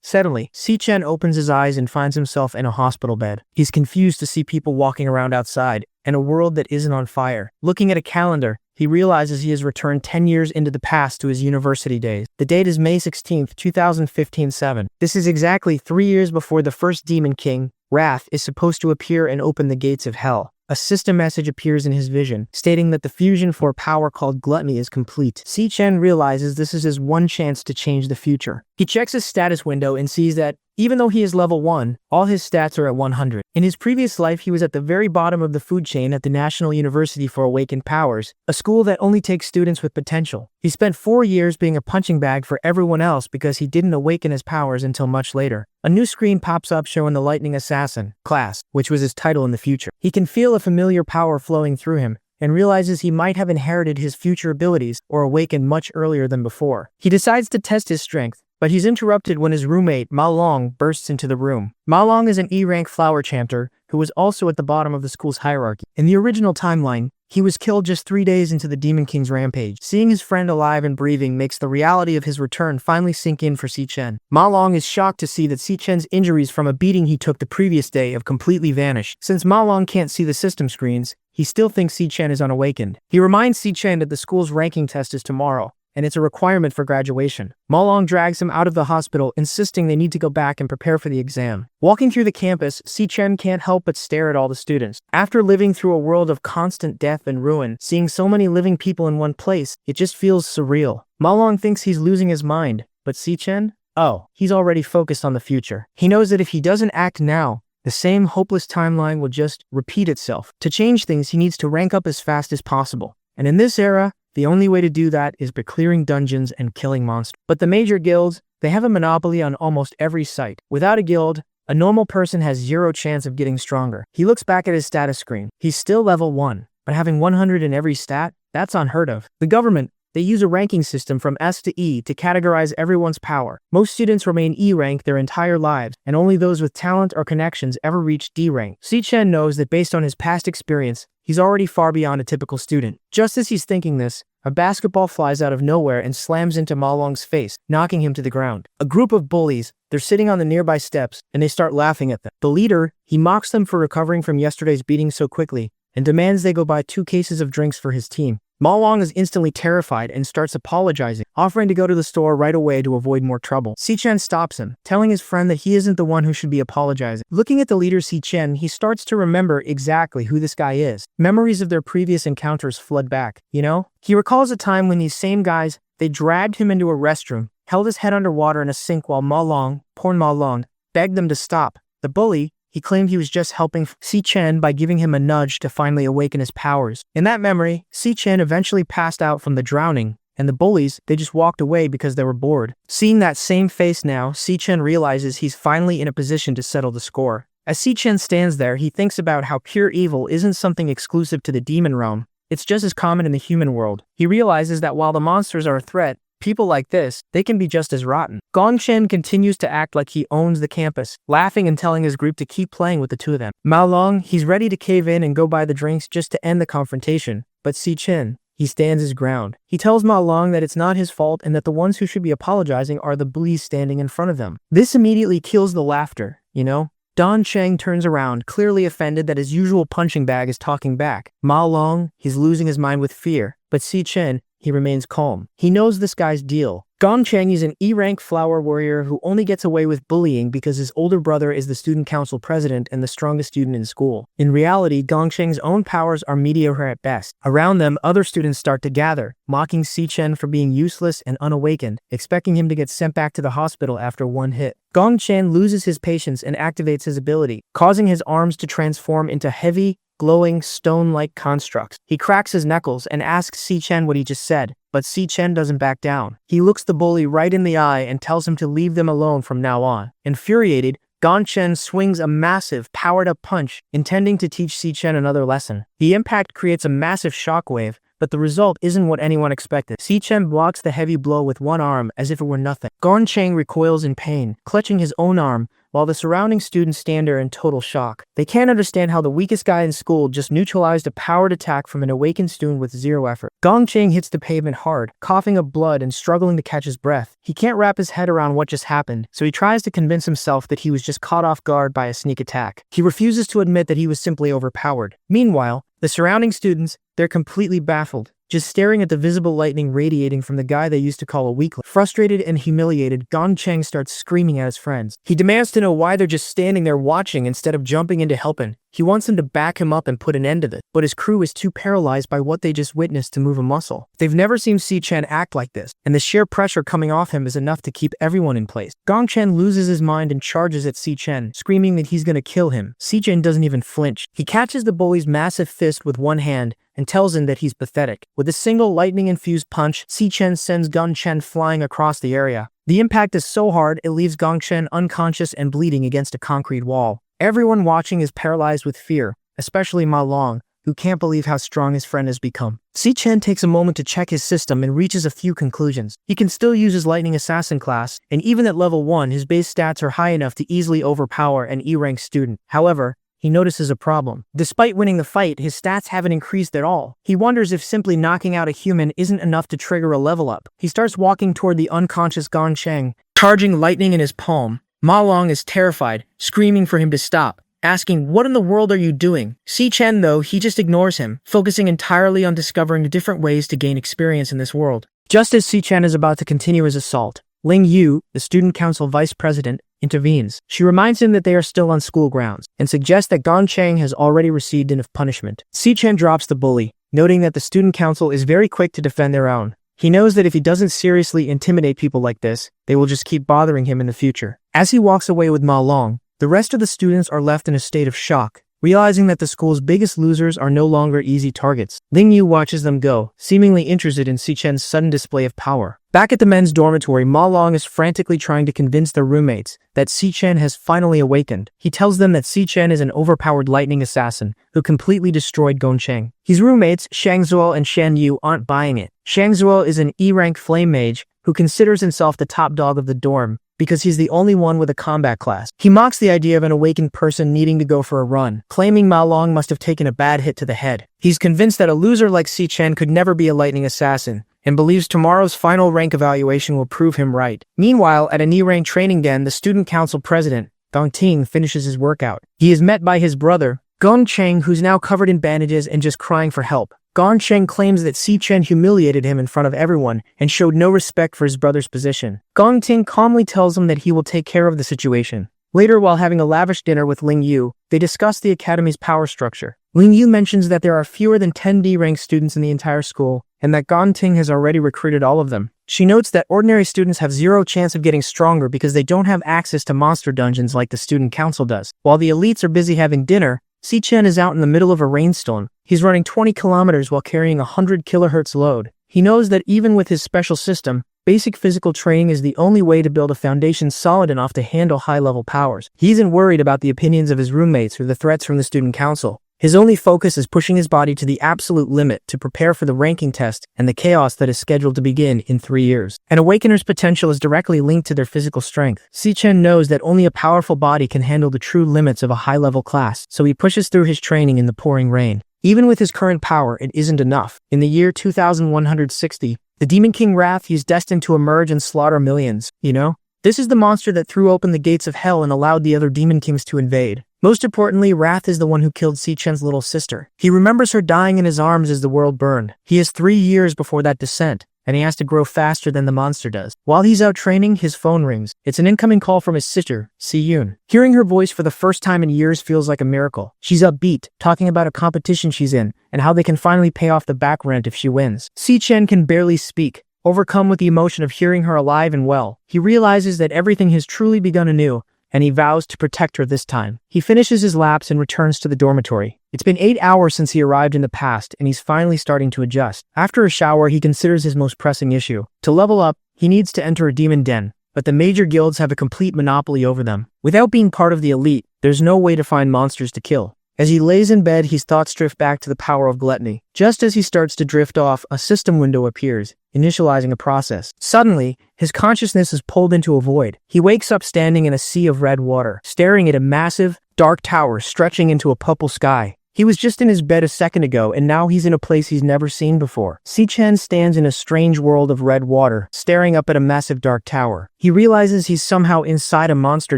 Suddenly, Si-Chen opens his eyes and finds himself in a hospital bed. He's confused to see people walking around outside, and a world that isn't on fire. Looking at a calendar, he realizes he has returned 10 years into the past to his university days. The date is May 16, 2015-7. This is exactly 3 years before the first Demon King, Wrath, is supposed to appear and open the gates of hell. A system message appears in his vision, stating that the fusion for power called gluttony is complete. Si-Chen realizes this is his one chance to change the future. He checks his status window and sees that, even though he is level 1, all his stats are at 100. In his previous life, he was at the very bottom of the food chain at the National University for Awakened Powers, a school that only takes students with potential. He spent 4 years being a punching bag for everyone else because he didn't awaken his powers until much later. A new screen pops up showing the Lightning Assassin, class, which was his title in the future. He can feel a familiar power flowing through him, and realizes he might have inherited his future abilities or awakened much earlier than before. He decides to test his strength, but he's interrupted when his roommate, Ma Long, bursts into the room. Ma Long is an E-rank flower chanter who was also at the bottom of the school's hierarchy. In the original timeline, he was killed just 3 days into the Demon King's rampage. Seeing his friend alive and breathing makes the reality of his return finally sink in for Si-Chen. Ma Long is shocked to see that Si-Chen's injuries from a beating he took the previous day have completely vanished. Since Ma Long can't see the system screens, he still thinks Si-Chen is unawakened. He reminds Si-Chen that the school's ranking test is tomorrow, and it's a requirement for graduation. Ma Long drags him out of the hospital, insisting they need to go back and prepare for the exam. Walking through the campus, Si-Chen can't help but stare at all the students. After living through a world of constant death and ruin, seeing so many living people in one place, it just feels surreal. Ma Long thinks he's losing his mind, but Si-Chen? Oh, he's already focused on the future. He knows that if he doesn't act now, the same hopeless timeline will just repeat itself. To change things, he needs to rank up as fast as possible. And in this era, the only way to do that is by clearing dungeons and killing monsters. But the major guilds, they have a monopoly on almost every site. Without a guild, a normal person has 0 chance of getting stronger. He looks back at his status screen. He's still level 1, but having 100 in every stat, that's unheard of. The government, they use a ranking system from S to E to categorize everyone's power. Most students remain E rank their entire lives, and only those with talent or connections ever reach D rank. Si-Chen knows that based on his past experience, he's already far beyond a typical student. Just as he's thinking this, a basketball flies out of nowhere and slams into Ma Long's face, knocking him to the ground. A group of bullies, they're sitting on the nearby steps, and they start laughing at them. The leader, he mocks them for recovering from yesterday's beating so quickly, and demands they go buy 2 cases of drinks for his team. Ma Long is instantly terrified and starts apologizing, offering to go to the store right away to avoid more trouble. Si-Chen stops him, telling his friend that he isn't the one who should be apologizing. Looking at the leader Si-Chen, he starts to remember exactly who this guy is. Memories of their previous encounters flood back, you know? He recalls a time when these same guys, they dragged him into a restroom, held his head underwater in a sink while Ma Long, poor Ma Long, begged them to stop. The bully, he claimed he was just helping Si-Chen by giving him a nudge to finally awaken his powers. In that memory, Si-Chen eventually passed out from the drowning, and the bullies, they just walked away because they were bored. Seeing that same face now, Si-Chen realizes he's finally in a position to settle the score. As Si-Chen stands there, he thinks about how pure evil isn't something exclusive to the demon realm. It's just as common in the human world. He realizes that while the monsters are a threat, people like this, they can be just as rotten. Gongchen continues to act like he owns the campus, laughing and telling his group to keep playing with the 2 of them. Ma Long, he's ready to cave in and go buy the drinks just to end the confrontation, but Si-Chen, he stands his ground. He tells Ma Long that it's not his fault and that the ones who should be apologizing are the bullies standing in front of them. This immediately kills the laughter, you know? Don Cheng turns around, clearly offended that his usual punching bag is talking back. Ma Long, he's losing his mind with fear, but Si-Chen, he remains calm. He knows this guy's deal. Gongchen is an E-rank flower warrior who only gets away with bullying because his older brother is the student council president and the strongest student in school. In reality, Gongchen's own powers are mediocre at best. Around them, other students start to gather, mocking Si-Chen for being useless and unawakened, expecting him to get sent back to the hospital after 1 hit. Gongchen loses his patience and activates his ability, causing his arms to transform into heavy, glowing, stone-like constructs. He cracks his knuckles and asks Si-Chen what he just said, but Si-Chen doesn't back down. He looks the bully right in the eye and tells him to leave them alone from now on. Infuriated, Gongchen swings a massive, powered-up punch, intending to teach Si-Chen another lesson. The impact creates a massive shockwave, but the result isn't what anyone expected. Si-Chen blocks the heavy blow with one arm as if it were nothing. Gong-Cheng recoils in pain, clutching his own arm, while the surrounding students stand there in total shock. They can't understand how the weakest guy in school just neutralized a powered attack from an awakened student with zero effort. Gong-Cheng hits the pavement hard, coughing up blood and struggling to catch his breath. He can't wrap his head around what just happened, so he tries to convince himself that he was just caught off guard by a sneak attack. He refuses to admit that he was simply overpowered. Meanwhile, the surrounding students, they're completely baffled, just staring at the visible lightning radiating from the guy they used to call a weakling. Frustrated and humiliated, Gong-Cheng starts screaming at his friends. He demands to know why they're just standing there watching instead of jumping in to help him. He wants them to back him up and put an end to this, but his crew is too paralyzed by what they just witnessed to move a muscle. They've never seen Si-Chen act like this, and the sheer pressure coming off him is enough to keep everyone in place. Gong-Chen loses his mind and charges at Si-Chen, screaming that he's gonna kill him. Si-Chen doesn't even flinch. He catches the bully's massive fist with one hand and tells him that he's pathetic. With a single lightning-infused punch, Si-Chen sends Gong-Chen flying across the area. The impact is so hard, it leaves Gong-Chen unconscious and bleeding against a concrete wall. Everyone watching is paralyzed with fear, especially Ma Long, who can't believe how strong his friend has become. Si-Chen takes a moment to check his system and reaches a few conclusions. He can still use his Lightning Assassin class, and even at level 1, his base stats are high enough to easily overpower an E-rank student. However, he notices a problem. Despite winning the fight, his stats haven't increased at all. He wonders if simply knocking out a human isn't enough to trigger a level up. He starts walking toward the unconscious Gong-Cheng, charging lightning in his palm. Ma Long is terrified, screaming for him to stop, asking, "What in the world are you doing?" Si-Chen, though, he just ignores him, focusing entirely on discovering different ways to gain experience in this world. Just as Si-Chen is about to continue his assault, Ling Yu, the student council vice president, intervenes. She reminds him that they are still on school grounds, and suggests that Gong-Cheng has already received enough punishment. Si-Chen drops the bully, noting that the student council is very quick to defend their own. He knows that if he doesn't seriously intimidate people like this, they will just keep bothering him in the future. As he walks away with Ma Long, the rest of the students are left in a state of shock, realizing that the school's biggest losers are no longer easy targets. Ling Yu watches them go, seemingly interested in Si-Chen's sudden display of power. Back at the men's dormitory, Ma Long is frantically trying to convince their roommates that Si-Chen has finally awakened. He tells them that Si-Chen is an overpowered lightning assassin who completely destroyed Gong-Cheng. His roommates, Shang Zuo and Shan Yu, aren't buying it. Shang Zuo is an E-rank flame mage who considers himself the top dog of the dorm because he's the only one with a combat class. He mocks the idea of an awakened person needing to go for a run, claiming Ma Long must have taken a bad hit to the head. He's convinced that a loser like Si-Chen could never be a lightning assassin, and believes tomorrow's final rank evaluation will prove him right. Meanwhile, at an E-rank training den, the student council president, Gong Ting, finishes his workout. He is met by his brother, Gong-Cheng, who's now covered in bandages and just crying for help. Gong-Cheng claims that Si-Chen humiliated him in front of everyone and showed no respect for his brother's position. Gong Ting calmly tells him that he will take care of the situation. Later, while having a lavish dinner with Ling Yu, they discuss the academy's power structure. Ling Yu mentions that there are fewer than 10 D-rank students in the entire school, and that Gong Ting has already recruited all of them. She notes that ordinary students have zero chance of getting stronger because they don't have access to monster dungeons like the student council does. While the elites are busy having dinner, Si-Chen is out in the middle of a rainstorm. He's running 20 kilometers while carrying a 100 kilohertz load. He knows that even with his special system, basic physical training is the only way to build a foundation solid enough to handle high-level powers. He isn't worried about the opinions of his roommates or the threats from the student council. His only focus is pushing his body to the absolute limit to prepare for the ranking test and the chaos that is scheduled to begin in 3 years. An awakener's potential is directly linked to their physical strength. Si-Chen knows that only a powerful body can handle the true limits of a high-level class, so he pushes through his training in the pouring rain. Even with his current power, it isn't enough. In the year 2160, the Demon King Wrath is destined to emerge and slaughter millions, This is the monster that threw open the gates of hell and allowed the other Demon Kings to invade. Most importantly, Wrath is the one who killed Si-Chen's little sister. He remembers her dying in his arms as the world burned. He has 3 years before that descent, and he has to grow faster than the monster does. While he's out training, his phone rings. It's an incoming call from his sister, Si-Yoon. Hearing her voice for the first time in years feels like a miracle. She's upbeat, talking about a competition she's in, and how they can finally pay off the back rent if she wins. Si-Chen can barely speak. Overcome with the emotion of hearing her alive and well, he realizes that everything has truly begun anew, and he vows to protect her this time. He finishes his laps and returns to the dormitory. It's been 8 hours since he arrived in the past, and he's finally starting to adjust. After a shower, he considers his most pressing issue. To level up, he needs to enter a demon den, but the major guilds have a complete monopoly over them. Without being part of the elite, there's no way to find monsters to kill. As he lays in bed, his thoughts drift back to the power of gluttony. Just as he starts to drift off, a system window appears, initializing a process. Suddenly, his consciousness is pulled into a void. He wakes up standing in a sea of red water, staring at a massive, dark tower stretching into a purple sky. He was just in his bed a second ago, and now he's in a place he's never seen before. Si-Chen stands in a strange world of red water, staring up at a massive dark tower. He realizes he's somehow inside a monster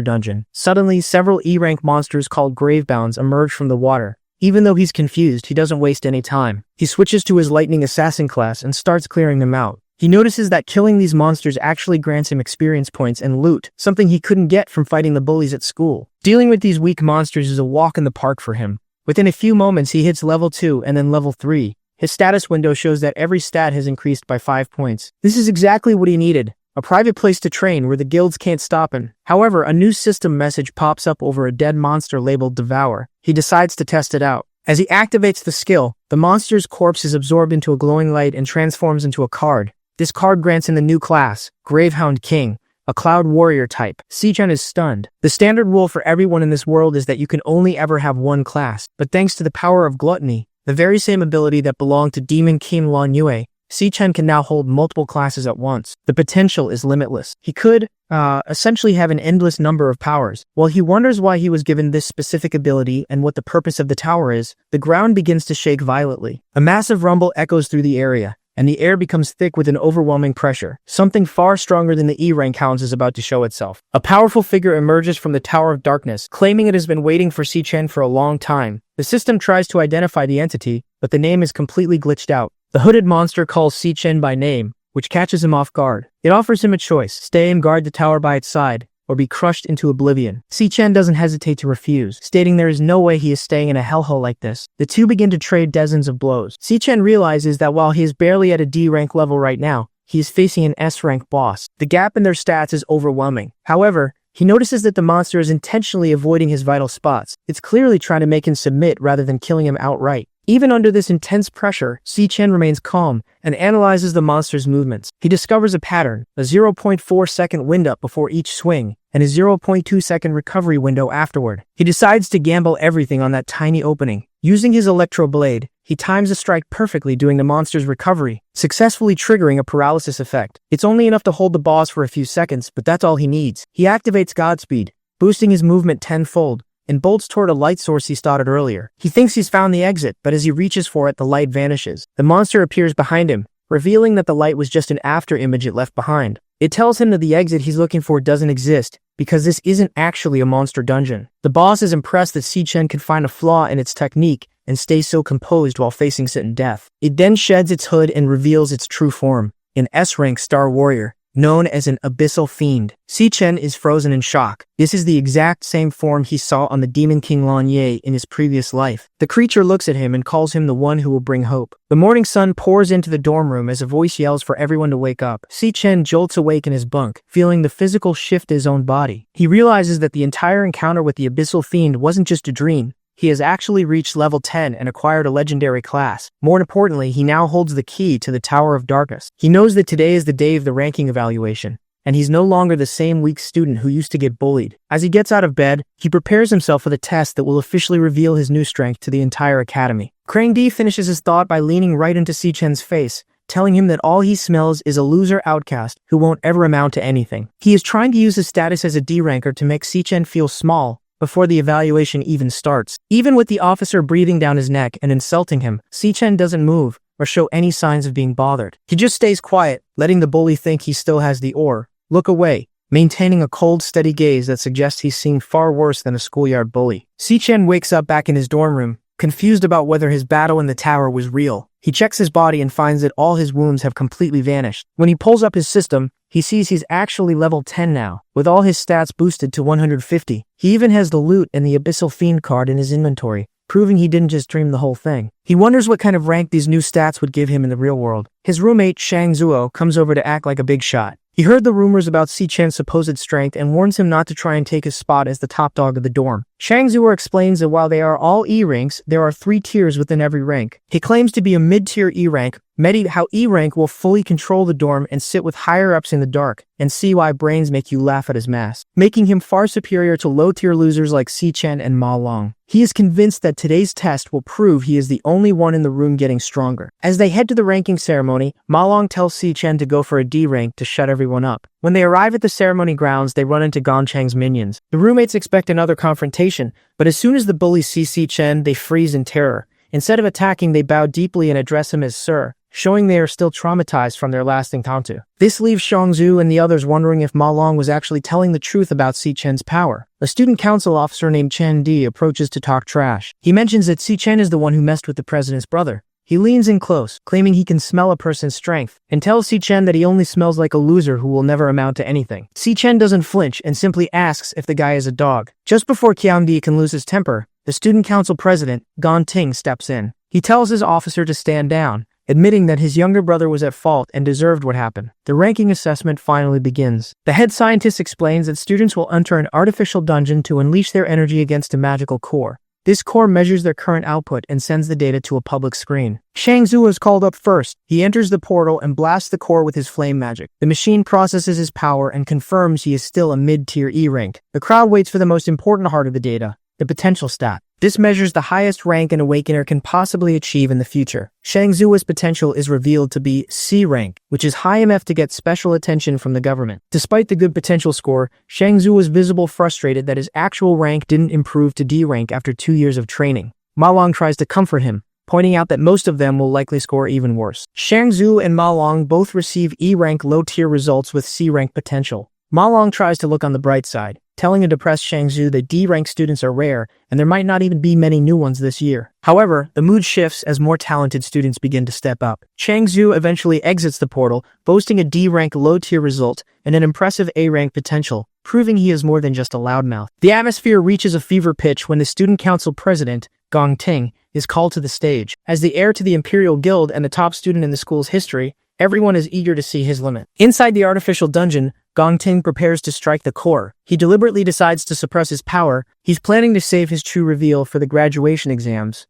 dungeon. Suddenly, several E-rank monsters called Gravebounds emerge from the water. Even though he's confused, he doesn't waste any time. He switches to his Lightning Assassin class and starts clearing them out. He notices that killing these monsters actually grants him experience points and loot, something he couldn't get from fighting the bullies at school. Dealing with these weak monsters is a walk in the park for him. Within a few moments, he hits level 2 and then level 3. His status window shows that every stat has increased by 5 points. This is exactly what he needed, a private place to train where the guilds can't stop him. However, a new system message pops up over a dead monster labeled Devourer. He decides to test it out. As he activates the skill, the monster's corpse is absorbed into a glowing light and transforms into a card. This card grants him the new class, Gravehound King, a cloud warrior type. Si-Chen is stunned. The standard rule for everyone in this world is that you can only ever have one class, but thanks to the power of gluttony, the very same ability that belonged to Demon King Lan Yue, Si-Chen can now hold multiple classes at once. The potential is limitless. He could, essentially have an endless number of powers. While he wonders why he was given this specific ability and what the purpose of the tower is, the ground begins to shake violently. A massive rumble echoes through the area, and the air becomes thick with an overwhelming pressure. Something far stronger than the E-rank hounds is about to show itself. A powerful figure emerges from the Tower of Darkness, claiming it has been waiting for Si-Chen for a long time. The system tries to identify the entity, but the name is completely glitched out. The hooded monster calls Si-Chen by name, which catches him off guard. It offers him a choice: stay and guard the tower by its side, or be crushed into oblivion. Si-Chen doesn't hesitate to refuse, stating there is no way he is staying in a hellhole like this. The two begin to trade dozens of blows. Si-Chen realizes that while he is barely at a D-rank level right now, he is facing an S-rank boss. The gap in their stats is overwhelming. However, he notices that the monster is intentionally avoiding his vital spots. It's clearly trying to make him submit rather than killing him outright. Even under this intense pressure, Si-Chen remains calm and analyzes the monster's movements. He discovers a pattern, a 0.4 second wind-up before each swing, and a 0.2 second recovery window afterward. He decides to gamble everything on that tiny opening. Using his electro blade, he times a strike perfectly during the monster's recovery, successfully triggering a paralysis effect. It's only enough to hold the boss for a few seconds, but that's all he needs. He activates Godspeed, boosting his movement tenfold, and bolts toward a light source he spotted earlier. He thinks he's found the exit, but as he reaches for it, the light vanishes. The monster appears behind him, revealing that the light was just an after image it left behind. It tells him that the exit he's looking for doesn't exist, because this isn't actually a monster dungeon. The boss is impressed that Si-Chen can find a flaw in its technique and stay so composed while facing certain death. It then sheds its hood and reveals its true form, an S-rank star warrior, known as an abyssal fiend. Si-Chen is frozen in shock. This is the exact same form he saw on the Demon King Lan Yue in his previous life. The creature looks at him and calls him the one who will bring hope. The morning sun pours into the dorm room as a voice yells for everyone to wake up. Si-Chen jolts awake in his bunk, feeling the physical shift in his own body. He realizes that the entire encounter with the abyssal fiend wasn't just a dream. He has actually reached level 10 and acquired a legendary class. More importantly, he now holds the key to the Tower of Darkness. He knows that today is the day of the ranking evaluation, and he's no longer the same weak student who used to get bullied. As he gets out of bed, he prepares himself for the test that will officially reveal his new strength to the entire academy. Krang Di finishes his thought by leaning right into Si-Chen's face, telling him that all he smells is a loser outcast who won't ever amount to anything. He is trying to use his status as a D-ranker to make Si-Chen feel small before the evaluation even starts. Even with the officer breathing down his neck and insulting him, Si-Chen doesn't move or show any signs of being bothered. He just stays quiet, letting the bully think he still has the look away, maintaining a cold, steady gaze that suggests he's seen far worse than a schoolyard bully. Si-Chen wakes up back in his dorm room, confused about whether his battle in the tower was real. He checks his body and finds that all his wounds have completely vanished. When he pulls up his system, he sees he's actually level 10 now, with all his stats boosted to 150. He even has the loot and the Abyssal Fiend card in his inventory, proving he didn't just dream the whole thing. He wonders what kind of rank these new stats would give him in the real world. His roommate, Shang Zuo, comes over to act like a big shot. He heard the rumors about Si-Chen's supposed strength and warns him not to try and take his spot as the top dog of the dorm. Shangzhuo explains that while they are all E ranks, there are 3 tiers within every rank. He claims to be a mid-tier E rank, how E rank will fully control the dorm and sit with higher-ups in the dark, and see why brains make you laugh at his mask, making him far superior to low-tier losers like Si Chen and Ma Long. He is convinced that today's test will prove he is the only one in the room getting stronger. As they head to the ranking ceremony, Ma Long tells Si Chen to go for a D rank to shut everyone up. When they arrive at the ceremony grounds, they run into Gong Cheng's minions. The roommates expect another confrontation, but as soon as the bullies see Si Chen, they freeze in terror. Instead of attacking, they bow deeply and address him as Sir, showing they are still traumatized from their last encounter. This leaves Shangzhu and the others wondering if Ma Long was actually telling the truth about Si Chen's power. A student council officer named Chen Di approaches to talk trash. He mentions that Si Chen is the one who messed with the president's brother. He leans in close, claiming he can smell a person's strength, and tells Si Chen that he only smells like a loser who will never amount to anything. Si Chen doesn't flinch and simply asks if the guy is a dog. Just before Qiang Di can lose his temper, the student council president, Gong Ting, steps in. He tells his officer to stand down, admitting that his younger brother was at fault and deserved what happened. The ranking assessment finally begins. The head scientist explains that students will enter an artificial dungeon to unleash their energy against a magical core. This core measures their current output and sends the data to a public screen. Shangzhu is called up first. He enters the portal and blasts the core with his flame magic. The machine processes his power and confirms he is still a mid-tier E rank. The crowd waits for the most important part of the data, the potential stat. This measures the highest rank an awakener can possibly achieve in the future. Shangzhuo's potential is revealed to be C rank, which is high enough to get special attention from the government. Despite the good potential score, Shangzhuo was visibly frustrated that his actual rank didn't improve to D rank after 2 years of training. Ma Long tries to comfort him, pointing out that most of them will likely score even worse. Shangzhuo and Ma Long both receive E rank low-tier results with C rank potential. Ma Long tries to look on the bright side, telling a depressed Shangzhu that D-rank students are rare and there might not even be many new ones this year. However, the mood shifts as more talented students begin to step up. Shangzhu eventually exits the portal, boasting a D-rank low-tier result and an impressive A-rank potential, proving he is more than just a loudmouth. The atmosphere reaches a fever pitch when the student council president, Gong Ting, is called to the stage. As the heir to the Imperial Guild and the top student in the school's history, everyone is eager to see his limit. Inside the artificial dungeon, Gong Ting prepares to strike the core. He deliberately decides to suppress his power. He's planning to save his true reveal for the graduation exams,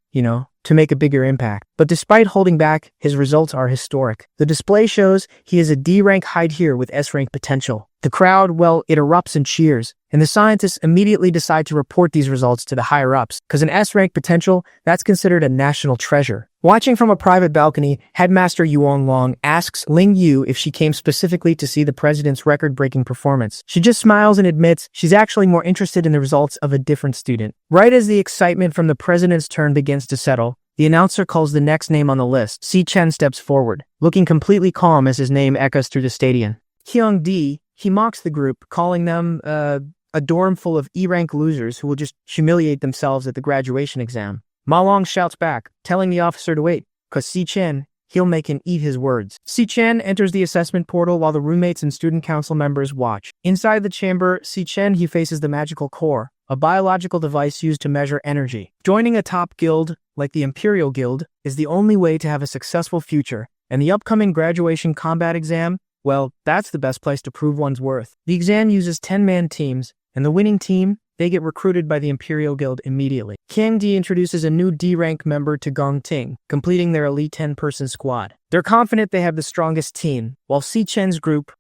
to make a bigger impact. But despite holding back, his results are historic. The display shows he is a D-rank high tier with S-rank potential. The crowd, it erupts in cheers, and the scientists immediately decide to report these results to the higher-ups, because an S-rank potential, that's considered a national treasure. Watching from a private balcony, Headmaster Yuan Long asks Ling Yu if she came specifically to see the president's record-breaking performance. She just smiles and admits she's actually more interested in the results of a different student. Right as the excitement from the president's turn begins to settle, the announcer calls the next name on the list. Si Chen steps forward, looking completely calm as his name echoes through the stadium. Qiang Di, he mocks the group, calling them, a dorm full of E-rank losers who will just humiliate themselves at the graduation exam. Ma Long shouts back, telling the officer to wait, cause Si Chen, he'll make him eat his words. Si Chen enters the assessment portal while the roommates and student council members watch. Inside the chamber, Si Chen, he faces the magical core, a biological device used to measure energy. Joining a top guild, like the Imperial Guild, is the only way to have a successful future, and the upcoming graduation combat exam, that's the best place to prove one's worth. The exam uses 10-man teams, and the winning team, they get recruited by the Imperial Guild immediately. Qiang Di introduces a new D-rank member to Gong Ting, completing their elite 10-person squad. They're confident they have the strongest team, while Si Chen's group,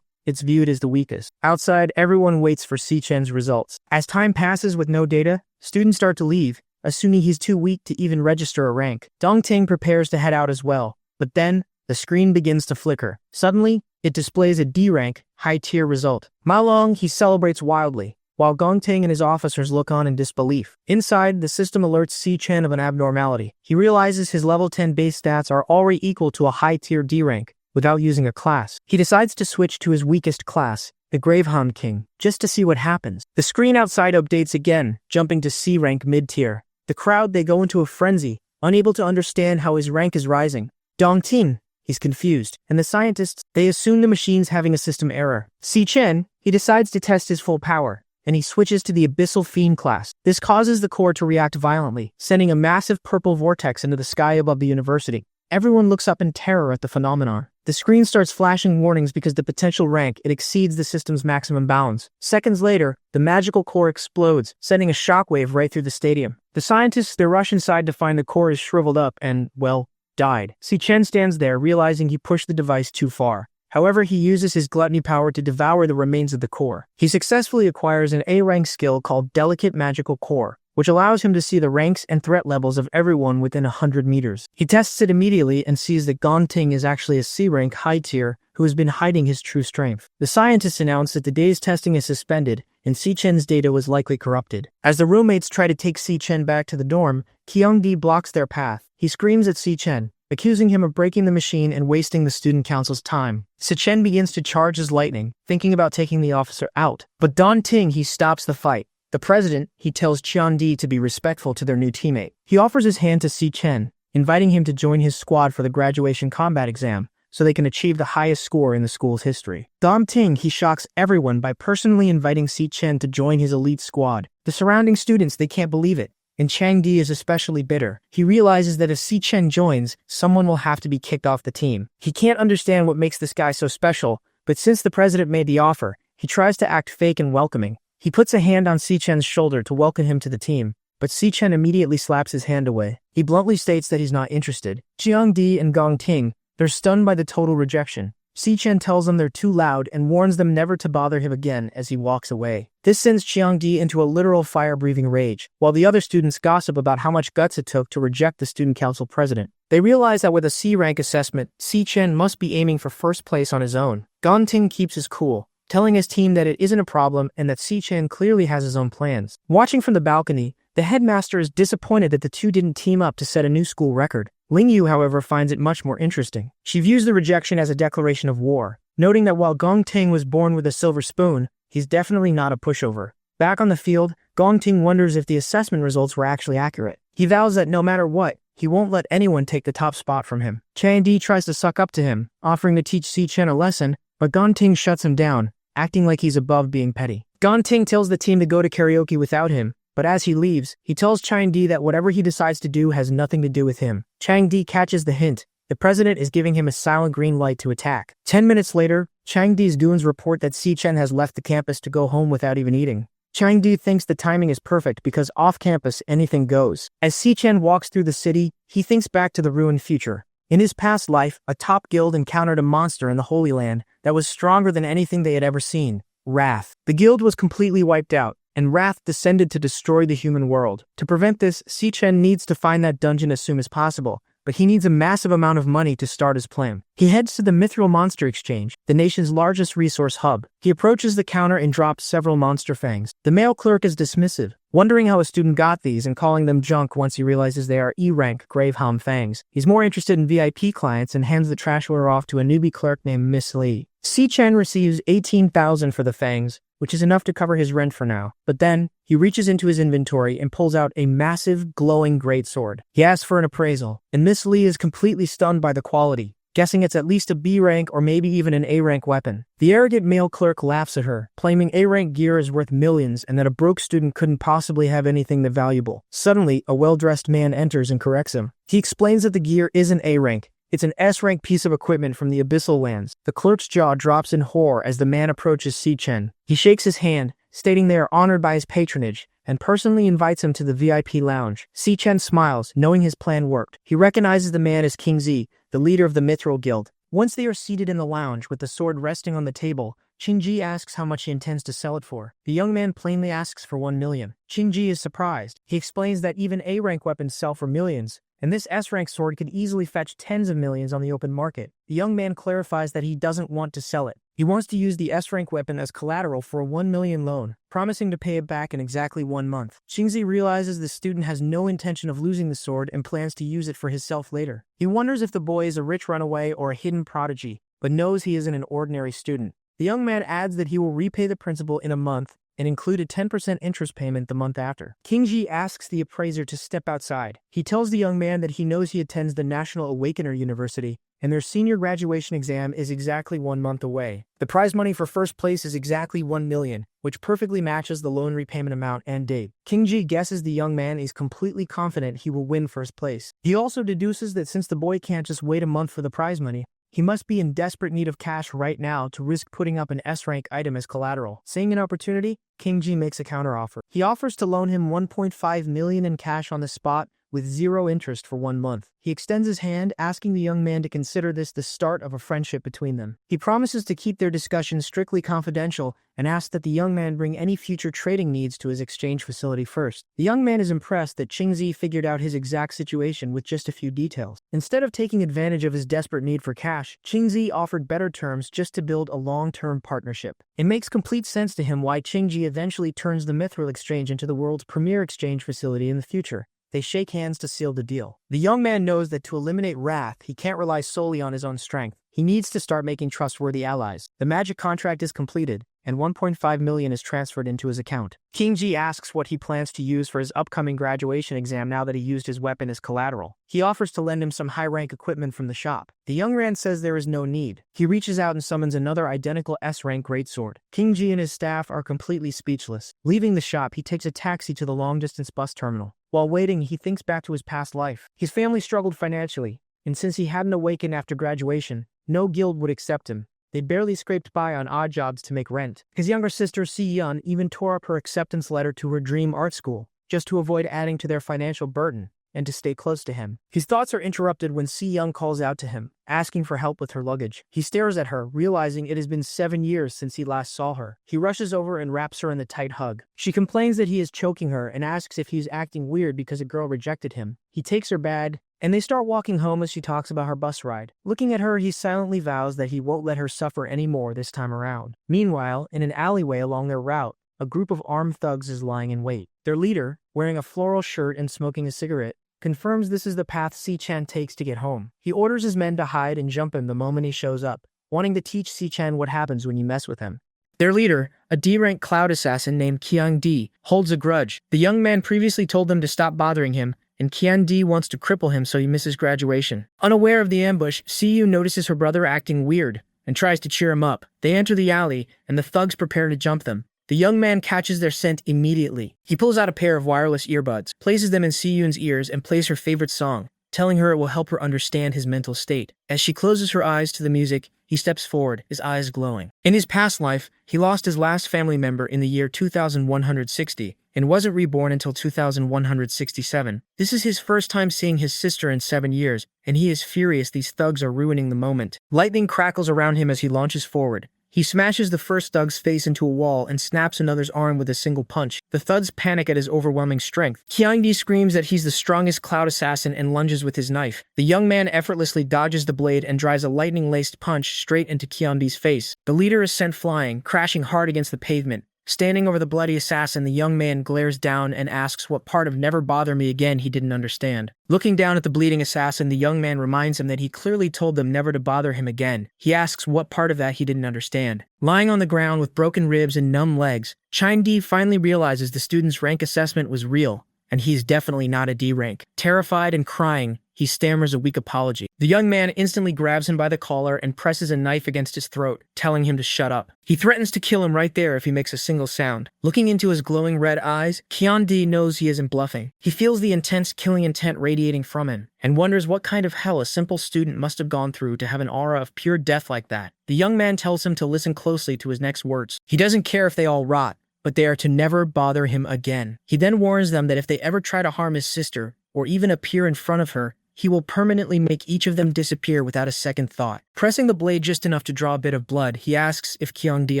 it's viewed as the weakest. Outside, everyone waits for Si Chen's results. As time passes with no data, students start to leave, assuming he's too weak to even register a rank. Gong Ting prepares to head out as well, but then, the screen begins to flicker. Suddenly, it displays a D-rank, high-tier result. Ma Long, he celebrates wildly, while Gong Ting and his officers look on in disbelief. Inside, the system alerts Si Chen of an abnormality. He realizes his level 10 base stats are already equal to a high-tier D-rank, without using a class. He decides to switch to his weakest class, the Gravehound King, just to see what happens. The screen outside updates again, jumping to C-rank mid-tier. The crowd, they go into a frenzy, unable to understand how his rank is rising. Gong Ting, he's confused, and the scientists, they assume the machine's having a system error. Si Chen, he decides to test his full power, and he switches to the Abyssal Fiend class. This causes the core to react violently, sending a massive purple vortex into the sky above the university. Everyone looks up in terror at the phenomenon. The screen starts flashing warnings because the potential rank it exceeds the system's maximum bounds. Seconds later, the magical core explodes, sending a shockwave right through the stadium. The scientists they rush inside to find the core is shriveled up and, well, died. Si-Chen stands there, realizing he pushed the device too far. However, he uses his gluttony power to devour the remains of the core. He successfully acquires an A-rank skill called Delicate Magical Core, which allows him to see the ranks and threat levels of everyone within 100 meters. He tests it immediately and sees that Gong Ting is actually a C-rank high tier who has been hiding his true strength. The scientists announce that the day's testing is suspended and Si-Chen's data was likely corrupted. As the roommates try to take Si-Chen back to the dorm, Kyung-di blocks their path. He screams at Si-Chen, accusing him of breaking the machine and wasting the student council's time. Si-Chen begins to charge as lightning, thinking about taking the officer out. But Gong Ting, he stops the fight. The president, he tells Cheon-di to be respectful to their new teammate. He offers his hand to Si-Chen, inviting him to join his squad for the graduation combat exam, so they can achieve the highest score in the school's history. Gong Ting, he shocks everyone by personally inviting Si-Chen to join his elite squad. The surrounding students, they can't believe it. And Chang-di is especially bitter. He realizes that if Si-Chen joins, someone will have to be kicked off the team. He can't understand what makes this guy so special, but since the president made the offer, he tries to act fake and welcoming. He puts a hand on Si-Chen's shoulder to welcome him to the team, but Si-Chen immediately slaps his hand away. He bluntly states that he's not interested. Cheong-di and Gong Ting, they're stunned by the total rejection. Si-Chen tells them they're too loud and warns them never to bother him again as he walks away. This sends Cheong-di into a literal fire-breathing rage, while the other students gossip about how much guts it took to reject the student council president. They realize that with a C-rank assessment, Si-Chen must be aiming for first place on his own. Gong Ting keeps his cool, telling his team that it isn't a problem and that Si-Chen clearly has his own plans. Watching from the balcony, the headmaster is disappointed that the two didn't team up to set a new school record. Ling Yu, however, finds it much more interesting. She views the rejection as a declaration of war, noting that while Gong Ting was born with a silver spoon, he's definitely not a pushover. Back on the field, Gong Ting wonders if the assessment results were actually accurate. He vows that no matter what, he won't let anyone take the top spot from him. Chang-di tries to suck up to him, offering to teach Si-Chen a lesson, but Gong Ting shuts him down, acting like he's above being petty. Gong Ting tells the team to go to karaoke without him, but as he leaves, he tells Chang-di that whatever he decides to do has nothing to do with him. Chang-di catches the hint. The president is giving him a silent green light to attack. 10 minutes later, Chang-di's goons report that Si-Chen has left the campus to go home without even eating. Chang-di thinks the timing is perfect because off-campus anything goes. As Si-Chen walks through the city, he thinks back to the ruined future. In his past life, a top guild encountered a monster in the Holy Land that was stronger than anything they had ever seen. Wrath. The guild was completely wiped out, and Wrath descended to destroy the human world. To prevent this, Si-Chen needs to find that dungeon as soon as possible, but he needs a massive amount of money to start his plan. He heads to the Mithril Monster Exchange, the nation's largest resource hub. He approaches the counter and drops several monster fangs. The male clerk is dismissive, wondering how a student got these and calling them junk once he realizes they are E-rank Gravehelm fangs. He's more interested in VIP clients and hands the trash order off to a newbie clerk named Miss Lee. Si-Chen receives 18,000 for the fangs, which is enough to cover his rent for now. But then, he reaches into his inventory and pulls out a massive, glowing greatsword. He asks for an appraisal, and Miss Lee is completely stunned by the quality, guessing it's at least a B-rank or maybe even an A-rank weapon. The arrogant male clerk laughs at her, claiming A-rank gear is worth millions and that a broke student couldn't possibly have anything that valuable. Suddenly, a well-dressed man enters and corrects him. He explains that the gear isn't A-rank. It's an S-rank piece of equipment from the Abyssal Lands. The clerk's jaw drops in horror as the man approaches Si-Chen. He shakes his hand, stating they are honored by his patronage, and personally invites him to the VIP lounge. Si-Chen smiles, knowing his plan worked. He recognizes the man as King Zi, the leader of the Mithril Guild. Once they are seated in the lounge with the sword resting on the table, Qingji asks how much he intends to sell it for. The young man plainly asks for 1 million. Qingji is surprised. He explains that even A-rank weapons sell for millions, and this S-rank sword could easily fetch tens of millions on the open market. The young man clarifies that he doesn't want to sell it. He wants to use the S-rank weapon as collateral for a 1 million loan, promising to pay it back in exactly 1 month. Qingzi realizes the student has no intention of losing the sword and plans to use it for himself later. He wonders if the boy is a rich runaway or a hidden prodigy, but knows he isn't an ordinary student. The young man adds that he will repay the principal in a month and include a 10% interest payment the month after. Qingji asks the appraiser to step outside. He tells the young man that he knows he attends the National Awakener University, and their senior graduation exam is exactly 1 month away. The prize money for first place is exactly 1 million, which perfectly matches the loan repayment amount and date. Qingji guesses the young man is completely confident he will win first place. He also deduces that since the boy can't just wait a month for the prize money, He must be in desperate need of cash right now to risk putting up an S-rank item as collateral. Seeing an opportunity, King Ji makes a counteroffer. He offers to loan him 1.5 million in cash on the spot with 0 interest for 1 month. He extends his hand, asking the young man to consider this the start of a friendship between them. He promises to keep their discussions strictly confidential and asks that the young man bring any future trading needs to his exchange facility first. The young man is impressed that Qingzi figured out his exact situation with just a few details. Instead of taking advantage of his desperate need for cash, Qingzi offered better terms just to build a long-term partnership. It makes complete sense to him why Qingji eventually turns the Mithril Exchange into the world's premier exchange facility in the future. They shake hands to seal the deal. The young man knows that to eliminate Wrath, he can't rely solely on his own strength. He needs to start making trustworthy allies. The magic contract is completed, and 1.5 million is transferred into his account. King Ji asks what he plans to use for his upcoming graduation exam now that he used his weapon as collateral. He offers to lend him some high-rank equipment from the shop. The young man says there is no need. He reaches out and summons another identical S-rank greatsword. King Ji and his staff are completely speechless. Leaving the shop, he takes a taxi to the long-distance bus terminal. While waiting, he thinks back to his past life. His family struggled financially, and since he hadn't awakened after graduation, no guild would accept him. They barely scraped by on odd jobs to make rent. His younger sister, Si-Yun, even tore up her acceptance letter to her dream art school, just to avoid adding to their financial burden and to stay close to him. His thoughts are interrupted when Si-Young calls out to him, asking for help with her luggage. He stares at her, realizing it has been 7 years since he last saw her. He rushes over and wraps her in a tight hug. She complains that he is choking her and asks if he's acting weird because a girl rejected him. He takes her bag, and they start walking home as she talks about her bus ride. Looking at her, he silently vows that he won't let her suffer anymore this time around. Meanwhile, in an alleyway along their route, a group of armed thugs is lying in wait. Their leader, wearing a floral shirt and smoking a cigarette, confirms this is the path Si-Chan takes to get home. He orders his men to hide and jump him the moment he shows up, wanting to teach Si-Chan what happens when you mess with him. Their leader, a D-rank cloud assassin named Qiang-Di, holds a grudge. The young man previously told them to stop bothering him, and Qiang-Di wants to cripple him so he misses graduation. Unaware of the ambush, Si-Yu notices her brother acting weird and tries to cheer him up. They enter the alley, and the thugs prepare to jump them. The young man catches their scent immediately. He pulls out a pair of wireless earbuds, places them in Si-Yun's ears, and plays her favorite song, telling her it will help her understand his mental state. As she closes her eyes to the music, he steps forward, his eyes glowing. In his past life, he lost his last family member in the year 2160 and wasn't reborn until 2167. This is his first time seeing his sister in 7 years, and he is furious these thugs are ruining the moment. Lightning crackles around him as he launches forward. He smashes the first thug's face into a wall and snaps another's arm with a single punch. The thugs panic at his overwhelming strength. Qiang-Di screams that he's the strongest cloud assassin and lunges with his knife. The young man effortlessly dodges the blade and drives a lightning-laced punch straight into Qiang-Di's face. The leader is sent flying, crashing hard against the pavement. Standing over the bloody assassin, the young man glares down and asks what part of "never bother me again" he didn't understand. Looking down at the bleeding assassin, the young man reminds him that he clearly told them never to bother him again. He asks what part of that he didn't understand. Lying on the ground with broken ribs and numb legs, Qiang-Di finally realizes the student's rank assessment was real, and he's definitely not a D rank. Terrified and crying, he stammers a weak apology. The young man instantly grabs him by the collar and presses a knife against his throat, telling him to shut up. He threatens to kill him right there if he makes a single sound. Looking into his glowing red eyes, Qiang-Di knows he isn't bluffing. He feels the intense killing intent radiating from him, and wonders what kind of hell a simple student must have gone through to have an aura of pure death like that. The young man tells him to listen closely to his next words. He doesn't care if they all rot, but they are to never bother him again. He then warns them that if they ever try to harm his sister, or even appear in front of her, he will permanently make each of them disappear without a second thought. Pressing the blade just enough to draw a bit of blood, he asks if Qiang-Di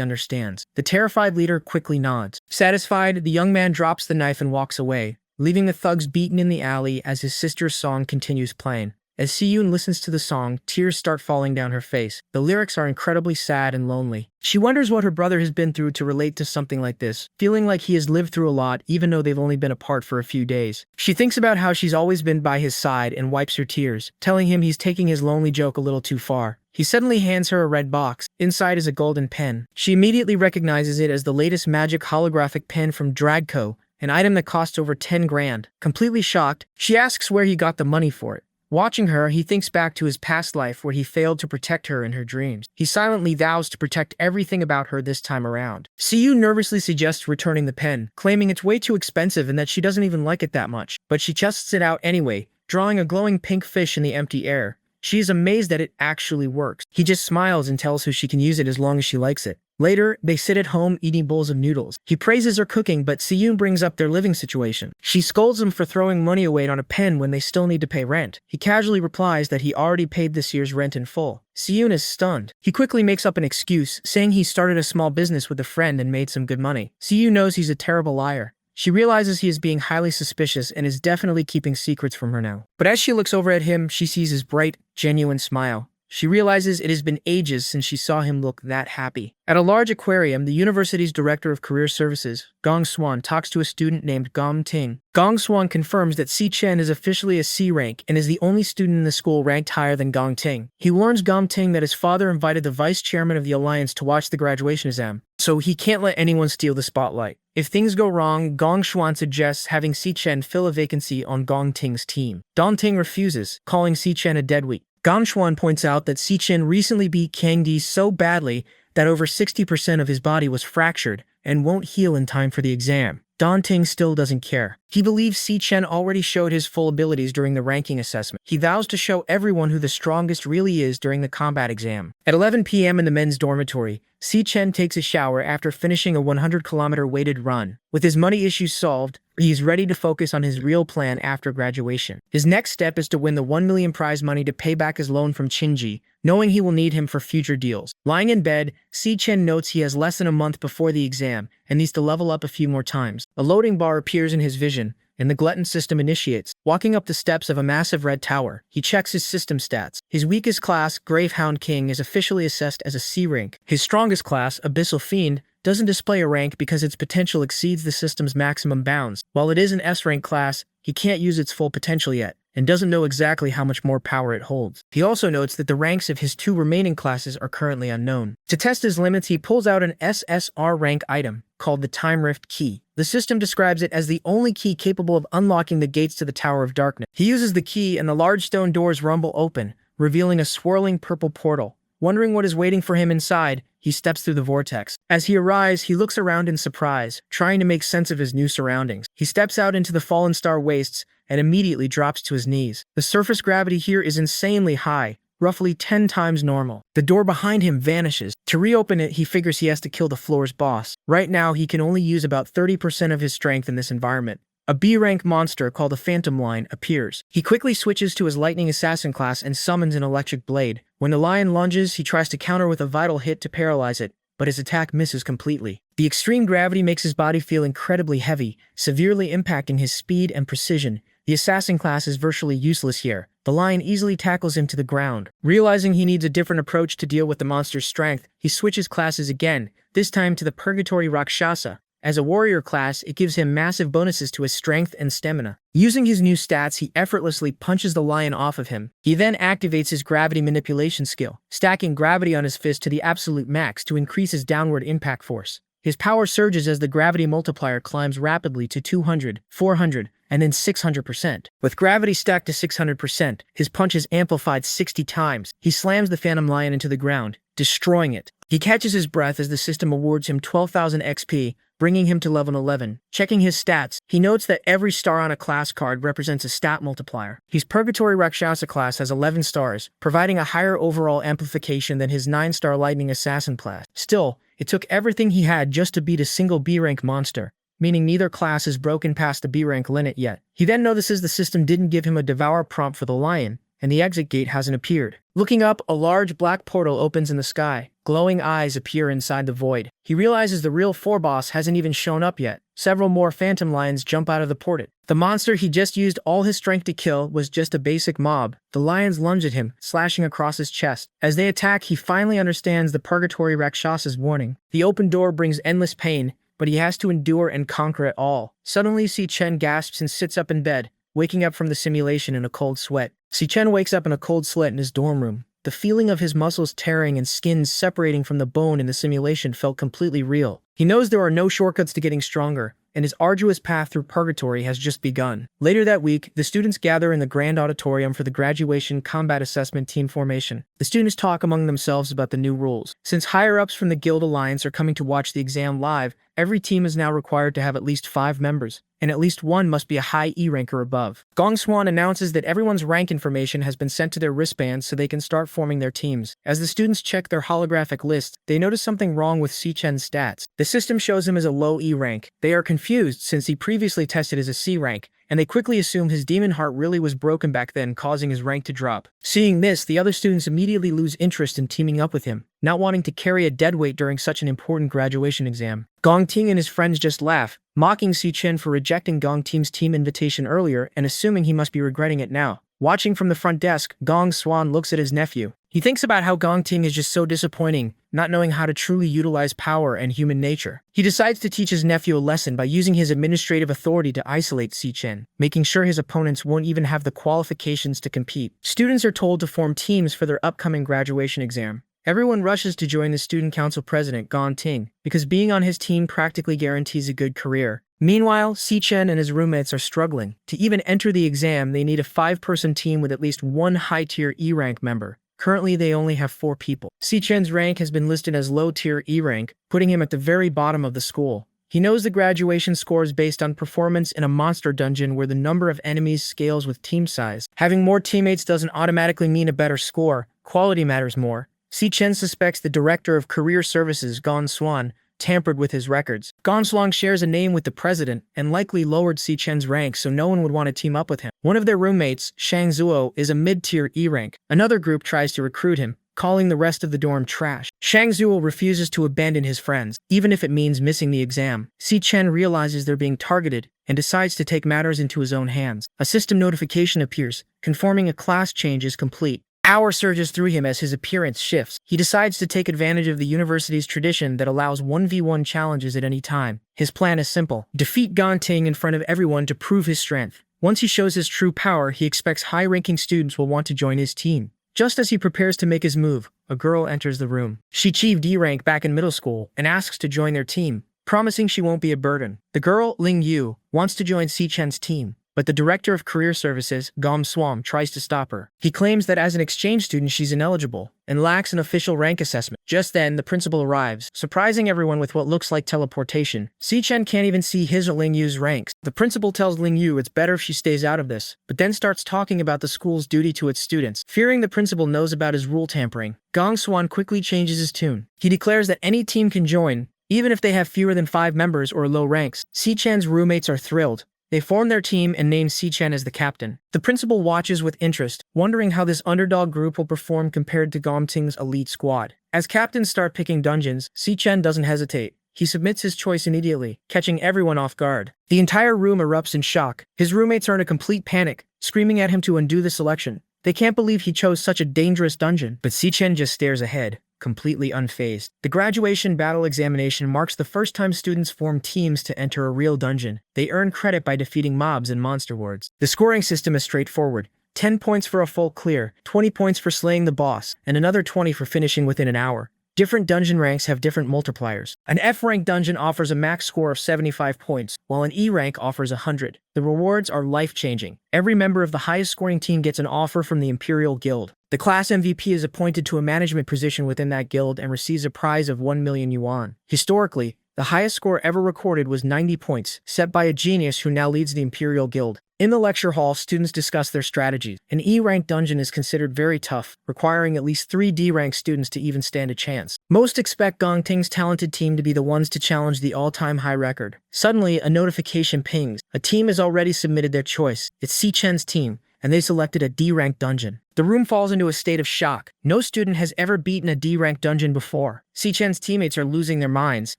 understands. The terrified leader quickly nods. Satisfied, the young man drops the knife and walks away, leaving the thugs beaten in the alley as his sister's song continues playing. As Si-Yun listens to the song, tears start falling down her face. The lyrics are incredibly sad and lonely. She wonders what her brother has been through to relate to something like this, feeling like he has lived through a lot even though they've only been apart for a few days. She thinks about how she's always been by his side and wipes her tears, telling him he's taking his lonely joke a little too far. He suddenly hands her a red box. Inside is a golden pen. She immediately recognizes it as the latest magic holographic pen from Dragco, an item that costs over 10 grand. Completely shocked, she asks where he got the money for it. Watching her, he thinks back to his past life where he failed to protect her in her dreams. He silently vows to protect everything about her this time around. Si-Yu nervously suggests returning the pen, claiming it's way too expensive and that she doesn't even like it that much. But she chests it out anyway, drawing a glowing pink fish in the empty air. She is amazed that it actually works. He just smiles and tells her she can use it as long as she likes it. Later, they sit at home eating bowls of noodles. He praises her cooking, but Siyun brings up their living situation. She scolds him for throwing money away on a pen when they still need to pay rent. He casually replies that he already paid this year's rent in full. Siyun is stunned. He quickly makes up an excuse, saying he started a small business with a friend and made some good money. Siyun knows he's a terrible liar. She realizes he is being highly suspicious and is definitely keeping secrets from her now. But as she looks over at him, she sees his bright, genuine smile. She realizes it has been ages since she saw him look that happy. At a large aquarium, the university's director of career services, Gong Swan, talks to a student named Gong Ting. Gong Swan confirms that Si Chen is officially a C rank and is the only student in the school ranked higher than Gong Ting. He warns Gong Ting that his father invited the vice chairman of the alliance to watch the graduation exam, so he can't let anyone steal the spotlight. If things go wrong, Gong Swan suggests having Si Chen fill a vacancy on Gong Ting's team. Gong Ting refuses, calling Si Chen a deadbeat. Gong Swan points out that Si Chen recently beat Kang Di so badly that over 60% of his body was fractured and won't heal in time for the exam. Gong Ting still doesn't care. He believes Si Chen already showed his full abilities during the ranking assessment. He vows to show everyone who the strongest really is during the combat exam. At 11 p.m. in the men's dormitory, Si Chen takes a shower after finishing a 100-kilometer weighted run. With his money issues solved, he is ready to focus on his real plan after graduation. His next step is to win the 1 million prize money to pay back his loan from Chinji, knowing he will need him for future deals. Lying in bed, Si Chen notes he has less than a month before the exam and needs to level up a few more times. A loading bar appears in his vision, and the glutton system initiates. Walking up the steps of a massive red tower, he checks his system stats. His weakest class, Gravehound King, is officially assessed as a C rank. His strongest class, Abyssal Fiend, doesn't display a rank because its potential exceeds the system's maximum bounds. While it is an S-rank class, he can't use its full potential yet, and doesn't know exactly how much more power it holds. He also notes that the ranks of his 2 remaining classes are currently unknown. To test his limits, he pulls out an SSS-Rank item called the Time Rift Key. The system describes it as the only key capable of unlocking the gates to the Tower of Darkness. He uses the key and the large stone doors rumble open, revealing a swirling purple portal. Wondering what is waiting for him inside, he steps through the vortex. As he arrives, he looks around in surprise, trying to make sense of his new surroundings. He steps out into the fallen star wastes and immediately drops to his knees. The surface gravity here is insanely high, roughly 10 times normal. The door behind him vanishes. To reopen it, he figures he has to kill the floor's boss. Right now, he can only use about 30% of his strength in this environment. A B-rank monster called the Phantom Lion appears. He quickly switches to his Lightning Assassin class and summons an electric blade. When the lion lunges, he tries to counter with a vital hit to paralyze it, but his attack misses completely. The extreme gravity makes his body feel incredibly heavy, severely impacting his speed and precision. The assassin class is virtually useless here. The lion easily tackles him to the ground. Realizing he needs a different approach to deal with the monster's strength, he switches classes again, this time to the Purgatory Rakshasa. As a warrior class, it gives him massive bonuses to his strength and stamina. Using his new stats, he effortlessly punches the lion off of him. He then activates his gravity manipulation skill, stacking gravity on his fist to the absolute max to increase his downward impact force. His power surges as the gravity multiplier climbs rapidly to 200, 400, and then 600%. With gravity stacked to 600%, his punch is amplified 60 times. He slams the Phantom Lion into the ground, destroying it. He catches his breath as the system awards him 12,000 XP, bringing him to level 11. Checking his stats, he notes that every star on a class card represents a stat multiplier. His Purgatory Rakshasa class has 11 stars, providing a higher overall amplification than his 9-star Lightning Assassin class. Still, it took everything he had just to beat a single B-rank monster, meaning neither class has broken past the B-rank limit yet. He then notices the system didn't give him a Devourer prompt for the lion, and the exit gate hasn't appeared. Looking up, a large black portal opens in the sky. Glowing eyes appear inside the void. He realizes the real 4 boss hasn't even shown up yet. Several more Phantom Lions jump out of the portal. The monster he just used all his strength to kill was just a basic mob. The lions lunge at him, slashing across his chest. As they attack, he finally understands the Purgatory Rakshasa's warning. The open door brings endless pain, but he has to endure and conquer it all. Suddenly, Si Chen gasps and sits up in bed, waking up from the simulation in a cold sweat. Si Chen wakes up in a cold sweat in his dorm room. The feeling of his muscles tearing and skin separating from the bone in the simulation felt completely real. He knows there are no shortcuts to getting stronger, and his arduous path through purgatory has just begun. Later that week, the students gather in the grand auditorium for the graduation combat assessment team formation. The students talk among themselves about the new rules. Since higher-ups from the Guild Alliance are coming to watch the exam live, Every team is now required to have at least 5 members, and at least one must be a high E rank or above. Gong Swan announces that everyone's rank information has been sent to their wristbands so they can start forming their teams. As the students check their holographic lists, they notice something wrong with Si Chen's stats. The system shows him as a low E rank. They are confused since he previously tested as a C rank, and they quickly assume his demon heart really was broken back then, causing his rank to drop. Seeing this, the other students immediately lose interest in teaming up with him, not wanting to carry a deadweight during such an important graduation exam. Gong Ting and his friends just laugh, mocking Si Chen for rejecting Gong Ting's team invitation earlier and assuming he must be regretting it now. Watching from the front desk, Gong Swan looks at his nephew. He thinks about how Gong Ting is just so disappointing, not knowing how to truly utilize power and human nature. He decides to teach his nephew a lesson by using his administrative authority to isolate Si Chen, making sure his opponents won't even have the qualifications to compete. Students are told to form teams for their upcoming graduation exam. Everyone rushes to join the student council president, Gong Ting, because being on his team practically guarantees a good career. Meanwhile, Si Chen and his roommates are struggling. To even enter the exam, they need a 5-person team with at least one high-tier E rank member. Currently, they only have 4 people. Si Chen's rank has been listed as low-tier E rank, putting him at the very bottom of the school. He knows the graduation scores based on performance in a monster dungeon where the number of enemies scales with team size. Having more teammates doesn't automatically mean a better score. Quality matters more. Si Chen suspects the director of career services, Gong Swan, tampered with his records. Gong Swan shares a name with the president and likely lowered Si Chen's rank so no one would want to team up with him. One of their roommates, Shang Zuo, is a mid-tier E rank. Another group tries to recruit him, calling the rest of the dorm trash. Shang Zuo refuses to abandon his friends, even if it means missing the exam. Si Chen realizes they're being targeted and decides to take matters into his own hands. A system notification appears, confirming a class change is complete. Awe surges through him as his appearance shifts. He decides to take advantage of the university's tradition that allows 1v1 challenges at any time. His plan is simple: defeat Gong Ting in front of everyone to prove his strength. Once he shows his true power, he expects high-ranking students will want to join his team. Just as he prepares to make his move, a girl enters the room. She achieved D rank back in middle school and asks to join their team, promising she won't be a burden. The girl, Ling Yu, wants to join Si Chen's team, but the director of career services, Gong Swan, tries to stop her. He claims that as an exchange student she's ineligible and lacks an official rank assessment. Just then, the principal arrives, surprising everyone with what looks like teleportation. Si Chen can't even see his or Ling Yu's ranks. The principal tells Ling Yu it's better if she stays out of this, but then starts talking about the school's duty to its students. Fearing the principal knows about his rule tampering, Gong Swan quickly changes his tune. He declares that any team can join, even if they have fewer than 5 members or low ranks. Si Chen's roommates are thrilled. They form their team and name Si Chen as the captain. The principal watches with interest, wondering how this underdog group will perform compared to Gong Ting's elite squad. As captains start picking dungeons, Si Chen doesn't hesitate. He submits his choice immediately, catching everyone off guard. The entire room erupts in shock. His roommates are in a complete panic, screaming at him to undo the selection. They can't believe he chose such a dangerous dungeon, but Si Chen just stares ahead, completely unfazed. The graduation battle examination marks the first time students form teams to enter a real dungeon. They earn credit by defeating mobs and monster wards. The scoring system is straightforward. 10 points for a full clear, 20 points for slaying the boss, and another 20 for finishing within an hour. Different dungeon ranks have different multipliers. An F-rank dungeon offers a max score of 75 points, while an E rank offers 100. The rewards are life-changing. Every member of the highest-scoring team gets an offer from the Imperial Guild. The class MVP is appointed to a management position within that guild and receives a prize of 1 million yuan. Historically, the highest score ever recorded was 90 points, set by a genius who now leads the Imperial Guild. In the lecture hall, students discuss their strategies. An E-rank dungeon is considered very tough, requiring at least 3 D-rank students to even stand a chance. Most expect Gong Ting's talented team to be the ones to challenge the all-time high record. Suddenly, a notification pings. A team has already submitted their choice. It's Si Chen's team, and they selected a D-rank dungeon. The room falls into a state of shock. No student has ever beaten a D-rank dungeon before. Si Chen's teammates are losing their minds,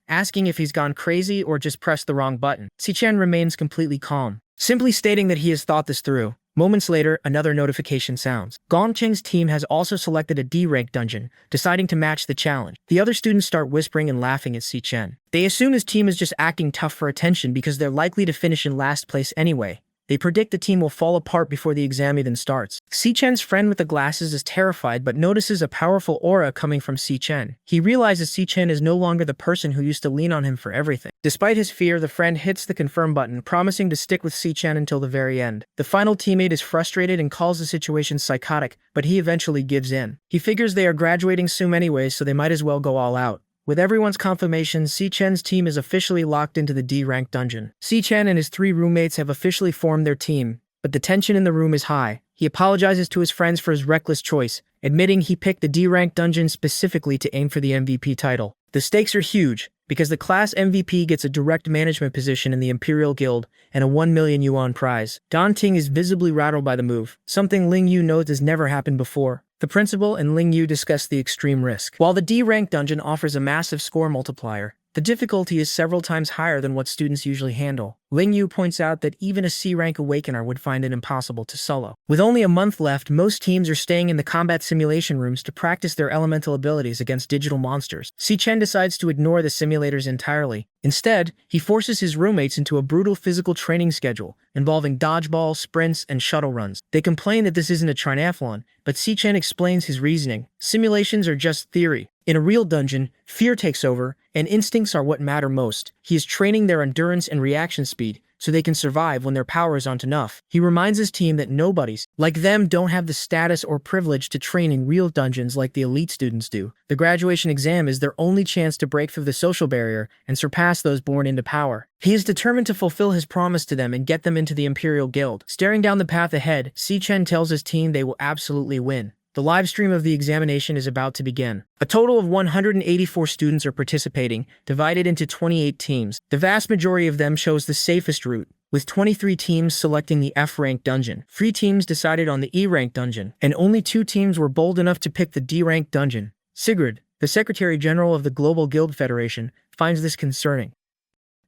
asking if he's gone crazy or just pressed the wrong button. Si Chen remains completely calm, simply stating that he has thought this through. Moments later, another notification sounds. Gong Ting's team has also selected a D-rank dungeon, deciding to match the challenge. The other students start whispering and laughing at Si Chen. They assume his team is just acting tough for attention because they're likely to finish in last place anyway. They predict the team will fall apart before the exam even starts. Si Chen's friend with the glasses is terrified but notices a powerful aura coming from Si Chen. He realizes Si Chen is no longer the person who used to lean on him for everything. Despite his fear, the friend hits the confirm button, promising to stick with Si Chen until the very end. The final teammate is frustrated and calls the situation psychotic, but he eventually gives in. He figures they are graduating soon anyway, so they might as well go all out. With everyone's confirmation, Si-Chen's team is officially locked into the D-rank dungeon. Si-Chen and his 3 roommates have officially formed their team, but the tension in the room is high. He apologizes to his friends for his reckless choice, admitting he picked the D-rank dungeon specifically to aim for the MVP title. The stakes are huge, because the class MVP gets a direct management position in the Imperial Guild and a 1 million yuan prize. Dan Ting is visibly rattled by the move, something Ling Yu knows has never happened before. The principal and Ling Yu discuss the extreme risk. While the D-rank dungeon offers a massive score multiplier, the difficulty is several times higher than what students usually handle. Ling Yu points out that even a C-rank awakener would find it impossible to solo. With only a month left, most teams are staying in the combat simulation rooms to practice their elemental abilities against digital monsters. Si-Chen decides to ignore the simulators entirely. Instead, he forces his roommates into a brutal physical training schedule, involving dodgeball, sprints, and shuttle runs. They complain that this isn't a triathlon, but Si-Chen explains his reasoning. Simulations are just theory. In a real dungeon, fear takes over, and instincts are what matter most. He is training their endurance and reaction speed, so they can survive when their powers aren't enough. He reminds his team that nobodies, like them, don't have the status or privilege to train in real dungeons like the elite students do. The graduation exam is their only chance to break through the social barrier and surpass those born into power. He is determined to fulfill his promise to them and get them into the Imperial Guild. Staring down the path ahead, Si-Chen tells his team they will absolutely win. The live stream of the examination is about to begin. A total of 184 students are participating, divided into 28 teams. The vast majority of them chose the safest route, with 23 teams selecting the F-rank dungeon. 3 teams decided on the E-rank dungeon, and only 2 teams were bold enough to pick the D-rank dungeon. Sigrid, the Secretary General of the Global Guild Federation, finds this concerning.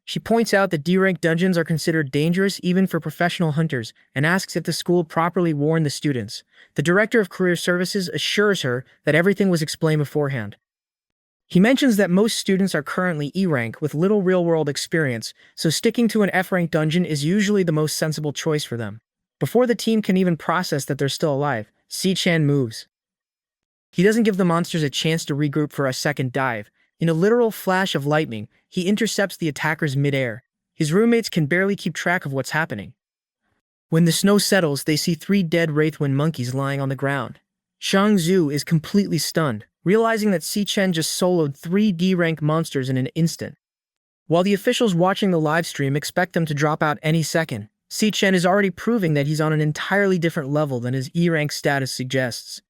She points out that D-rank dungeons are considered dangerous even for professional hunters and asks if the school properly warned the students. The Director of Career Services assures her that everything was explained beforehand. He mentions that most students are currently E-rank with little real-world experience, so sticking to an F-rank dungeon is usually the most sensible choice for them. Before the team can even process that they're still alive, Si-Chen moves. He doesn't give the monsters a chance to regroup for a second dive. In a literal flash of lightning, he intercepts the attackers mid-air. His roommates can barely keep track of what's happening. When the snow settles, they see 3 dead Wraithwind monkeys lying on the ground. Shang Zhu is completely stunned, realizing that Si-Chen just soloed 3 D-rank monsters in an instant. While the officials watching the livestream expect them to drop out any second, Si-Chen is already proving that he's on an entirely different level than his E-rank status suggests.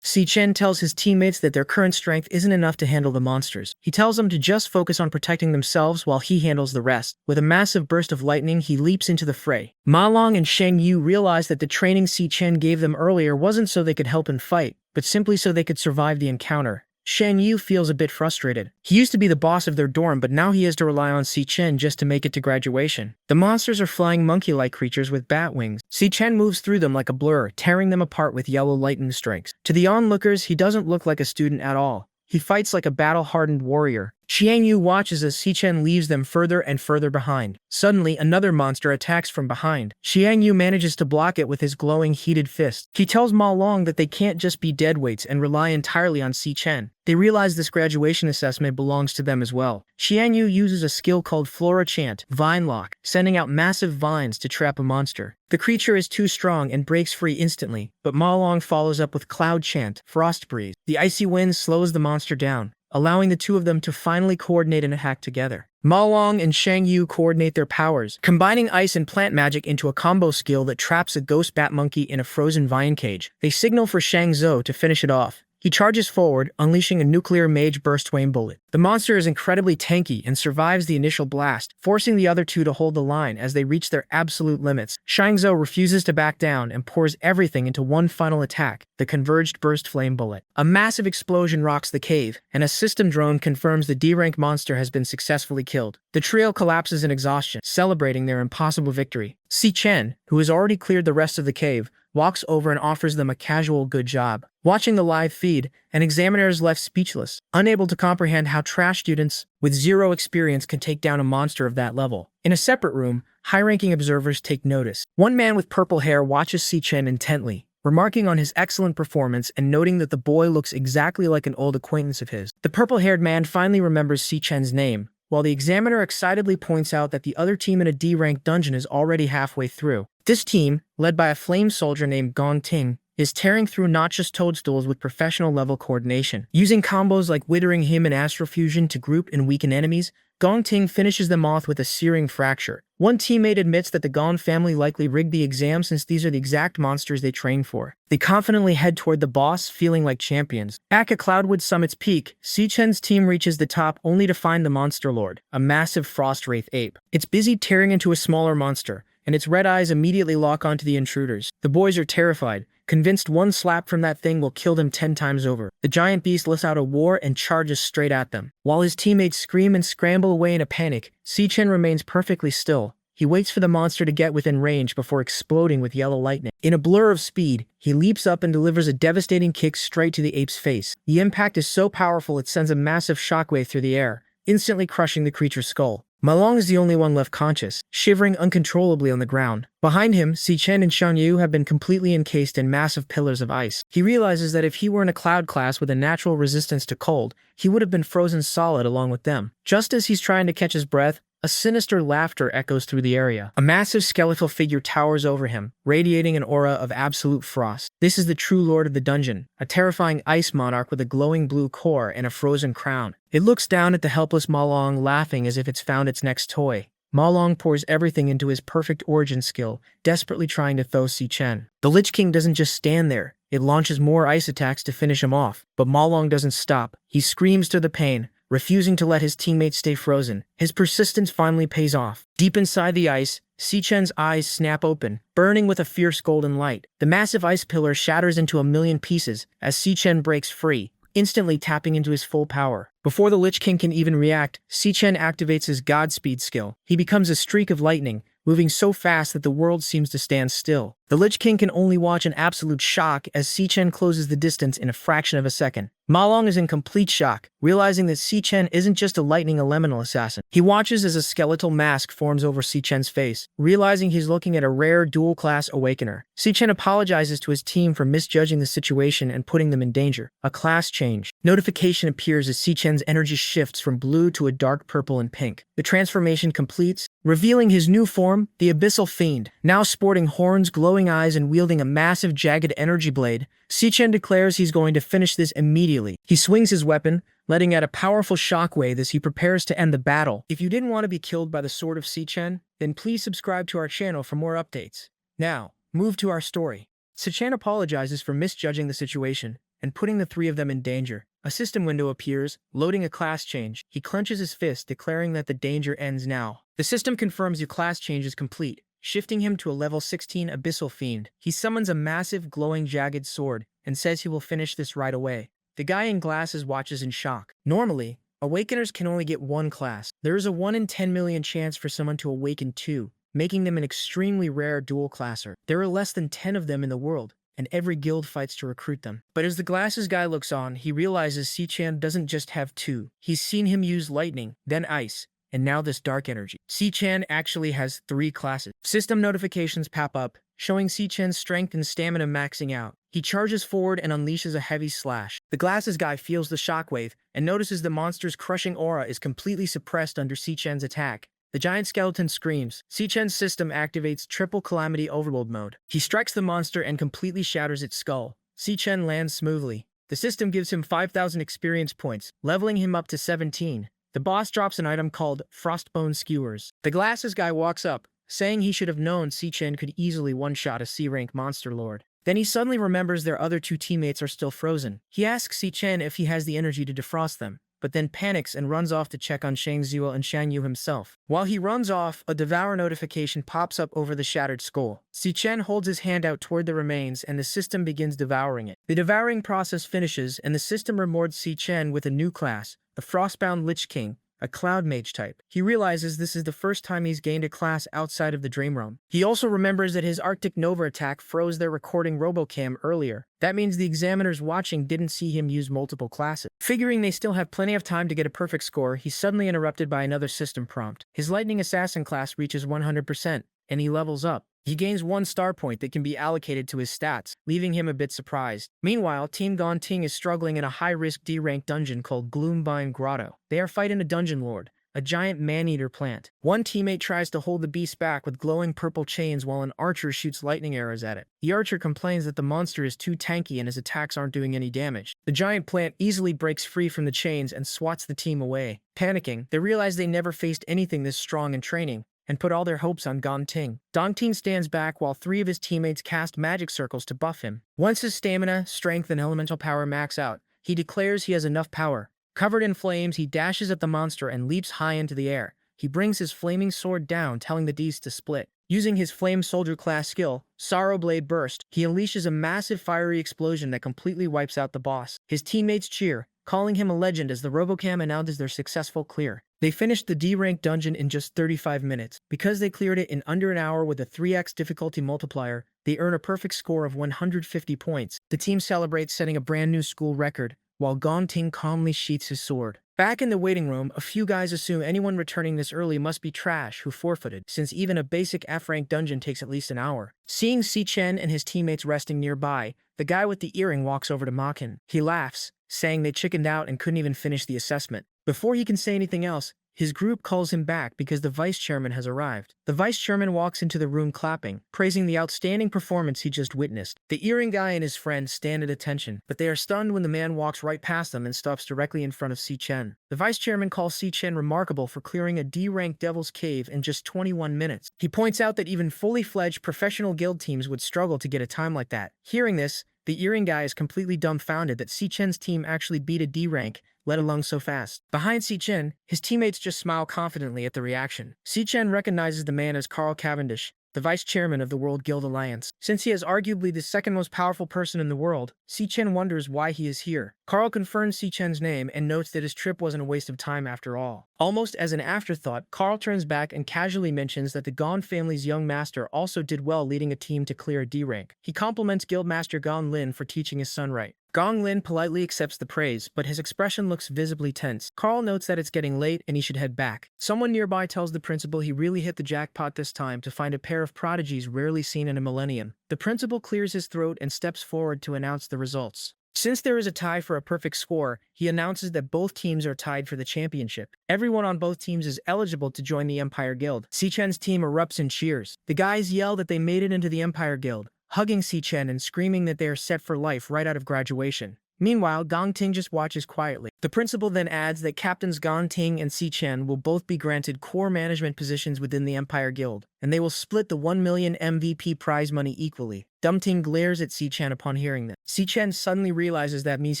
Si-Chen tells his teammates that their current strength isn't enough to handle the monsters. He tells them to just focus on protecting themselves while he handles the rest. With a massive burst of lightning, he leaps into the fray. Ma Long and Sheng Yu realize that the training Si-Chen gave them earlier wasn't so they could help him fight, but simply so they could survive the encounter. Sheng Yu feels a bit frustrated. He used to be the boss of their dorm, but now he has to rely on Si-Chen just to make it to graduation. The monsters are flying monkey-like creatures with bat wings. Si-Chen moves through them like a blur, tearing them apart with yellow lightning strikes. To the onlookers, he doesn't look like a student at all. He fights like a battle-hardened warrior. Xiang Yu watches as Si-Chen leaves them further and further behind. Suddenly, another monster attacks from behind. Xiang Yu manages to block it with his glowing, heated fist. He tells Ma Long that they can't just be deadweights and rely entirely on Si-Chen. They realize this graduation assessment belongs to them as well. Xiang Yu uses a skill called Flora Chant, Vine Lock, sending out massive vines to trap a monster. The creature is too strong and breaks free instantly, but Ma Long follows up with Cloud Chant, Frost Breeze. The icy wind slows the monster down, allowing the 2 of them to finally coordinate an attack together. Ma Long and Shang Yu coordinate their powers, combining ice and plant magic into a combo skill that traps a ghost bat monkey in a frozen vine cage. They signal for Shang Zhou to finish it off. He charges forward, unleashing a nuclear mage burst flame bullet. The monster is incredibly tanky and survives the initial blast, forcing the other 2 to hold the line as they reach their absolute limits. Shang Zhou refuses to back down and pours everything into one final attack, the converged burst flame bullet. A massive explosion rocks the cave, and a system drone confirms the D-rank monster has been successfully killed. The trio collapses in exhaustion, celebrating their impossible victory. Si-Chen, who has already cleared the rest of the cave, walks over and offers them a casual good job. Watching the live feed, an examiner is left speechless, unable to comprehend how trash students with 0 experience can take down a monster of that level. In a separate room, high-ranking observers take notice. One man with purple hair watches Si-Chen intently, remarking on his excellent performance and noting that the boy looks exactly like an old acquaintance of his. The purple-haired man finally remembers Si-Chen's name, while the examiner excitedly points out that the other team in a D-rank dungeon is already halfway through. This team, led by a flame soldier named Gong Ting, is tearing through not just toadstools with professional-level coordination. Using combos like Withering Him and Astrofusion to group and weaken enemies, Gong Ting finishes them off with a searing fracture. One teammate admits that the Gong family likely rigged the exam since these are the exact monsters they train for. They confidently head toward the boss, feeling like champions. Back at Cloudwood Summit's peak, Si Chen's team reaches the top only to find the Monster Lord, a massive frost wraith ape. It's busy tearing into a smaller monster, and its red eyes immediately lock onto the intruders. The boys are terrified, convinced one slap from that thing will kill them 10 times over. The giant beast lets out a roar and charges straight at them. While his teammates scream and scramble away in a panic, Si Chen remains perfectly still. He waits for the monster to get within range before exploding with yellow lightning. In a blur of speed, he leaps up and delivers a devastating kick straight to the ape's face. The impact is so powerful it sends a massive shockwave through the air, instantly crushing the creature's skull. Ma Long is the only one left conscious, shivering uncontrollably on the ground. Behind him, Si Chen and Shan Yu have been completely encased in massive pillars of ice. He realizes that if he were in a cloud class with a natural resistance to cold, he would have been frozen solid along with them. Just as he's trying to catch his breath, a sinister laughter echoes through the area. A massive skeletal figure towers over him, radiating an aura of absolute frost. This is the true lord of the dungeon, a terrifying ice monarch with a glowing blue core and a frozen crown. It looks down at the helpless Ma Long, laughing as if it's found its next toy. Ma Long pours everything into his perfect origin skill, desperately trying to thaw Si Chen. The Lich King doesn't just stand there. It launches more ice attacks to finish him off, but Ma Long doesn't stop. He screams through the pain, refusing to let his teammates stay frozen. His persistence finally pays off. Deep inside the ice, Si Chen's eyes snap open, burning with a fierce golden light. The massive ice pillar shatters into a million pieces as Si Chen breaks free, instantly tapping into his full power. Before the Lich King can even react, Si Chen activates his Godspeed skill. He becomes a streak of lightning, moving so fast that the world seems to stand still. The Lich King can only watch in absolute shock as Si Chen closes the distance in a fraction of a second. Ma Long is in complete shock, realizing that Si Chen isn't just a lightning elemental assassin. He watches as a skeletal mask forms over Si Chen's face, realizing he's looking at a rare dual-class awakener. Si Chen apologizes to his team for misjudging the situation and putting them in danger. A class change. Notification appears as Si Chen's energy shifts from blue to a dark purple and pink. The transformation completes, revealing his new form, the Abyssal Fiend. Now sporting horns, glowing eyes, and wielding a massive jagged energy blade, Si Chen declares he's going to finish this immediately. He swings his weapon, letting out a powerful shockwave as he prepares to end the battle. If you didn't want to be killed by the sword of Si Chen, then please subscribe to our channel for more updates. Now, move to our story. Si Chen apologizes for misjudging the situation and putting the three of them in danger. A system window appears, loading a class change. He clenches his fist, declaring that the danger ends now. The system confirms your class change is complete, shifting him to a level 16 Abyssal Fiend. He summons a massive, glowing, jagged sword and says he will finish this right away. The guy in glasses watches in shock. Normally, Awakeners can only get one class. There is a 1 in 10 million chance for someone to awaken two, making them an extremely rare dual classer. There are less than 10 of them in the world, and every guild fights to recruit them. But as the glasses guy looks on, he realizes Si Chen doesn't just have two. He's seen him use lightning, then ice, and now this dark energy. Si Chen actually has 3 classes. System notifications pop up, showing Si Chen's strength and stamina maxing out. He charges forward and unleashes a heavy slash. The glasses guy feels the shockwave and notices the monster's crushing aura is completely suppressed under Si Chen's attack. The giant skeleton screams. Si Chen's system activates triple calamity overload mode. He strikes the monster and completely shatters its skull. Si Chen lands smoothly. The system gives him 5,000 experience points, leveling him up to 17. The boss drops an item called Frostbone Skewers. The glasses guy walks up, saying he should have known Si Chen could easily one-shot a C-rank monster lord. Then he suddenly remembers their other 2 teammates are still frozen. He asks Si Chen if he has the energy to defrost them, but then panics and runs off to check on Shang Zhuo and Shan Yu himself. While he runs off, a Devourer notification pops up over the shattered skull. Si Chen holds his hand out toward the remains and the system begins devouring it. The devouring process finishes and the system rewards Si Chen with a new class, the Frostbound Lich King, a Cloud Mage type. He realizes this is the first time he's gained a class outside of the Dream Realm. He also remembers that his Arctic Nova attack froze their recording Robocam earlier. That means the examiners watching didn't see him use multiple classes. Figuring they still have plenty of time to get a perfect score, he's suddenly interrupted by another system prompt. His Lightning Assassin class reaches 100%, and he levels up. He gains 1 star point that can be allocated to his stats, leaving him a bit surprised. Meanwhile, Team Gong Ting is struggling in a high-risk D-rank dungeon called Gloombind Grotto. They are fighting a dungeon lord, a giant man-eater plant. One teammate tries to hold the beast back with glowing purple chains while an archer shoots lightning arrows at it. The archer complains that the monster is too tanky and his attacks aren't doing any damage. The giant plant easily breaks free from the chains and swats the team away. Panicking, they realize they never faced anything this strong in training, and put all their hopes on Gongting. Gongting stands back while 3 of his teammates cast magic circles to buff him. Once his stamina, strength, and elemental power max out, he declares he has enough power. Covered in flames, he dashes at the monster and leaps high into the air. He brings his flaming sword down, telling the beast to split. Using his Flame Soldier class skill, Sorrow Blade Burst, he unleashes a massive fiery explosion that completely wipes out the boss. His teammates cheer, calling him a legend as the Robocam announces their successful clear. They finished the D-rank dungeon in just 35 minutes. Because they cleared it in under an hour with a 3x difficulty multiplier, they earn a perfect score of 150 points. The team celebrates setting a brand new school record, while Gongting calmly sheaths his sword. Back in the waiting room, a few guys assume anyone returning this early must be trash who forfeited, since even a basic F-rank dungeon takes at least an hour. Seeing Si Chen and his teammates resting nearby, the guy with the earring walks over to mock him. He laughs, saying they chickened out and couldn't even finish the assessment. Before he can say anything else, his group calls him back because the vice chairman has arrived. The vice chairman walks into the room clapping, praising the outstanding performance he just witnessed. The earring guy and his friend stand at attention, but they are stunned when the man walks right past them and stops directly in front of Si Chen. The vice chairman calls Si Chen remarkable for clearing a D-rank Devil's Cave in just 21 minutes. He points out that even fully fledged professional guild teams would struggle to get a time like that. Hearing this, the earring guy is completely dumbfounded that Si Chen's team actually beat a D-rank, let alone so fast. Behind Si Chen, his teammates just smile confidently at the reaction. Si Chen recognizes the man as Carl Cavendish, the vice chairman of the World Guild Alliance. Since he is arguably the second most powerful person in the world, Si Chen wonders why he is here. Carl confirms Si Chen's name and notes that his trip wasn't a waste of time after all. Almost as an afterthought, Carl turns back and casually mentions that the Gon family's young master also did well leading a team to clear a D-rank. He compliments Guildmaster Gong Lin for teaching his son right. Gong Lin politely accepts the praise, but his expression looks visibly tense. Carl notes that it's getting late and he should head back. Someone nearby tells the principal he really hit the jackpot this time to find a pair of prodigies rarely seen in a millennium. The principal clears his throat and steps forward to announce the results. Since there is a tie for a perfect score, he announces that both teams are tied for the championship. Everyone on both teams is eligible to join the Empire Guild. Si Chen's team erupts in cheers. The guys yell that they made it into the Empire Guild, hugging Si Chen and screaming that they are set for life right out of graduation. Meanwhile, Gongting just watches quietly. The principal then adds that Captains Gongting and Si Chen will both be granted core management positions within the Empire Guild, and they will split the 1 million MVP prize money equally. Dumting glares at Si Chen upon hearing this. Si Chen suddenly realizes that means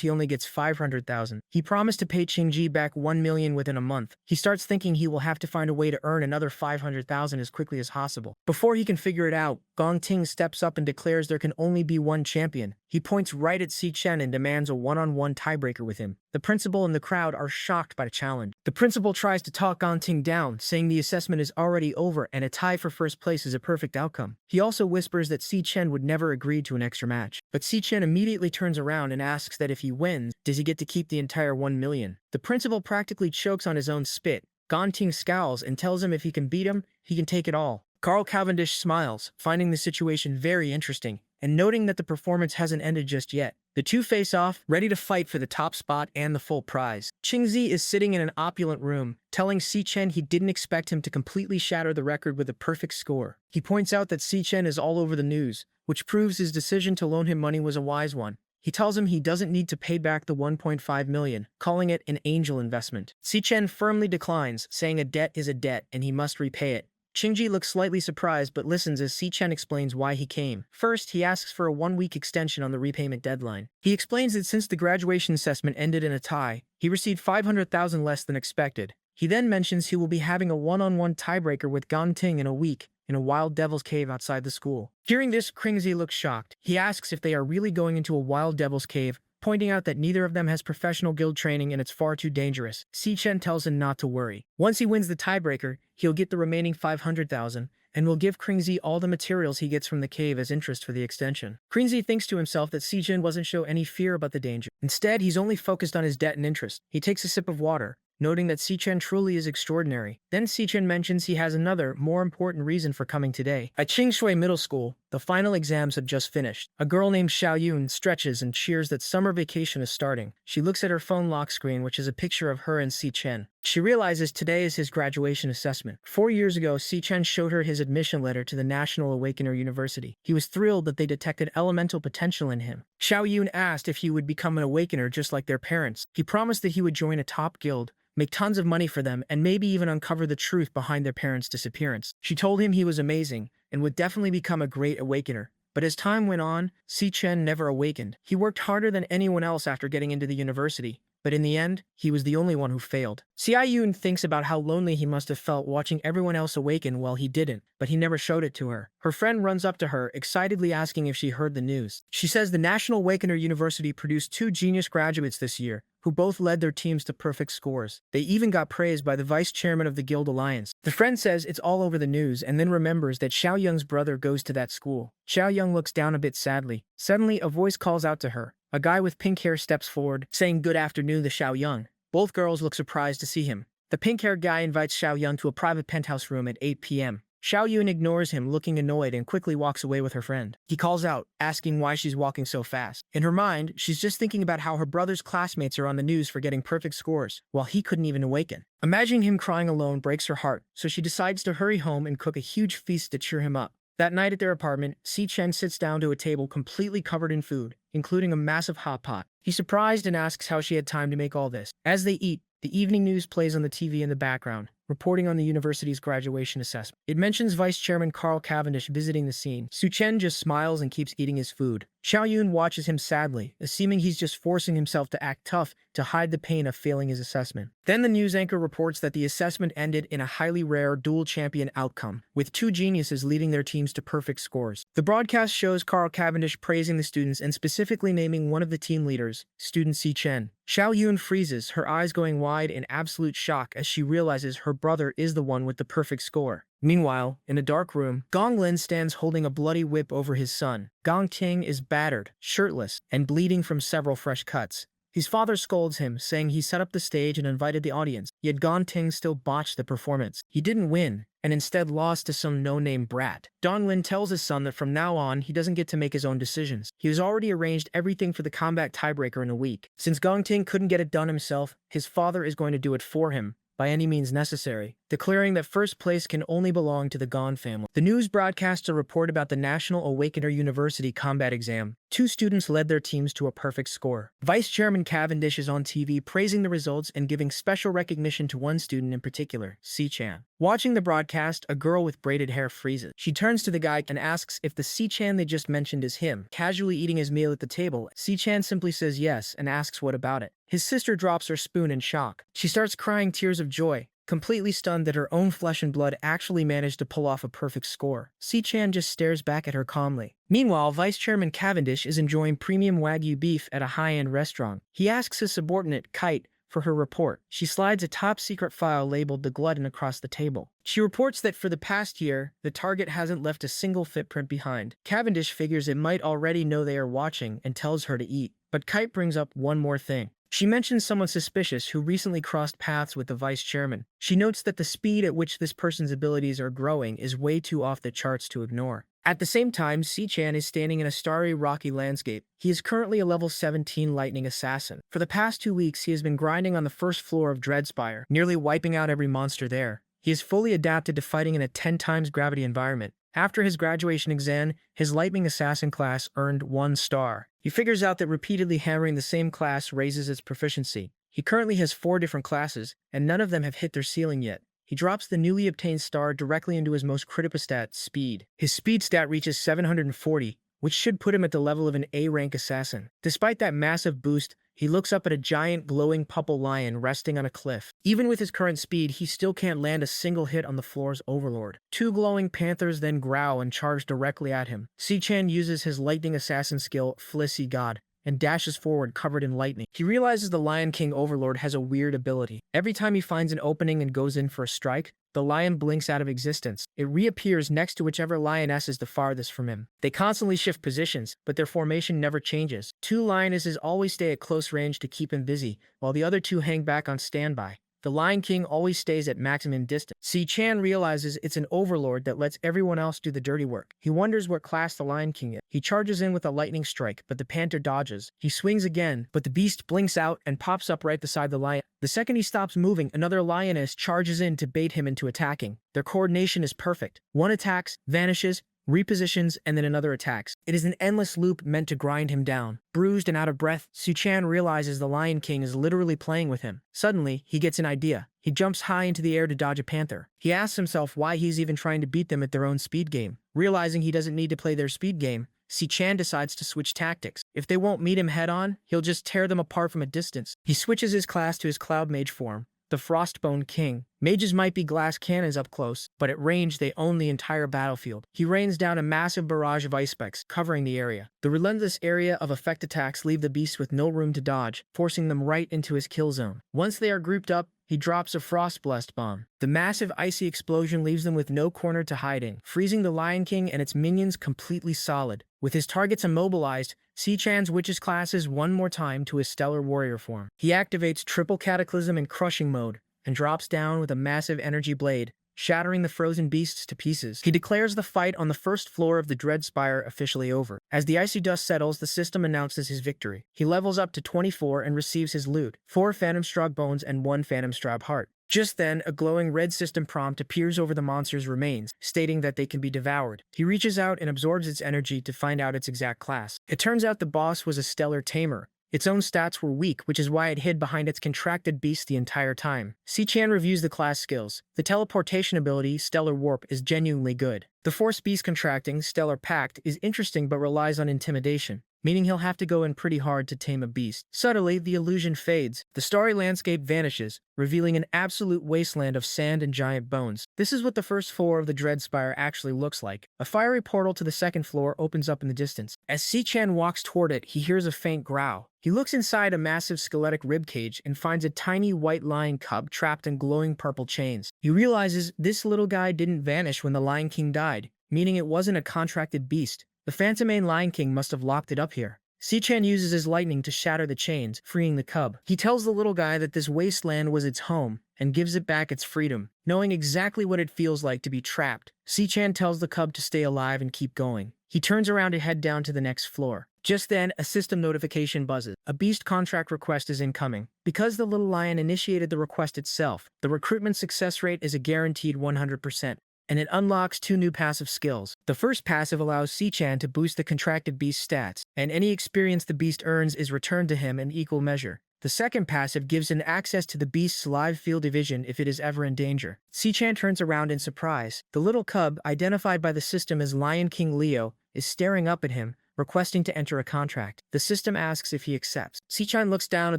he only gets 500,000. He promised to pay Qingji back 1 million within a month. He starts thinking he will have to find a way to earn another 500,000 as quickly as possible. Before he can figure it out, Gongting steps up and declares there can only be one champion. He points right at Si Chen and demands a one-on-one tiebreaker with him. The principal and the crowd are shocked by the challenge. The principal tries to talk Gongting down, saying the assessment is already over and a tie for first place is a perfect outcome. He also whispers that Si Chen would never agree to an extra match. But Si Chen immediately turns around and asks that if he wins, does he get to keep the entire 1 million? The principal practically chokes on his own spit. Gongting scowls and tells him if he can beat him, he can take it all. Carl Cavendish smiles, finding the situation very interesting, and noting that the performance hasn't ended just yet. The two face off, ready to fight for the top spot and the full prize. Qingzi is sitting in an opulent room, telling Si Chen he didn't expect him to completely shatter the record with a perfect score. He points out that Si Chen is all over the news, which proves his decision to loan him money was a wise one. He tells him he doesn't need to pay back the 1.5 million, calling it an angel investment. Si Chen firmly declines, saying a debt is a debt and he must repay it. Qingji looks slightly surprised but listens as Si Chen explains why he came. First, he asks for a 1-week extension on the repayment deadline. He explains that since the graduation assessment ended in a tie, he received 500,000 less than expected. He then mentions he will be having a one-on-one tiebreaker with Gongting in a week, in a wild devil's cave outside the school. Hearing this, Qingzi looks shocked. He asks if they are really going into a wild devil's cave, pointing out that neither of them has professional guild training and it's far too dangerous. Si Chen tells him not to worry. Once he wins the tiebreaker, he'll get the remaining 500,000 and will give Qingzi all the materials he gets from the cave as interest for the extension. Qingzi thinks to himself that Si Chen wasn't show any fear about the danger. Instead, he's only focused on his debt and interest. He takes a sip of water, noting that Si Chen truly is extraordinary. Then Si Chen mentions he has another, more important reason for coming today. At Qingshui Middle School, The final exams had just finished. A girl named Xiao Yun stretches and cheers that summer vacation is starting. She looks at her phone lock screen, which is a picture of her and Si Chen. She realizes today is his graduation assessment. 4 years ago, Si Chen showed her his admission letter to the National Awakener University. He was thrilled that they detected elemental potential in him. Xiao Yun asked if he would become an awakener just like their parents. He promised that he would join a top guild, make tons of money for them, and maybe even uncover the truth behind their parents' disappearance. She told him he was amazing and would definitely become a great awakener. But as time went on, Si Chen never awakened. He worked harder than anyone else after getting into the university, but in the end, he was the only one who failed. Xiao Yun thinks about how lonely he must have felt watching everyone else awaken while he didn't, but he never showed it to her. Her friend runs up to her, excitedly asking if she heard the news. She says the National Awakener University produced 2 genius graduates this year, who both led their teams to perfect scores. They even got praised by the vice chairman of the Guild Alliance. The friend says it's all over the news and then remembers that Xiao Yung's brother goes to that school. Xiao Yung looks down a bit sadly. Suddenly, a voice calls out to her. A guy with pink hair steps forward, saying good afternoon to Xiao Yung. Both girls look surprised to see him. The pink-haired guy invites Xiao Yung to a private penthouse room at 8 p.m. Xiao Yun ignores him, looking annoyed, and quickly walks away with her friend. He calls out, asking why she's walking so fast. In her mind, she's just thinking about how her brother's classmates are on the news for getting perfect scores, while he couldn't even awaken. Imagining him crying alone breaks her heart, so she decides to hurry home and cook a huge feast to cheer him up. That night at their apartment, Si Chen sits down to a table completely covered in food, including a massive hot pot. He's surprised and asks how she had time to make all this. As they eat, the evening news plays on the TV in the background, reporting on the university's graduation assessment. It mentions Vice Chairman Carl Cavendish visiting the scene. Su Chen just smiles and keeps eating his food. Xiao Yun watches him sadly, assuming he's just forcing himself to act tough to hide the pain of failing his assessment. Then the news anchor reports that the assessment ended in a highly rare dual champion outcome, with 2 geniuses leading their teams to perfect scores. The broadcast shows Carl Cavendish praising the students and specifically naming one of the team leaders, student Si Chen. Xiao Yun freezes, her eyes going wide in absolute shock as she realizes her brother is the one with the perfect score. Meanwhile, in a dark room, Gong Lin stands holding a bloody whip over his son. Gong Ting is battered, shirtless, and bleeding from several fresh cuts. His father scolds him, saying he set up the stage and invited the audience, yet Gong Ting still botched the performance. He didn't win, and instead lost to some no-name brat. Dong Lin tells his son that from now on, he doesn't get to make his own decisions. He has already arranged everything for the combat tiebreaker in a week. Since Gong Ting couldn't get it done himself, his father is going to do it for him, by any means necessary, declaring that first place can only belong to the Gon family. The news broadcasts a report about the National Awakener University combat exam. 2 students led their teams to a perfect score. Vice Chairman Cavendish is on TV praising the results and giving special recognition to one student in particular, Si Chan. Watching the broadcast, a girl with braided hair freezes. She turns to the guy and asks if the Si Chan they just mentioned is him. Casually eating his meal at the table, Si Chan simply says yes and asks what about it. His sister drops her spoon in shock. She starts crying tears of joy, completely stunned that her own flesh and blood actually managed to pull off a perfect score. Si Chan just stares back at her calmly. Meanwhile, Vice Chairman Cavendish is enjoying premium Wagyu beef at a high-end restaurant. He asks his subordinate, Kite, for her report. She slides a top-secret file labeled The Glutton across the table. She reports that for the past year, the target hasn't left a single footprint behind. Cavendish figures it might already know they are watching and tells her to eat. But Kite brings up one more thing. She mentions someone suspicious who recently crossed paths with the vice chairman. She notes that the speed at which this person's abilities are growing is way too off the charts to ignore. At the same time, Si Chan is standing in a starry, rocky landscape. He is currently a level 17 lightning assassin. For the past 2 weeks, he has been grinding on the first floor of Dreadspire, nearly wiping out every monster there. He is fully adapted to fighting in a 10 times gravity environment. After his graduation exam, his lightning assassin class earned 1 star. He figures out that repeatedly hammering the same class raises its proficiency. He currently has 4 different classes, and none of them have hit their ceiling yet. He drops the newly obtained star directly into his most critical stat, speed. His speed stat reaches 740, which should put him at the level of an A-rank assassin. Despite that massive boost, he looks up at a giant glowing purple lion resting on a cliff. Even with his current speed, he still can't land a single hit on the floor's overlord. 2 glowing panthers then growl and charge directly at him. Si Chan uses his lightning assassin skill, Felicity God, and dashes forward covered in lightning. He realizes the Lion King Overlord has a weird ability. Every time he finds an opening and goes in for a strike, the lion blinks out of existence. It reappears next to whichever lioness is the farthest from him. They constantly shift positions, but their formation never changes. 2 lionesses always stay at close range to keep him busy, while the other 2 hang back on standby. The Lion King always stays at maximum distance. Si-chan realizes it's an overlord that lets everyone else do the dirty work. He wonders what class the Lion King is. He charges in with a lightning strike, but the panther dodges. He swings again, but the beast blinks out and pops up right beside the lion. The second he stops moving, another lioness charges in to bait him into attacking. Their coordination is perfect. One attacks, vanishes, repositions, and then another attacks. It is an endless loop meant to grind him down. Bruised and out of breath, Si-chan realizes the Lion King is literally playing with him. Suddenly, he gets an idea. He jumps high into the air to dodge a panther. He asks himself why he's even trying to beat them at their own speed game. Realizing he doesn't need to play their speed game, Si-chan decides to switch tactics. If they won't meet him head-on, he'll just tear them apart from a distance. He switches his class to his Cloud Mage form, the Frostbone King. Mages might be glass cannons up close, but at range they own the entire battlefield. He rains down a massive barrage of ice specks, covering the area. The relentless area of effect attacks leave the beast with no room to dodge, forcing them right into his kill zone. Once they are grouped up, he drops a Frost-Blessed bomb. The massive icy explosion leaves them with no corner to hide in, freezing the Lion King and its minions completely solid. With his targets immobilized, Si-chan switches classes one more time to his Stellar Warrior form. He activates Triple Cataclysm in Crushing mode, and drops down with a massive energy blade, shattering the frozen beasts to pieces. He declares the fight on the first floor of the Dread Spire officially over. As the icy dust settles, the system announces his victory. He levels up to 24 and receives his loot, 4 Phantom Strahd bones and 1 Phantom Strahd heart. Just then, a glowing red system prompt appears over the monster's remains, stating that they can be devoured. He reaches out and absorbs its energy to find out its exact class. It turns out the boss was a Stellar Tamer. Its own stats were weak, which is why it hid behind its contracted beast the entire time. Si-chan reviews the class skills. The teleportation ability, Stellar Warp, is genuinely good. The Force Beast Contracting, Stellar Pact, is interesting but relies on intimidation, meaning he'll have to go in pretty hard to tame a beast. Subtly, the illusion fades. The starry landscape vanishes, revealing an absolute wasteland of sand and giant bones. This is what the first floor of the Dread Spire actually looks like. A fiery portal to the second floor opens up in the distance. As Si-chan walks toward it, he hears a faint growl. He looks inside a massive skeletic ribcage and finds a tiny white lion cub trapped in glowing purple chains. He realizes this little guy didn't vanish when the Lion King died, meaning it wasn't a contracted beast. The Phantomane Lion King must have locked it up here. Si-chan uses his lightning to shatter the chains, freeing the cub. He tells the little guy that this wasteland was its home, and gives it back its freedom. Knowing exactly what it feels like to be trapped, Si-chan tells the cub to stay alive and keep going. He turns around to head down to the next floor. Just then, a system notification buzzes. A beast contract request is incoming. Because the little lion initiated the request itself, the recruitment success rate is a guaranteed 100%. And it unlocks 2 new passive skills. The first passive allows Si-chan to boost the contracted beast stats, and any experience the beast earns is returned to him in equal measure. The second passive gives him access to the beast's live field of vision if it is ever in danger. Si-chan turns around in surprise. The little cub, identified by the system as Lion King Leo, is staring up at him, requesting to enter a contract. The system asks if he accepts. Si-chan looks down at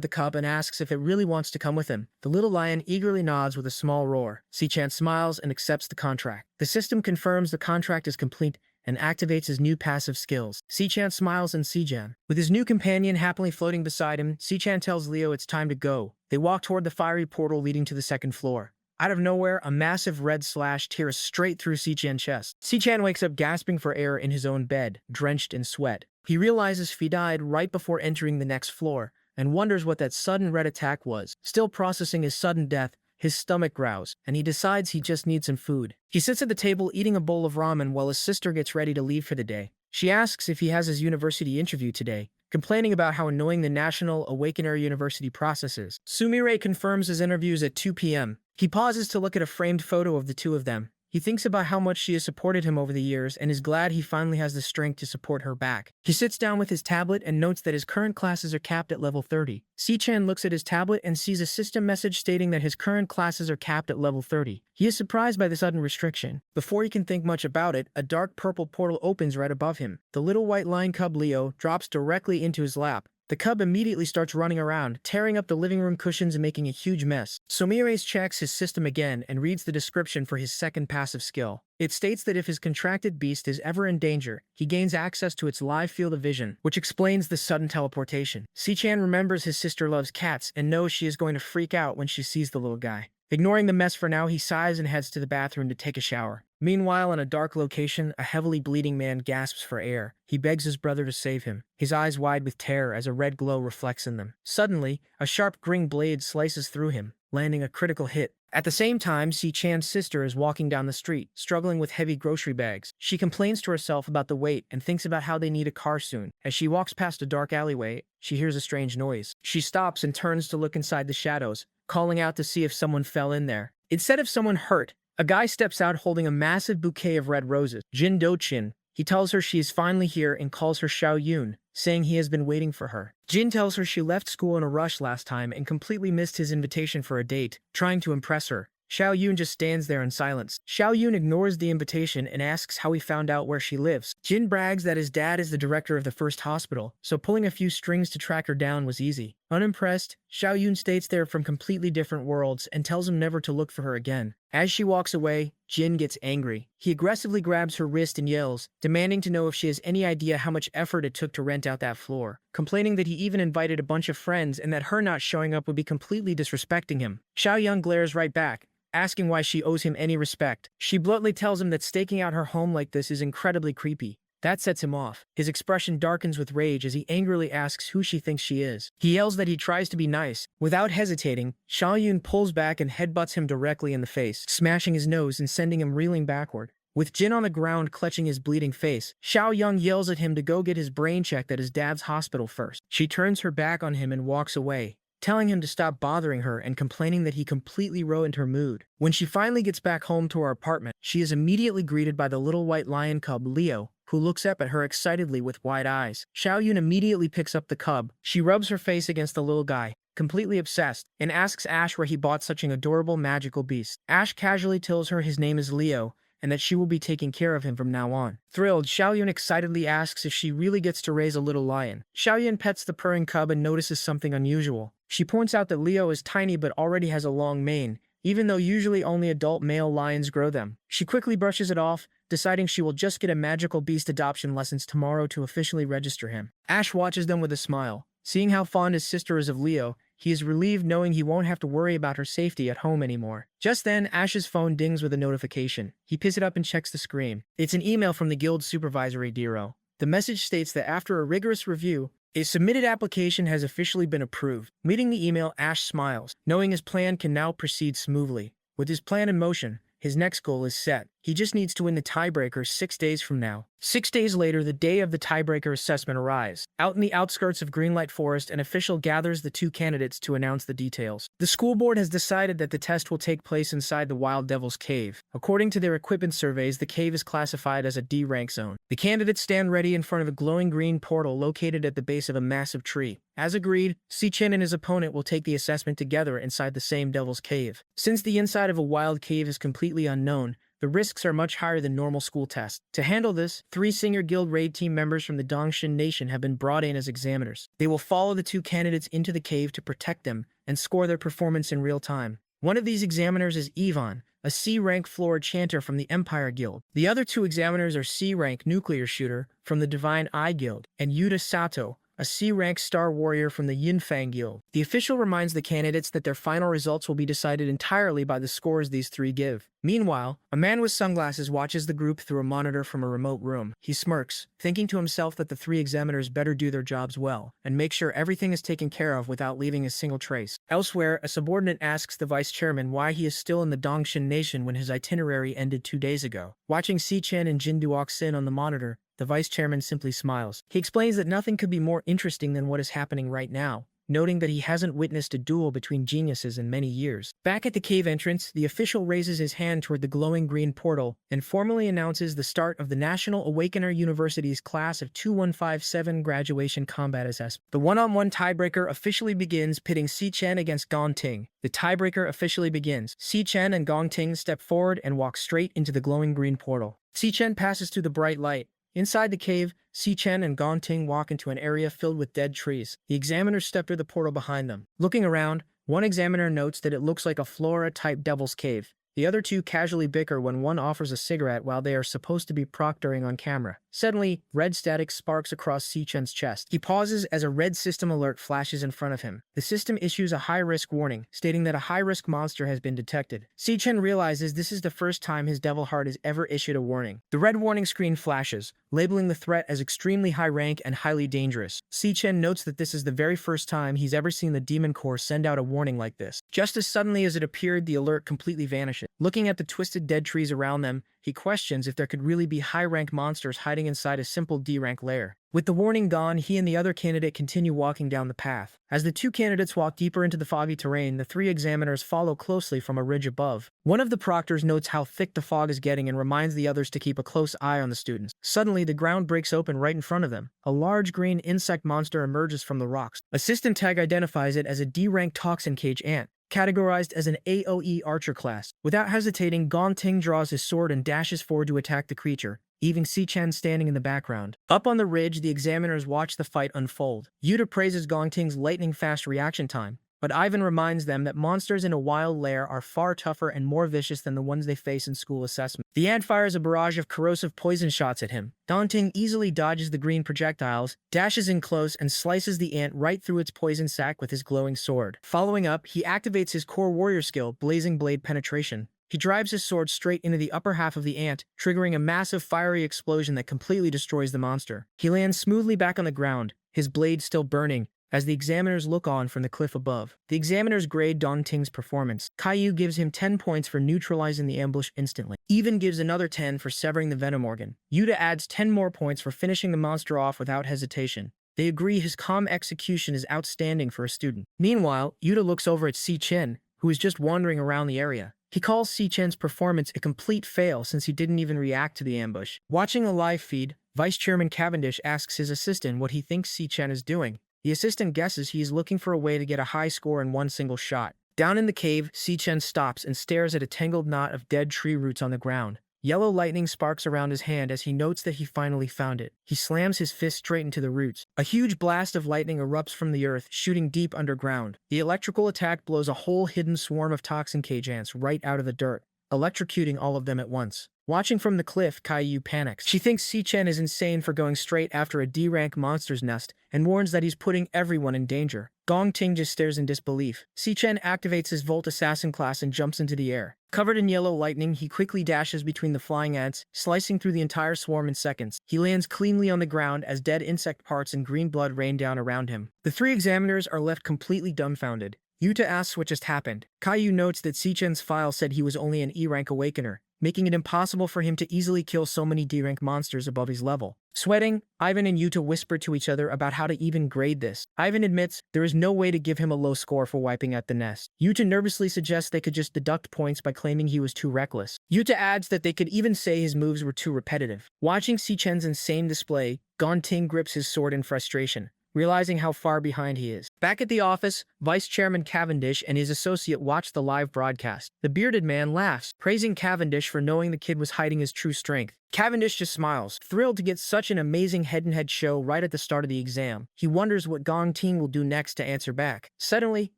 the cub and asks if it really wants to come with him. The little lion eagerly nods with a small roar. Si-chan smiles and accepts the contract. The system confirms the contract is complete and activates his new passive skills. Si-chan smiles and Si-chan. With his new companion happily floating beside him, Si-chan tells Leo it's time to go. They walk toward the fiery portal leading to the second floor. Out of nowhere, a massive red slash tears straight through Si-chan's chest. Si-chan wakes up gasping for air in his own bed, drenched in sweat. He realizes he died right before entering the next floor, and wonders what that sudden red attack was. Still processing his sudden death, his stomach growls, and he decides he just needs some food. He sits at the table eating a bowl of ramen while his sister gets ready to leave for the day. She asks if he has his university interview today, complaining about how annoying the National Awakener University process is. Sumire confirms his interviews at 2 p.m. He pauses to look at a framed photo of the two of them. He thinks about how much she has supported him over the years and is glad he finally has the strength to support her back. He sits down with his tablet and notes that his current classes are capped at level 30. Si-chan looks at his tablet and sees a system message stating that his current classes are capped at level 30. He is surprised by the sudden restriction. Before he can think much about it, a dark purple portal opens right above him. The little white lion cub Leo drops directly into his lap. The cub immediately starts running around, tearing up the living room cushions and making a huge mess. Sumire checks his system again and reads the description for his second passive skill. It states that if his contracted beast is ever in danger, he gains access to its live field of vision, which explains the sudden teleportation. Si-chan remembers his sister loves cats and knows she is going to freak out when she sees the little guy. Ignoring the mess for now, he sighs and heads to the bathroom to take a shower. Meanwhile, in a dark location, a heavily bleeding man gasps for air. He begs his brother to save him, his eyes wide with terror as a red glow reflects in them. Suddenly, a sharp green blade slices through him, landing a critical hit. At the same time, Si-chan's sister is walking down the street, struggling with heavy grocery bags. She complains to herself about the weight and thinks about how they need a car soon. As she walks past a dark alleyway, she hears a strange noise. She stops and turns to look inside the shadows, calling out to see if someone fell in there. Instead of someone hurt, a guy steps out holding a massive bouquet of red roses. Jin Do-chin. He tells her she is finally here and calls her Xiao Yun, saying he has been waiting for her. Jin tells her she left school in a rush last time and completely missed his invitation for a date, trying to impress her. Xiao Yun just stands there in silence. Xiao Yun ignores the invitation and asks how he found out where she lives. Jin brags that his dad is the director of the first hospital, so pulling a few strings to track her down was easy. Unimpressed, Xiao Yun states they're from completely different worlds and tells him never to look for her again. As she walks away, Jin gets angry. He aggressively grabs her wrist and yells, demanding to know if she has any idea how much effort it took to rent out that floor, complaining that he even invited a bunch of friends and that her not showing up would be completely disrespecting him. Xiao Yun glares right back, asking why she owes him any respect. She bluntly tells him that staking out her home like this is incredibly creepy. That sets him off. His expression darkens with rage as he angrily asks who she thinks she is. He yells that he tries to be nice. Without hesitating, Xiao Yun pulls back and headbutts him directly in the face, smashing his nose and sending him reeling backward. With Jin on the ground clutching his bleeding face, Xiao Yun yells at him to go get his brain checked at his dad's hospital first. She turns her back on him and walks away, telling him to stop bothering her and complaining that he completely ruined her mood. When she finally gets back home to her apartment, she is immediately greeted by the little white lion cub Leo, who looks up at her excitedly with wide eyes. Xiao Yun immediately picks up the cub. She rubs her face against the little guy, completely obsessed, and asks Ash where he bought such an adorable magical beast. Ash casually tells her his name is Leo, and that she will be taking care of him from now on. Thrilled, Xiao Yun excitedly asks if she really gets to raise a little lion. Xiao Yun pets the purring cub and notices something unusual. She points out that Leo is tiny but already has a long mane, even though usually only adult male lions grow them. She quickly brushes it off, deciding she will just get a magical beast adoption lessons tomorrow to officially register him. Ash watches them with a smile. Seeing how fond his sister is of Leo, he is relieved knowing he won't have to worry about her safety at home anymore. Just then, Ash's phone dings with a notification. He picks it up and checks the screen. It's an email from the guild supervisory bureau. The message states that after a rigorous review, a submitted application has officially been approved. Reading the email, Ash smiles, knowing his plan can now proceed smoothly. With his plan in motion, his next goal is set. He just needs to win the tiebreaker 6 days from now. 6 days later, the day of the tiebreaker assessment arrives. Out in the outskirts of Greenlight Forest, an official gathers the two candidates to announce the details. The school board has decided that the test will take place inside the Wild Devil's Cave. According to their equipment surveys, the cave is classified as a D rank zone. The candidates stand ready in front of a glowing green portal located at the base of a massive tree. As agreed, Si-chin and his opponent will take the assessment together inside the same Devil's Cave. Since the inside of a wild cave is completely unknown, the risks are much higher than normal school tests. To handle this, 3 senior guild raid team members from the Dongshin Nation have been brought in as examiners. They will follow the two candidates into the cave to protect them and score their performance in real time. One of these examiners is Ivan, a C-rank floor chanter from the Empire Guild. The other 2 examiners are C-rank nuclear shooter from the Divine Eye Guild and Yuta Sato, a C-rank star warrior from the Yinfang Guild. The official reminds the candidates that their final results will be decided entirely by the scores these 3 give. Meanwhile, a man with sunglasses watches the group through a monitor from a remote room. He smirks, thinking to himself that the 3 examiners better do their jobs well and make sure everything is taken care of without leaving a single trace. Elsewhere, a subordinate asks the vice chairman why he is still in the Dongshin Nation when his itinerary ended 2 days ago. Watching Si-chin and Jin Duok-sin on the monitor, the vice chairman simply smiles. He explains that nothing could be more interesting than what is happening right now, noting that he hasn't witnessed a duel between geniuses in many years. Back at the cave entrance, the official raises his hand toward the glowing green portal and formally announces the start of the National Awakener University's class of 2157 graduation combat assessment. The one-on-one tiebreaker officially begins, pitting Si-chen against Gong Ting. The tiebreaker officially begins. Si-chen and Gong Ting step forward and walk straight into the glowing green portal. Si-chen passes through the bright light. Inside the cave, Si-chen and Gong Ting walk into an area filled with dead trees. The examiners step through the portal behind them. Looking around, one examiner notes that it looks like a flora-type devil's cave. The other two casually bicker when one offers a cigarette while they are supposed to be proctoring on camera. Suddenly, red static sparks across Si-chen's chest. He pauses as a red system alert flashes in front of him. The system issues a high-risk warning, stating that a high-risk monster has been detected. Si-chen realizes this is the first time his devil heart has ever issued a warning. The red warning screen flashes, labeling the threat as extremely high rank and highly dangerous. Si-chen notes that this is the very first time he's ever seen the Demon Corps send out a warning like this. Just as suddenly as it appeared, the alert completely vanishes. Looking at the twisted dead trees around them, he questions if there could really be high-rank monsters hiding inside a simple D-rank lair. With the warning gone, he and the other candidate continue walking down the path. As the two candidates walk deeper into the foggy terrain, the three examiners follow closely from a ridge above. One of the proctors notes how thick the fog is getting and reminds the others to keep a close eye on the students. Suddenly, the ground breaks open right in front of them. A large green insect monster emerges from the rocks. A system tag identifies it as a D-rank toxin cage ant, categorized as an AoE archer class. Without hesitating, Gong Ting draws his sword and dashes forward to attack the creature, leaving Si-chen standing in the background. Up on the ridge, the examiners watch the fight unfold. Yuta praises Gong Ting's lightning-fast reaction time, but Ivan reminds them that monsters in a wild lair are far tougher and more vicious than the ones they face in school assessment. The ant fires a barrage of corrosive poison shots at him. Gong Ting easily dodges the green projectiles, dashes in close, and slices the ant right through its poison sac with his glowing sword. Following up, he activates his core warrior skill, Blazing Blade Penetration. He drives his sword straight into the upper half of the ant, triggering a massive fiery explosion that completely destroys the monster. He lands smoothly back on the ground, his blade still burning, as the examiners look on from the cliff above. The examiners grade Gong Ting's performance. Caillou gives him 10 points for neutralizing the ambush instantly. Even gives another 10 for severing the venom organ. Yuta adds 10 more points for finishing the monster off without hesitation. They agree his calm execution is outstanding for a student. Meanwhile, Yuta looks over at Si-chen, who is just wandering around the area. He calls Si-chen's performance a complete fail since he didn't even react to the ambush. Watching a live feed, Vice Chairman Cavendish asks his assistant what he thinks Si-chen is doing. The assistant guesses he is looking for a way to get a high score in one single shot. Down in the cave, Si-chen stops and stares at a tangled knot of dead tree roots on the ground. Yellow lightning sparks around his hand as he notes that he finally found it. He slams his fist straight into the roots. A huge blast of lightning erupts from the earth, shooting deep underground. The electrical attack blows a whole hidden swarm of toxin cage ants right out of the dirt, electrocuting all of them at once. Watching from the cliff, Caillou panics. She thinks Si-chen is insane for going straight after a D-rank monster's nest and warns that he's putting everyone in danger. Gong Ting just stares in disbelief. Si-chen activates his Volt Assassin class and jumps into the air. Covered in yellow lightning, he quickly dashes between the flying ants, slicing through the entire swarm in seconds. He lands cleanly on the ground as dead insect parts and green blood rain down around him. The three examiners are left completely dumbfounded. Yuta asks what just happened. Caillou notes that Si-chen's file said he was only an E-rank awakener, making it impossible for him to easily kill so many D-rank monsters above his level. Sweating, Ivan and Yuta whisper to each other about how to even grade this. Ivan admits there is no way to give him a low score for wiping out the nest. Yuta nervously suggests they could just deduct points by claiming he was too reckless. Yuta adds that they could even say his moves were too repetitive. Watching Si-chen's insane display, Gong Ting grips his sword in frustration, realizing how far behind he is. Back at the office, Vice Chairman Cavendish and his associate watch the live broadcast. The bearded man laughs, praising Cavendish for knowing the kid was hiding his true strength. Cavendish just smiles, thrilled to get such an amazing head-to-head show right at the start of the exam. He wonders what Gong Ting will do next to answer back. Suddenly,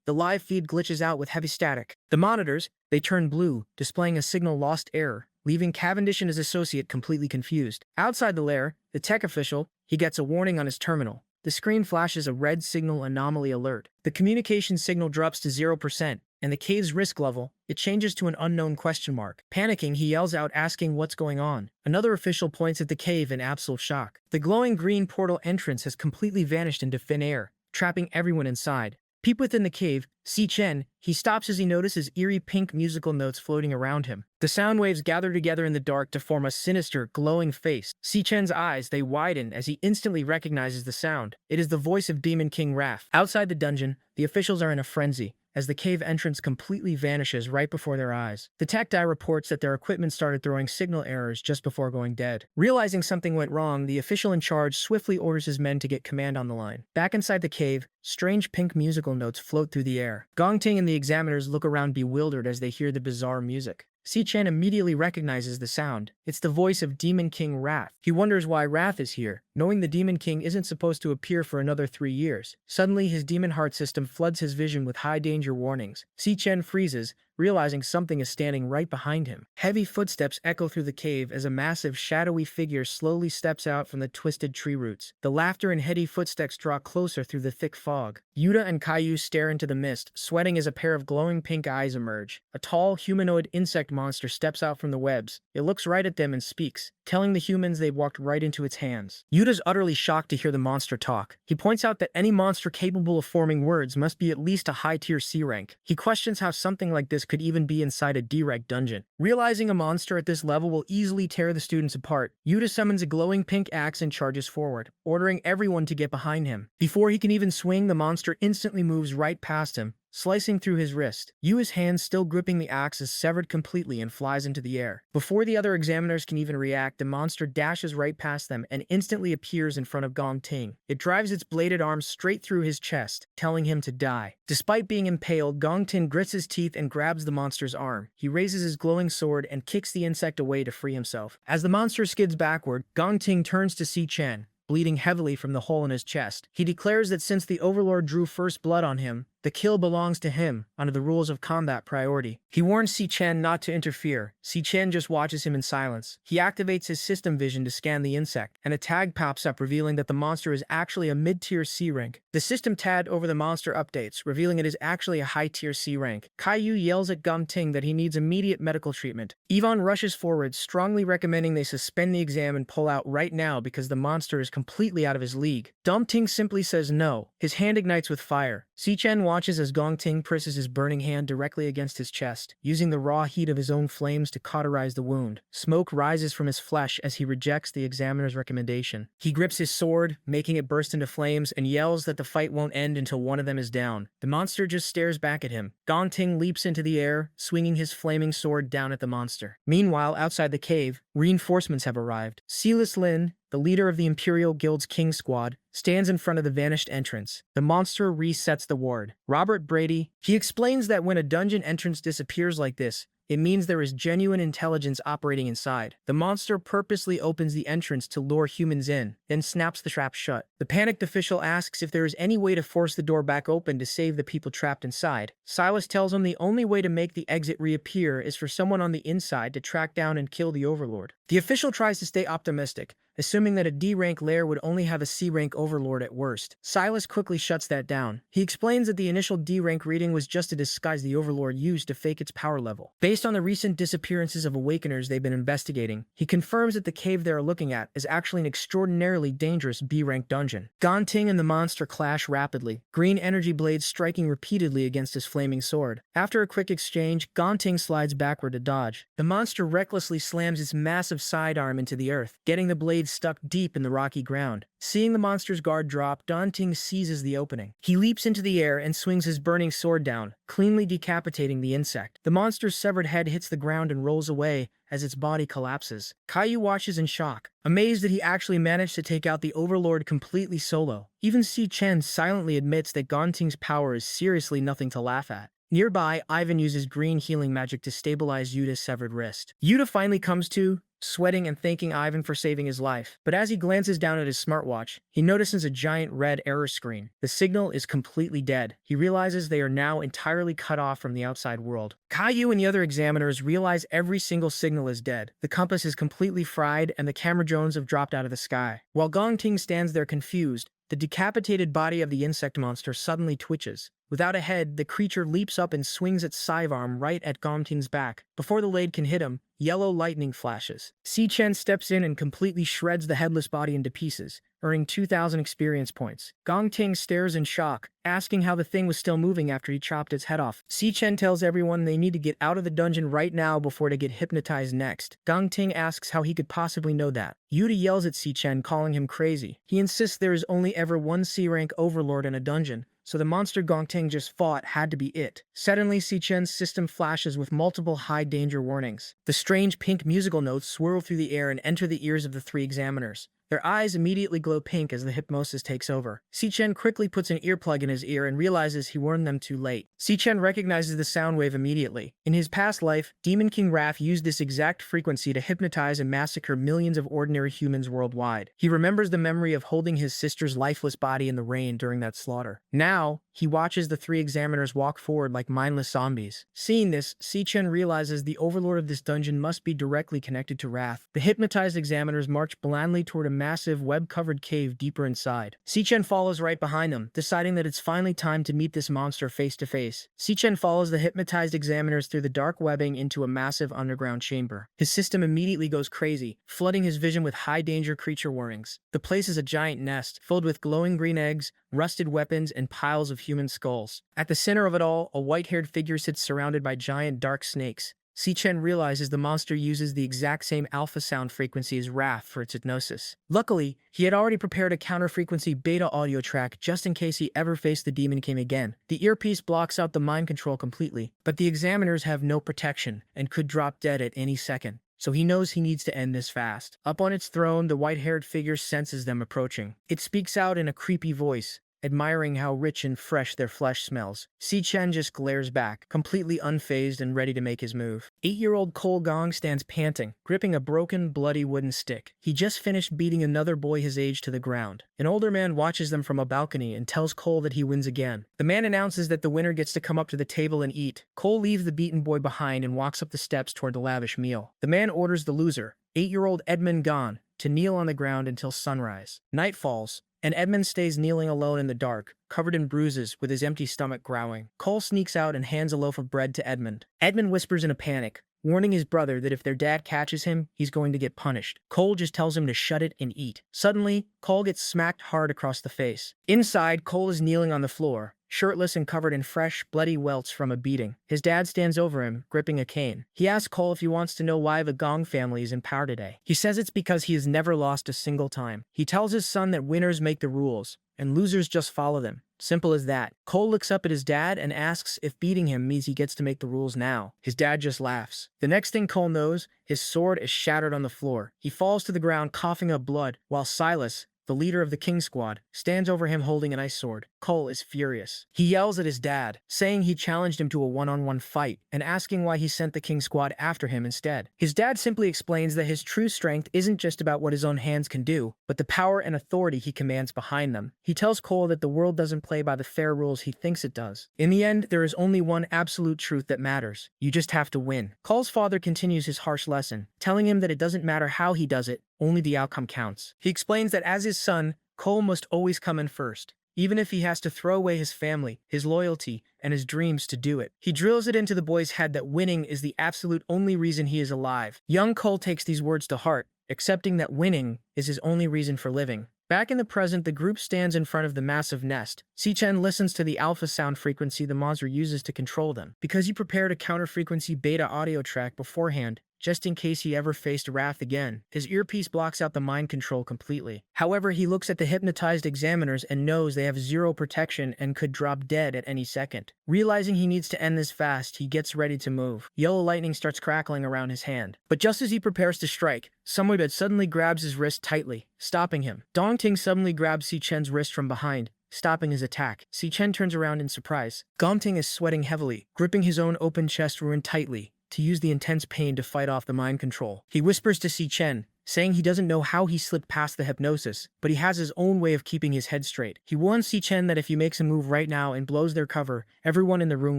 the live feed glitches out with heavy static. The monitors, they turn blue, displaying a signal lost error, leaving Cavendish and his associate completely confused. Outside the lair, the tech official, he gets a warning on his terminal. The screen flashes a red signal anomaly alert. The communication signal drops to 0%, and the cave's risk level, it changes to an unknown question mark. Panicking, he yells out asking what's going on. Another official points at the cave in absolute shock. The glowing green portal entrance has completely vanished into thin air, trapping everyone inside. Peep within the cave, Si-chen, he stops as he notices eerie pink musical notes floating around him. The sound waves gather together in the dark to form a sinister, glowing face. Si-chen's eyes, they widen as he instantly recognizes the sound. It is the voice of Demon King Raph. Outside the dungeon, the officials are in a frenzy, as the cave entrance completely vanishes right before their eyes. The tech die reports that their equipment started throwing signal errors just before going dead. Realizing something went wrong, the official in charge swiftly orders his men to get command on the line. Back inside the cave, strange pink musical notes float through the air. Gong Ting and the examiners look around bewildered as they hear the bizarre music. Si-chen immediately recognizes the sound. It's the voice of Demon King Wrath. He wonders why Wrath is here, knowing the Demon King isn't supposed to appear for another 3 years. Suddenly, his demon heart system floods his vision with high danger warnings. Si-chen freezes, realizing something is standing right behind him. Heavy footsteps echo through the cave as a massive, shadowy figure slowly steps out from the twisted tree roots. The laughter and heady footsteps draw closer through the thick fog. Yuta and Caillou stare into the mist, sweating as a pair of glowing pink eyes emerge. A tall, humanoid insect monster steps out from the webs. It looks right at them and speaks, telling the humans they've walked right into its hands. Yuta's utterly shocked to hear the monster talk. He points out that any monster capable of forming words must be at least a high-tier C rank. He questions how something like this could even be inside a D-rank dungeon. Realizing a monster at this level will easily tear the students apart, Yuta summons a glowing pink axe and charges forward, ordering everyone to get behind him. Before he can even swing, the monster instantly moves right past him, slicing through his wrist. Yu's hand still gripping the axe is severed completely and flies into the air. Before the other examiners can even react, the monster dashes right past them and instantly appears in front of Gong Ting. It drives its bladed arm straight through his chest, telling him to die. Despite being impaled, Gong Ting grits his teeth and grabs the monster's arm. He raises his glowing sword and kicks the insect away to free himself. As the monster skids backward, Gong Ting turns to Si Chen, bleeding heavily from the hole in his chest. He declares that since the Overlord drew first blood on him, the kill belongs to him, under the rules of combat priority. He warns Si Chen not to interfere. Si Chen just watches him in silence. He activates his system vision to scan the insect, and a tag pops up revealing that the monster is actually a mid-tier C rank. The system tag over the monster updates, revealing it is actually a high-tier C rank. Caillou yells at Gong Ting that he needs immediate medical treatment. Yvonne rushes forward, strongly recommending they suspend the exam and pull out right now because the monster is completely out of his league. Gong Ting simply says no. His hand ignites with fire. Si Chen watches as Gong Ting presses his burning hand directly against his chest, using the raw heat of his own flames to cauterize the wound. Smoke rises from his flesh as he rejects the examiner's recommendation. He grips his sword, making it burst into flames, and yells that the fight won't end until one of them is down. The monster just stares back at him. Gong Ting leaps into the air, swinging his flaming sword down at the monster. Meanwhile, outside the cave, reinforcements have arrived. Silas Lin, the leader of the Imperial Guild's King Squad, stands in front of the vanished entrance. The monster resets the ward. Robert Brady, he explains that when a dungeon entrance disappears like this, it means there is genuine intelligence operating inside. The monster purposely opens the entrance to lure humans in, then snaps the trap shut. The panicked official asks if there is any way to force the door back open to save the people trapped inside. Silas tells him the only way to make the exit reappear is for someone on the inside to track down and kill the Overlord. The official tries to stay optimistic, assuming that a D-rank lair would only have a C-rank Overlord at worst. Silas quickly shuts that down. He explains that the initial D-rank reading was just a disguise the Overlord used to fake its power level. Based on the recent disappearances of Awakeners they've been investigating, he confirms that the cave they are looking at is actually an extraordinarily dangerous B-rank dungeon. Gong Ting and the monster clash rapidly, green energy blades striking repeatedly against his flaming sword. After a quick exchange, Gong Ting slides backward to dodge. The monster recklessly slams its massive sidearm into the earth, getting the blade stuck deep in the rocky ground. Seeing the monster's guard drop, Gong Ting seizes the opening. He leaps into the air and swings his burning sword down, cleanly decapitating the insect. The monster's severed head hits the ground and rolls away as its body collapses. Caillou watches in shock, amazed that he actually managed to take out the Overlord completely solo. Even Si Chen silently admits that Gong Ting's power is seriously nothing to laugh at. Nearby, Ivan uses green healing magic to stabilize Yuta's severed wrist. Yuta finally comes to, sweating and thanking Ivan for saving his life. But as he glances down at his smartwatch, he notices a giant red error screen. The signal is completely dead. He realizes they are now entirely cut off from the outside world. Caillou and the other examiners realize every single signal is dead. The compass is completely fried and the camera drones have dropped out of the sky. While Gong Ting stands there confused, the decapitated body of the insect monster suddenly twitches. Without a head, the creature leaps up and swings its scythe arm right at Gong Ting's back. Before the blade can hit him, yellow lightning flashes. Si Chen steps in and completely shreds the headless body into pieces, earning 2,000 experience points. Gong Ting stares in shock, asking how the thing was still moving after he chopped its head off. Si Chen tells everyone they need to get out of the dungeon right now before they get hypnotized next. Gong Ting asks how he could possibly know that. Yuta yells at Si Chen, calling him crazy. He insists there is only ever one C-rank Overlord in a dungeon, so the monster Gong Ting just fought had to be it. Suddenly, Si Chen's system flashes with multiple high-danger warnings. The strange pink musical notes swirl through the air and enter the ears of the three examiners. Their eyes immediately glow pink as the hypnosis takes over. Si Chen quickly puts an earplug in his ear and realizes he warned them too late. Si Chen recognizes the sound wave immediately. In his past life, Demon King Raph used this exact frequency to hypnotize and massacre millions of ordinary humans worldwide. He remembers the memory of holding his sister's lifeless body in the rain during that slaughter. Now, He watches the three examiners walk forward like mindless zombies. Seeing this, Si-Chen realizes the overlord of this dungeon must be directly connected to Wrath. The hypnotized examiners march blindly toward a massive web-covered cave deeper inside. Si-Chen follows right behind them, deciding that it's finally time to meet this monster face to face. Si-Chen follows the hypnotized examiners through the dark webbing into a massive underground chamber. His system immediately goes crazy, flooding his vision with high-danger creature warnings. The place is a giant nest, filled with glowing green eggs, rusted weapons, and piles of human skulls. At the center of it all, a white-haired figure sits surrounded by giant dark snakes. Si-Chen realizes the monster uses the exact same alpha sound frequency as Wrath for its hypnosis. Luckily, he had already prepared a counter-frequency beta audio track just in case he ever faced the Demon King again. The earpiece blocks out the mind control completely, but the examiners have no protection and could drop dead at any second. So he knows he needs to end this fast. Up on its throne, the white-haired figure senses them approaching. It speaks out in a creepy voice, admiring how rich and fresh their flesh smells. Si-Chen just glares back, completely unfazed and ready to make his move. 8-year-old Cole Gong stands panting, gripping a broken, bloody wooden stick. He just finished beating another boy his age to the ground. An older man watches them from a balcony and tells Cole that he wins again. The man announces that the winner gets to come up to the table and eat. Cole leaves the beaten boy behind and walks up the steps toward the lavish meal. The man orders the loser, 8-year-old Edmund Gon, to kneel on the ground until sunrise. Night falls, and Edmund stays kneeling alone in the dark, covered in bruises, with his empty stomach growling. Cole sneaks out and hands a loaf of bread to Edmund. Edmund whispers in a panic, warning his brother that if their dad catches him, he's going to get punished. Cole just tells him to shut it and eat. Suddenly, Cole gets smacked hard across the face. Inside, Cole is kneeling on the floor, shirtless and covered in fresh, bloody welts from a beating. His dad stands over him, gripping a cane. He asks Cole if he wants to know why the Gong family is in power today. He says it's because he has never lost a single time. He tells his son that winners make the rules, and losers just follow them. Simple as that. Cole looks up at his dad and asks if beating him means he gets to make the rules now. His dad just laughs. The next thing Cole knows, his sword is shattered on the floor. He falls to the ground coughing up blood, while Silas, the leader of the King Squad, stands over him holding an ice sword. Cole is furious. He yells at his dad, saying he challenged him to a one-on-one fight, and asking why he sent the King Squad after him instead. His dad simply explains that his true strength isn't just about what his own hands can do, but the power and authority he commands behind them. He tells Cole that the world doesn't play by the fair rules he thinks it does. In the end, there is only one absolute truth that matters. You just have to win. Cole's father continues his harsh lesson, telling him that it doesn't matter how he does it, only the outcome counts. He explains that as his son, Cole must always come in first, even if he has to throw away his family, his loyalty, and his dreams to do it. He drills it into the boy's head that winning is the absolute only reason he is alive. Young Cole takes these words to heart, accepting that winning is his only reason for living. Back in the present, the group stands in front of the massive nest. Si-Chen listens to the alpha sound frequency the monster uses to control them. Because he prepared a counter-frequency beta audio track beforehand, just in case he ever faced Wrath again, his earpiece blocks out the mind control completely. However, he looks at the hypnotized examiners and knows they have zero protection and could drop dead at any second. Realizing he needs to end this fast, he gets ready to move. Yellow lightning starts crackling around his hand. But just as he prepares to strike, someone suddenly grabs his wrist tightly, stopping him. Dong Ting suddenly grabs Si-Chen's wrist from behind, stopping his attack. Si-Chen turns around in surprise. Gong Ting is sweating heavily, gripping his own open chest wound tightly, to use the intense pain to fight off the mind control. He whispers to Si-Chen, saying he doesn't know how he slipped past the hypnosis, but he has his own way of keeping his head straight. He warns Si-Chen that if he makes a move right now and blows their cover, everyone in the room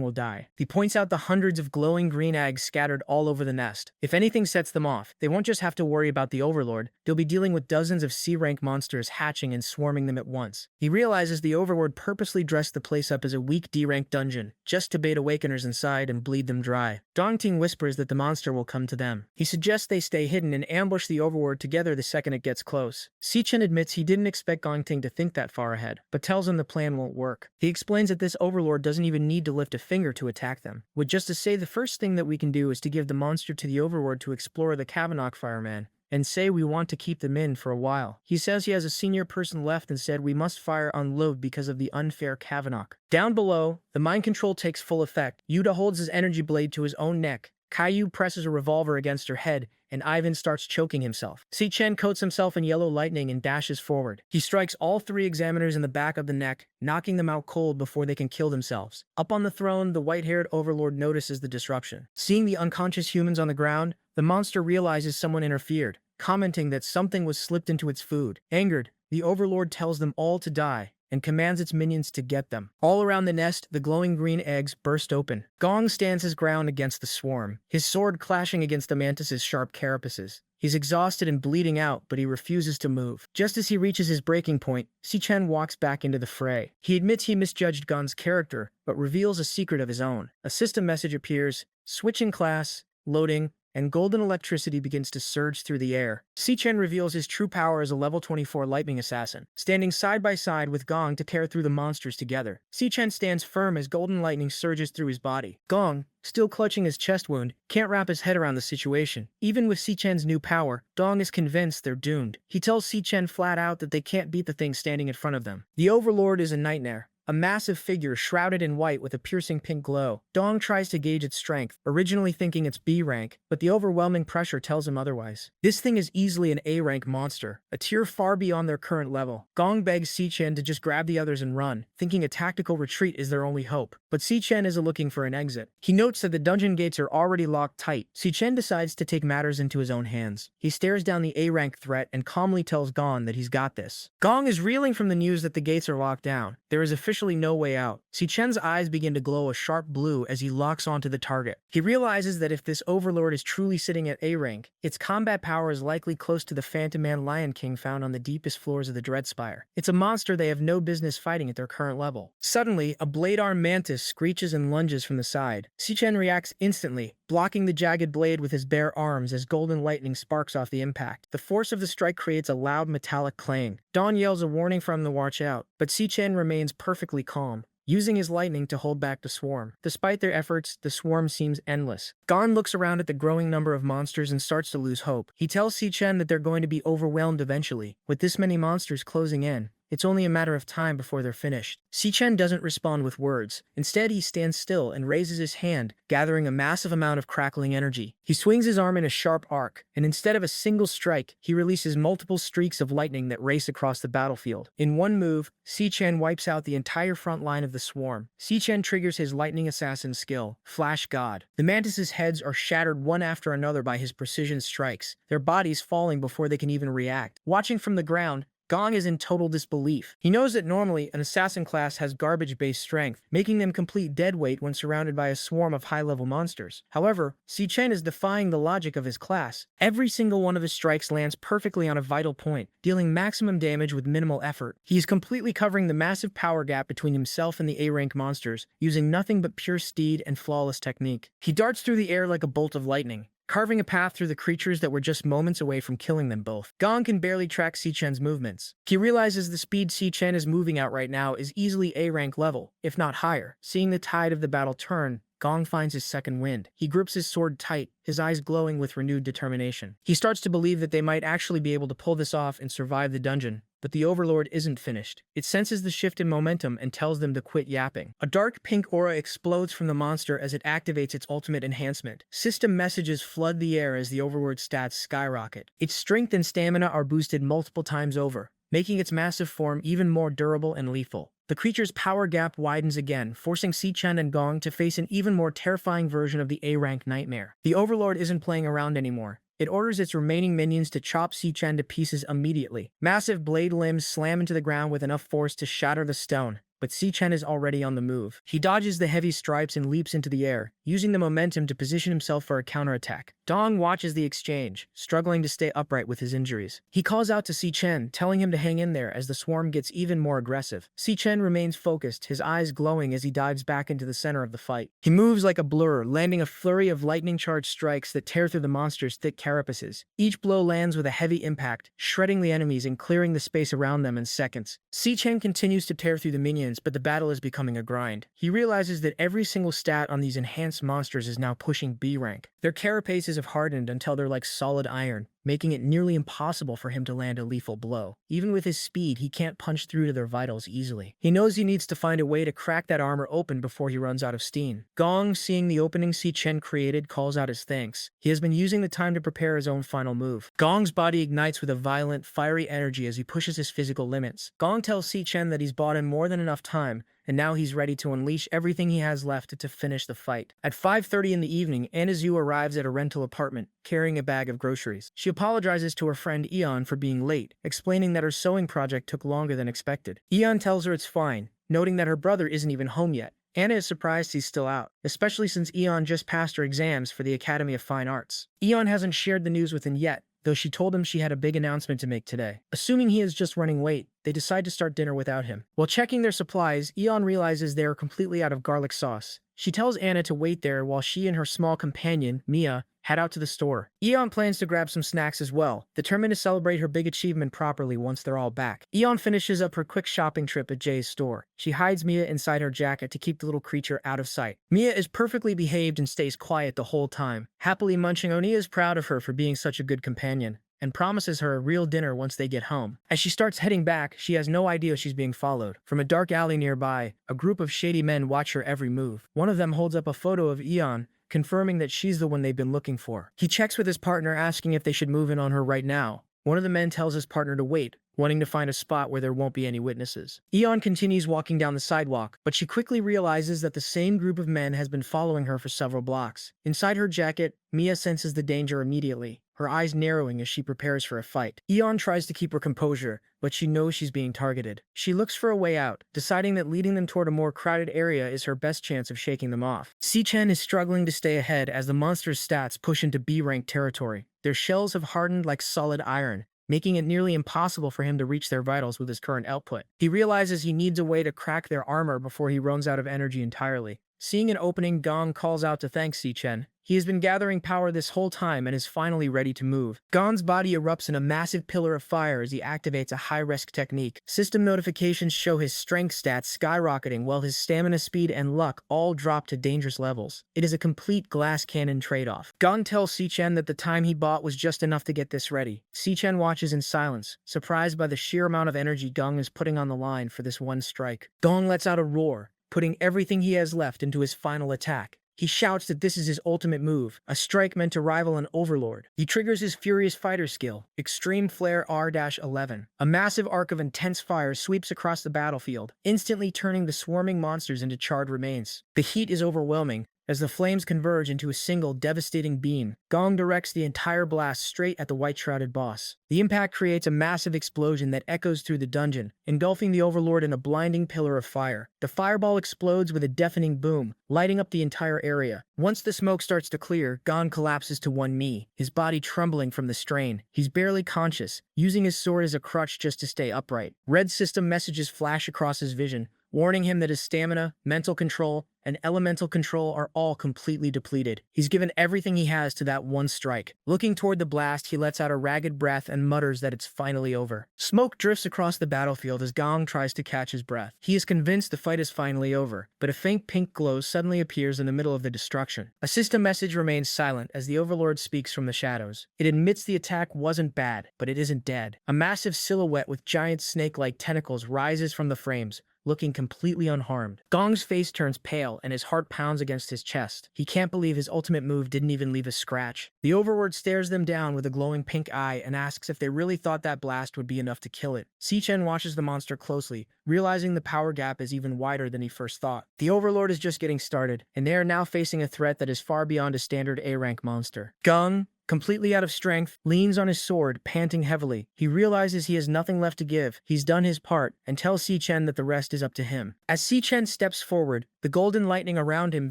will die. He points out the hundreds of glowing green eggs scattered all over the nest. If anything sets them off, they won't just have to worry about the Overlord, they'll be dealing with dozens of C-rank monsters hatching and swarming them at once. He realizes the Overlord purposely dressed the place up as a weak D-rank dungeon, just to bait awakeners inside and bleed them dry. Dong Ting whispers that the monster will come to them. He suggests they stay hidden and ambush the Overlord together the second it gets close. Si-Chen admits he didn't expect Gong Ting to think that far ahead, but tells him the plan won't work. He explains that this Overlord doesn't even need to lift a finger to attack them, with just to say the first thing that we can do is to give the monster to the Overlord to explore the Kavanagh Fireman, and say we want to keep them in for a while. He says he has a senior person left and said we must fire on Love because of the unfair Kavanagh. Down below, the mind control takes full effect. Yuta holds his energy blade to his own neck. Caillou presses a revolver against her head, and Ivan starts choking himself. Si-Chen coats himself in yellow lightning and dashes forward. He strikes all three examiners in the back of the neck, knocking them out cold before they can kill themselves. Up on the throne, the white-haired Overlord notices the disruption. Seeing the unconscious humans on the ground, the monster realizes someone interfered, commenting that something was slipped into its food. Angered, the Overlord tells them all to die, and commands its minions to get them. All around the nest, the glowing green eggs burst open. Gong stands his ground against the swarm, his sword clashing against the mantis's sharp carapaces. He's exhausted and bleeding out, but he refuses to move. Just as he reaches his breaking point, Si-Chen walks back into the fray. He admits he misjudged Gon's character, but reveals a secret of his own. A system message appears, switching class, loading, and golden electricity begins to surge through the air. Si-Chen reveals his true power as a level 24 lightning assassin, standing side by side with Gong to tear through the monsters together. Si-Chen stands firm as golden lightning surges through his body. Gong, still clutching his chest wound, can't wrap his head around the situation. Even with Si-Chen's new power, Gong is convinced they're doomed. He tells Si-Chen flat out that they can't beat the thing standing in front of them. The Overlord is a nightmare. A massive figure shrouded in white with a piercing pink glow. Dong tries to gauge its strength, originally thinking it's B rank, but the overwhelming pressure tells him otherwise. This thing is easily an A rank monster, a tier far beyond their current level. Gong begs Si-Chen to just grab the others and run, thinking a tactical retreat is their only hope. But Si-Chen is looking for an exit. He notes that the dungeon gates are already locked tight. Si-Chen decides to take matters into his own hands. He stares down the A rank threat and calmly tells Gong that he's got this. Gong is reeling from the news that the gates are locked down. There is officially no way out. Si-Chen's eyes begin to glow a sharp blue as he locks onto the target. He realizes that if this overlord is truly sitting at A rank, its combat power is likely close to the Phantom Man Lion King found on the deepest floors of the Dreadspire. It's a monster they have no business fighting at their current level. Suddenly, a blade-armed mantis screeches and lunges from the side. Si-Chen reacts instantly, blocking the jagged blade with his bare arms as golden lightning sparks off the impact. The force of the strike creates a loud metallic clang. Dawn yells a warning for him to watch out, but Si-Chen remains perfectly calm, using his lightning to hold back the swarm. Despite their efforts, the swarm seems endless. Gon looks around at the growing number of monsters and starts to lose hope. He tells Si-Chen that they're going to be overwhelmed eventually. With this many monsters closing in, it's only a matter of time before they're finished. Si-Chen doesn't respond with words. Instead, he stands still and raises his hand, gathering a massive amount of crackling energy. He swings his arm in a sharp arc, and instead of a single strike, he releases multiple streaks of lightning that race across the battlefield. In one move, Si-Chen wipes out the entire front line of the swarm. Si-Chen triggers his lightning assassin skill, Flash God. The mantis' heads are shattered one after another by his precision strikes, their bodies falling before they can even react. Watching from the ground, Gong is in total disbelief. He knows that normally an assassin class has garbage-based strength, making them complete deadweight when surrounded by a swarm of high-level monsters. However, Si-Chen is defying the logic of his class. Every single one of his strikes lands perfectly on a vital point, dealing maximum damage with minimal effort. He is completely covering the massive power gap between himself and the A-rank monsters, using nothing but pure speed and flawless technique. He darts through the air like a bolt of lightning, carving a path through the creatures that were just moments away from killing them both. Gong can barely track Si-Chen's movements. He realizes the speed Si-Chen is moving at right now is easily A-rank level, if not higher. Seeing the tide of the battle turn, Gong finds his second wind. He grips his sword tight, his eyes glowing with renewed determination. He starts to believe that they might actually be able to pull this off and survive the dungeon. But the Overlord isn't finished. It senses the shift in momentum and tells them to quit yapping. A dark pink aura explodes from the monster as it activates its ultimate enhancement. System messages flood the air as the Overlord's stats skyrocket. Its strength and stamina are boosted multiple times over, making its massive form even more durable and lethal. The creature's power gap widens again, forcing Si-Chen and Gong to face an even more terrifying version of the A-rank nightmare. The Overlord isn't playing around anymore. It orders its remaining minions to chop Si-Chen to pieces immediately. Massive blade limbs slam into the ground with enough force to shatter the stone, but Si-Chen is already on the move. He dodges the heavy stripes and leaps into the air, using the momentum to position himself for a counterattack. Dong watches the exchange, struggling to stay upright with his injuries. He calls out to Si-Chen, telling him to hang in there as the swarm gets even more aggressive. Si-Chen remains focused, his eyes glowing as he dives back into the center of the fight. He moves like a blur, landing a flurry of lightning-charged strikes that tear through the monster's thick carapaces. Each blow lands with a heavy impact, shredding the enemies and clearing the space around them in seconds. Si-Chen continues to tear through the minions, but the battle is becoming a grind. He realizes that every single stat on these enhanced monsters is now pushing B rank. Their carapaces have hardened until they're like solid iron, making it nearly impossible for him to land a lethal blow. Even with his speed, he can't punch through to their vitals easily. He knows he needs to find a way to crack that armor open before he runs out of steam. Gong, seeing the opening Si-Chen created, calls out his thanks. He has been using the time to prepare his own final move. Gong's body ignites with a violent, fiery energy as he pushes his physical limits. Gong tells Si-Chen that he's bought him more than enough time, and now he's ready to unleash everything he has left to finish the fight. At 5:30 in the evening, Anizu arrives at a rental apartment, carrying a bag of groceries. She apologizes to her friend Eon for being late, explaining that her sewing project took longer than expected. Eon tells her it's fine, noting that her brother isn't even home yet. Anna is surprised he's still out, especially since Eon just passed her exams for the Academy of Fine Arts. Eon hasn't shared the news with him yet, though she told him she had a big announcement to make today. Assuming he is just running late, they decide to start dinner without him. While checking their supplies, Eon realizes they are completely out of garlic sauce. She tells Anna to wait there while she and her small companion, Mia, head out to the store. Eon plans to grab some snacks as well, determined to celebrate her big achievement properly once they're all back. Eon finishes up her quick shopping trip at Jay's store. She hides Mia inside her jacket to keep the little creature out of sight. Mia is perfectly behaved and stays quiet the whole time. Happily munching, Onia is proud of her for being such a good companion, and promises her a real dinner once they get home. As she starts heading back, she has no idea she's being followed. From a dark alley nearby, a group of shady men watch her every move. One of them holds up a photo of Eon, confirming that she's the one they've been looking for. He checks with his partner, asking if they should move in on her right now. One of the men tells his partner to wait, wanting to find a spot where there won't be any witnesses. Eon continues walking down the sidewalk, but she quickly realizes that the same group of men has been following her for several blocks. Inside her jacket, Mia senses the danger immediately, her eyes narrowing as she prepares for a fight. Eon tries to keep her composure, but she knows she's being targeted. She looks for a way out, deciding that leading them toward a more crowded area is her best chance of shaking them off. Si-Chen is struggling to stay ahead as the monster's stats push into B-rank territory. Their shells have hardened like solid iron, making it nearly impossible for him to reach their vitals with his current output. He realizes he needs a way to crack their armor before he runs out of energy entirely. Seeing an opening, Gong calls out to thank Si-Chen. He has been gathering power this whole time and is finally ready to move. Gon's body erupts in a massive pillar of fire as he activates a high-risk technique. System notifications show his strength stats skyrocketing while his stamina, speed, and luck all drop to dangerous levels. It is a complete glass cannon trade-off. Gon tells Si-Chen that the time he bought was just enough to get this ready. Si-Chen watches in silence, surprised by the sheer amount of energy Gong is putting on the line for this one strike. Gong lets out a roar, putting everything he has left into his final attack. He shouts that this is his ultimate move, a strike meant to rival an overlord. He triggers his Furious Fighter skill, Extreme Flare R-11. A massive arc of intense fire sweeps across the battlefield, instantly turning the swarming monsters into charred remains. The heat is overwhelming, as the flames converge into a single devastating beam. Gong directs the entire blast straight at the white-shrouded boss. The impact creates a massive explosion that echoes through the dungeon, engulfing the Overlord in a blinding pillar of fire. The fireball explodes with a deafening boom, lighting up the entire area. Once the smoke starts to clear, Gong collapses to one knee, his body trembling from the strain. He's barely conscious, using his sword as a crutch just to stay upright. Red system messages flash across his vision, warning him that his stamina, mental control, and elemental control are all completely depleted. He's given everything he has to that one strike. Looking toward the blast, he lets out a ragged breath and mutters that it's finally over. Smoke drifts across the battlefield as Gong tries to catch his breath. He is convinced the fight is finally over, but a faint pink glow suddenly appears in the middle of the destruction. A system message remains silent as the Overlord speaks from the shadows. It admits the attack wasn't bad, but it isn't dead. A massive silhouette with giant snake-like tentacles rises from the frames, looking completely unharmed. Gong's face turns pale and his heart pounds against his chest. He can't believe his ultimate move didn't even leave a scratch. The Overlord stares them down with a glowing pink eye and asks if they really thought that blast would be enough to kill it. Si-Chen watches the monster closely, realizing the power gap is even wider than he first thought. The Overlord is just getting started, and they are now facing a threat that is far beyond a standard A-rank monster. Gong, completely out of strength, leans on his sword, panting heavily. He realizes he has nothing left to give. He's done his part, and tells Si-Chen that the rest is up to him. As Si-Chen steps forward, the golden lightning around him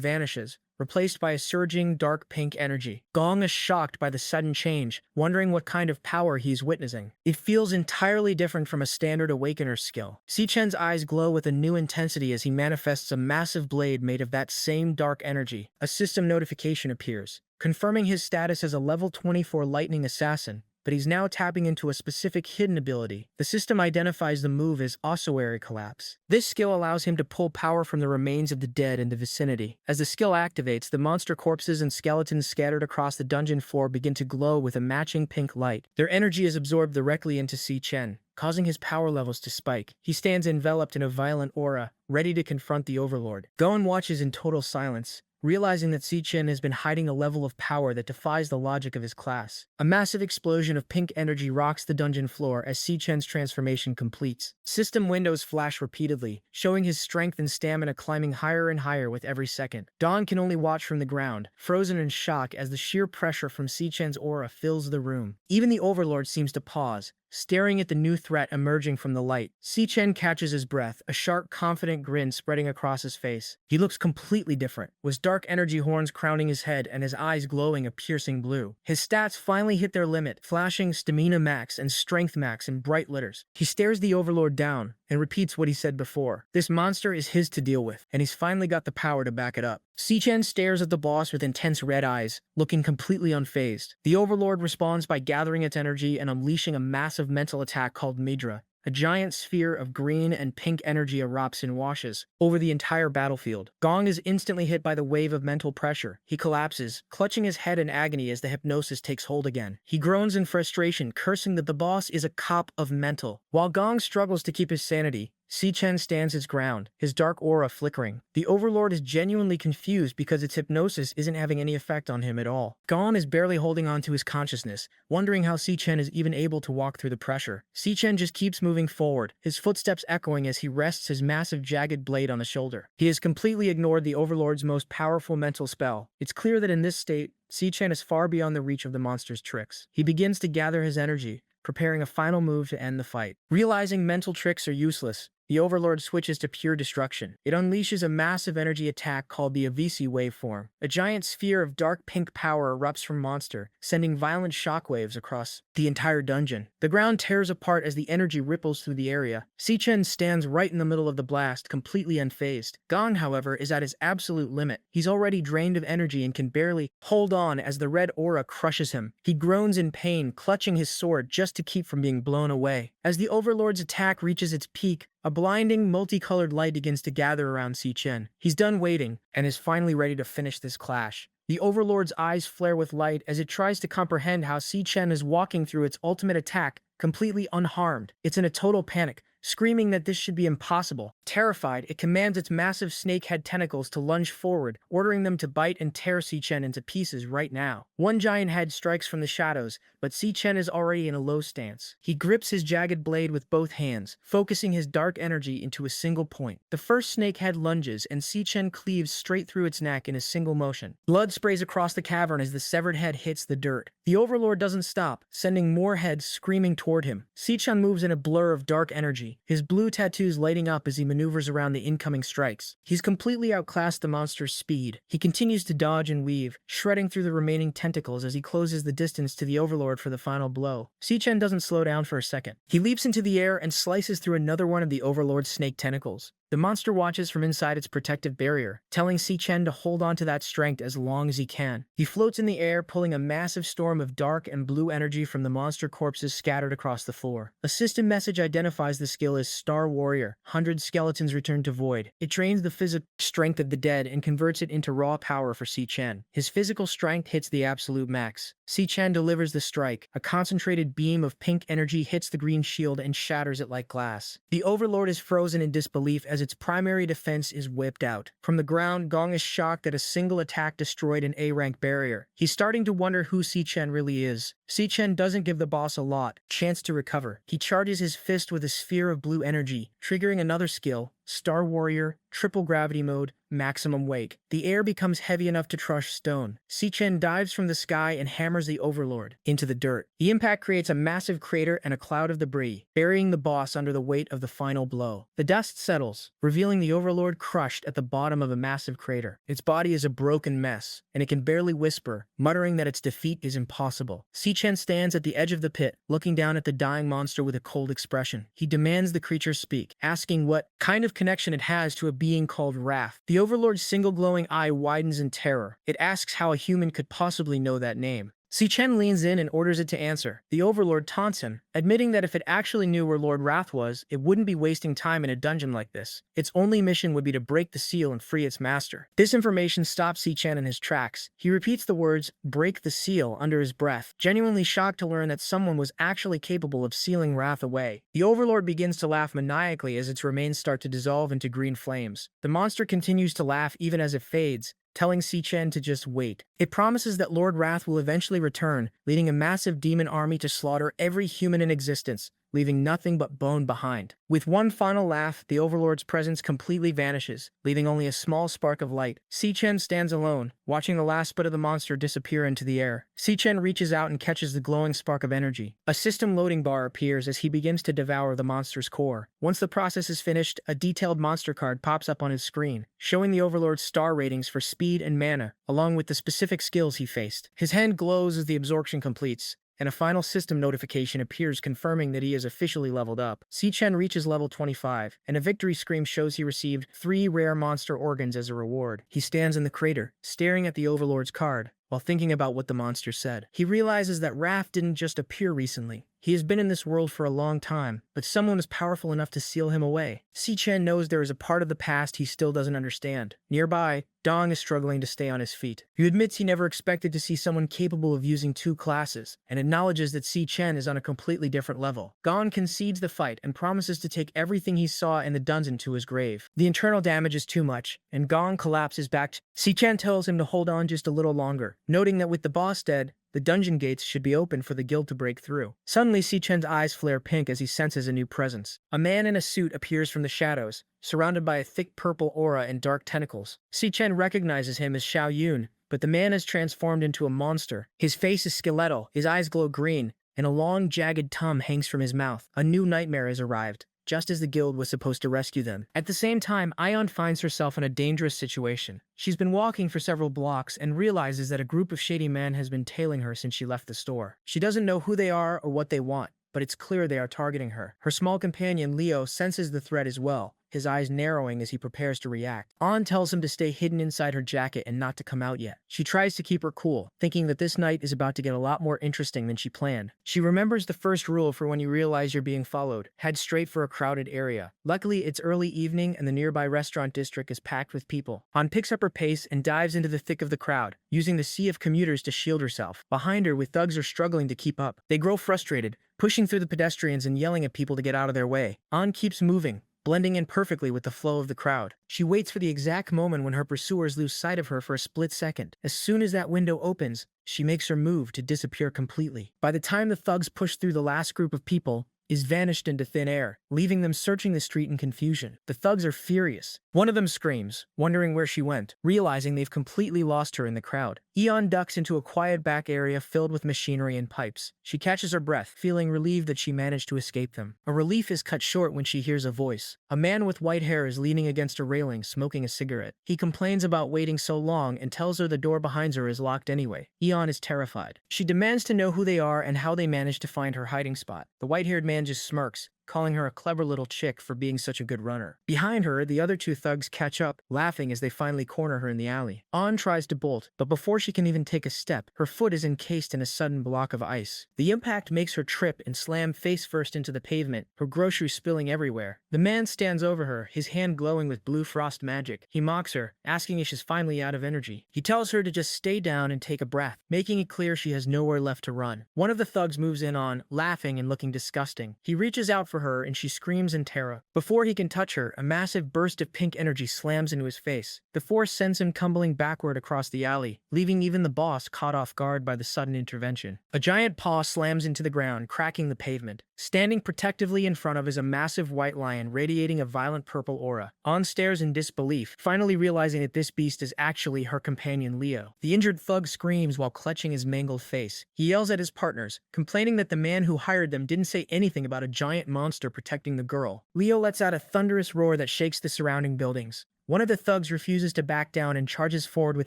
vanishes, replaced by a surging, dark pink energy. Gong is shocked by the sudden change, wondering what kind of power he's witnessing. It feels entirely different from a standard Awakener skill. Si-Chen's eyes glow with a new intensity as he manifests a massive blade made of that same dark energy. A system notification appears, confirming his status as a level 24 lightning assassin, but he's now tapping into a specific hidden ability. The system identifies the move as Ossuary Collapse. This skill allows him to pull power from the remains of the dead in the vicinity. As the skill activates, the monster corpses and skeletons scattered across the dungeon floor begin to glow with a matching pink light. Their energy is absorbed directly into Si-Chen, causing his power levels to spike. He stands enveloped in a violent aura, ready to confront the Overlord. Gon watches in total silence, realizing that Si-Chen has been hiding a level of power that defies the logic of his class. A massive explosion of pink energy rocks the dungeon floor as Si-Chen's transformation completes. System windows flash repeatedly, showing his strength and stamina climbing higher and higher with every second. Dawn can only watch from the ground, frozen in shock as the sheer pressure from Si-Chen's aura fills the room. Even the Overlord seems to pause, staring at the new threat emerging from the light. Si-Chen catches his breath, a sharp, confident grin spreading across his face. He looks completely different, with dark energy horns crowning his head and his eyes glowing a piercing blue. His stats finally hit their limit, flashing stamina max and strength max in bright letters. He stares the Overlord down and repeats what he said before. This monster is his to deal with, and he's finally got the power to back it up. Si-Chen stares at the boss with intense red eyes, looking completely unfazed. The Overlord responds by gathering its energy and unleashing a massive mental attack called Midra. A giant sphere of green and pink energy erupts and washes over the entire battlefield. Gong is instantly hit by the wave of mental pressure. He collapses, clutching his head in agony as the hypnosis takes hold again. He groans in frustration, cursing that the boss is a cop of mental. While Gong struggles to keep his sanity, Si-Chen stands his ground, his dark aura flickering. The Overlord is genuinely confused because its hypnosis isn't having any effect on him at all. Gon is barely holding on to his consciousness, wondering how Si-Chen is even able to walk through the pressure. Si-Chen just keeps moving forward, his footsteps echoing as he rests his massive jagged blade on the shoulder. He has completely ignored the Overlord's most powerful mental spell. It's clear that in this state, Si-Chen is far beyond the reach of the monster's tricks. He begins to gather his energy, preparing a final move to end the fight. Realizing mental tricks are useless, the Overlord switches to pure destruction. It unleashes a massive energy attack called the Avicii waveform. A giant sphere of dark pink power erupts from Monster, sending violent shockwaves across the entire dungeon. The ground tears apart as the energy ripples through the area. Si-Chen stands right in the middle of the blast, completely unfazed. Gong, however, is at his absolute limit. He's already drained of energy and can barely hold on as the red aura crushes him. He groans in pain, clutching his sword just to keep from being blown away. As the Overlord's attack reaches its peak, a blinding, multicolored light begins to gather around Si-Chen. He's done waiting, and is finally ready to finish this clash. The Overlord's eyes flare with light as it tries to comprehend how Si-Chen is walking through its ultimate attack, completely unharmed. It's in a total panic, screaming that this should be impossible. Terrified, it commands its massive snakehead tentacles to lunge forward, ordering them to bite and tear Si-Chen into pieces right now. One giant head strikes from the shadows, but Si-Chen is already in a low stance. He grips his jagged blade with both hands, focusing his dark energy into a single point. The first snakehead lunges, and Si-Chen cleaves straight through its neck in a single motion. Blood sprays across the cavern as the severed head hits the dirt. The Overlord doesn't stop, sending more heads screaming toward him. Si-Chen moves in a blur of dark energy, his blue tattoos lighting up as he maneuvers around the incoming strikes. He's completely outclassed the monster's speed. He continues to dodge and weave, shredding through the remaining tentacles as he closes the distance to the Overlord for the final blow. Si-Chen doesn't slow down for a second. He leaps into the air and slices through another one of the Overlord's snake tentacles. The monster watches from inside its protective barrier, telling Si-Chen to hold on to that strength as long as he can. He floats in the air, pulling a massive storm of dark and blue energy from the monster corpses scattered across the floor. A system message identifies the skill as Star Warrior. 100 skeletons return to void. It drains the physical strength of the dead and converts it into raw power for Si-Chen. His physical strength hits the absolute max. Si-Chen delivers the strike. A concentrated beam of pink energy hits the green shield and shatters it like glass. The Overlord is frozen in disbelief as its primary defense is whipped out. From the ground, Gong is shocked that a single attack destroyed an A-rank barrier. He's starting to wonder who Si-Chen really is. Si-Chen doesn't give the boss a chance to recover. He charges his fist with a sphere of blue energy, triggering another skill, Star Warrior, triple gravity mode, maximum wake. The air becomes heavy enough to crush stone. Si-Chen dives from the sky and hammers the Overlord into the dirt. The impact creates a massive crater and a cloud of debris, burying the boss under the weight of the final blow. The dust settles, revealing the Overlord crushed at the bottom of a massive crater. Its body is a broken mess, and it can barely whisper, muttering that its defeat is impossible. Si-Chen stands at the edge of the pit, looking down at the dying monster with a cold expression. He demands the creature speak, asking what kind of connection it has to a being called Wrath. The Overlord's single glowing eye widens in terror. It asks how a human could possibly know that name. Si-Chen leans in and orders it to answer. The Overlord taunts him, admitting that if it actually knew where Lord Wrath was, it wouldn't be wasting time in a dungeon like this. Its only mission would be to break the seal and free its master. This information stops Si-Chen in his tracks. He repeats the words, "break the seal," under his breath, genuinely shocked to learn that someone was actually capable of sealing Wrath away. The Overlord begins to laugh maniacally as its remains start to dissolve into green flames. The monster continues to laugh even as it fades, telling Si-Chen to just wait. It promises that Lord Wrath will eventually return, leading a massive demon army to slaughter every human in existence, leaving nothing but bone behind. With one final laugh, the Overlord's presence completely vanishes, leaving only a small spark of light. Si-Chen stands alone, watching the last bit of the monster disappear into the air. Si-Chen reaches out and catches the glowing spark of energy. A system loading bar appears as he begins to devour the monster's core. Once the process is finished, a detailed monster card pops up on his screen, showing the Overlord's star ratings for speed and mana, along with the specific skills he faced. His hand glows as the absorption completes, and a final system notification appears confirming that he is officially leveled up. Si-Chen reaches level 25, and a victory scream shows he received 3 rare monster organs as a reward. He stands in the crater, staring at the Overlord's card, while thinking about what the monster said. He realizes that Wrath didn't just appear recently. He has been in this world for a long time, but someone is powerful enough to seal him away. Si-Chen knows there is a part of the past he still doesn't understand. Nearby, Dong is struggling to stay on his feet. He admits he never expected to see someone capable of using 2 classes, and acknowledges that Si-Chen is on a completely different level. Gon concedes the fight and promises to take everything he saw in the dungeon to his grave. The internal damage is too much, and Gon collapses back. Si-Chen tells him to hold on just a little longer, noting that with the boss dead, the dungeon gates should be open for the guild to break through. Suddenly, Si-Chen's eyes flare pink as he senses a new presence. A man in a suit appears from the shadows, surrounded by a thick purple aura and dark tentacles. Si-Chen recognizes him as Xiao Yun, but the man has transformed into a monster. His face is skeletal, his eyes glow green, and a long, jagged tongue hangs from his mouth. A new nightmare has arrived, just as the guild was supposed to rescue them. At the same time, Aion finds herself in a dangerous situation. She's been walking for several blocks and realizes that a group of shady men has been tailing her since she left the store. She doesn't know who they are or what they want, but it's clear they are targeting her. Her small companion, Leo, senses the threat as well, his eyes narrowing as he prepares to react. An tells him to stay hidden inside her jacket and not to come out yet. She tries to keep her cool, thinking that this night is about to get a lot more interesting than she planned. She remembers the first rule for when you realize you're being followed: head straight for a crowded area. Luckily, it's early evening and the nearby restaurant district is packed with people. An picks up her pace and dives into the thick of the crowd, using the sea of commuters to shield herself. Behind her, with thugs are struggling to keep up. They grow frustrated, pushing through the pedestrians and yelling at people to get out of their way. An keeps moving, blending in perfectly with the flow of the crowd. She waits for the exact moment when her pursuers lose sight of her for a split second. As soon as that window opens, she makes her move to disappear completely. By the time the thugs push through the last group of people, is vanished into thin air, leaving them searching the street in confusion. The thugs are furious. One of them screams, wondering where she went, realizing they've completely lost her in the crowd. Aion ducks into a quiet back area filled with machinery and pipes. She catches her breath, feeling relieved that she managed to escape them. Her relief is cut short when she hears a voice. A man with white hair is leaning against a railing, smoking a cigarette. He complains about waiting so long and tells her the door behind her is locked anyway. Aion is terrified. She demands to know who they are and how they managed to find her hiding spot. The white-haired man just smirks, calling her a clever little chick for being such a good runner. Behind her, the other 2 thugs catch up, laughing as they finally corner her in the alley. An tries to bolt, but before she can even take a step, her foot is encased in a sudden block of ice. The impact makes her trip and slam face first into the pavement, her groceries spilling everywhere. The man stands over her, his hand glowing with blue frost magic. He mocks her, asking if she's finally out of energy. He tells her to just stay down and take a breath, making it clear she has nowhere left to run. One of the thugs moves in on, laughing and looking disgusting. He reaches out for her and she screams in terror. Before he can touch her, a massive burst of pink energy slams into his face. The force sends him tumbling backward across the alley, leaving even the boss caught off guard by the sudden intervention. A giant paw slams into the ground, cracking the pavement. Standing protectively in front of is a massive white lion radiating a violent purple aura. An stares in disbelief, finally realizing that this beast is actually her companion Leo. The injured thug screams while clutching his mangled face. He yells at his partners, complaining that the man who hired them didn't say anything about a giant monster protecting the girl. Leo lets out a thunderous roar that shakes the surrounding buildings. One of the thugs refuses to back down and charges forward with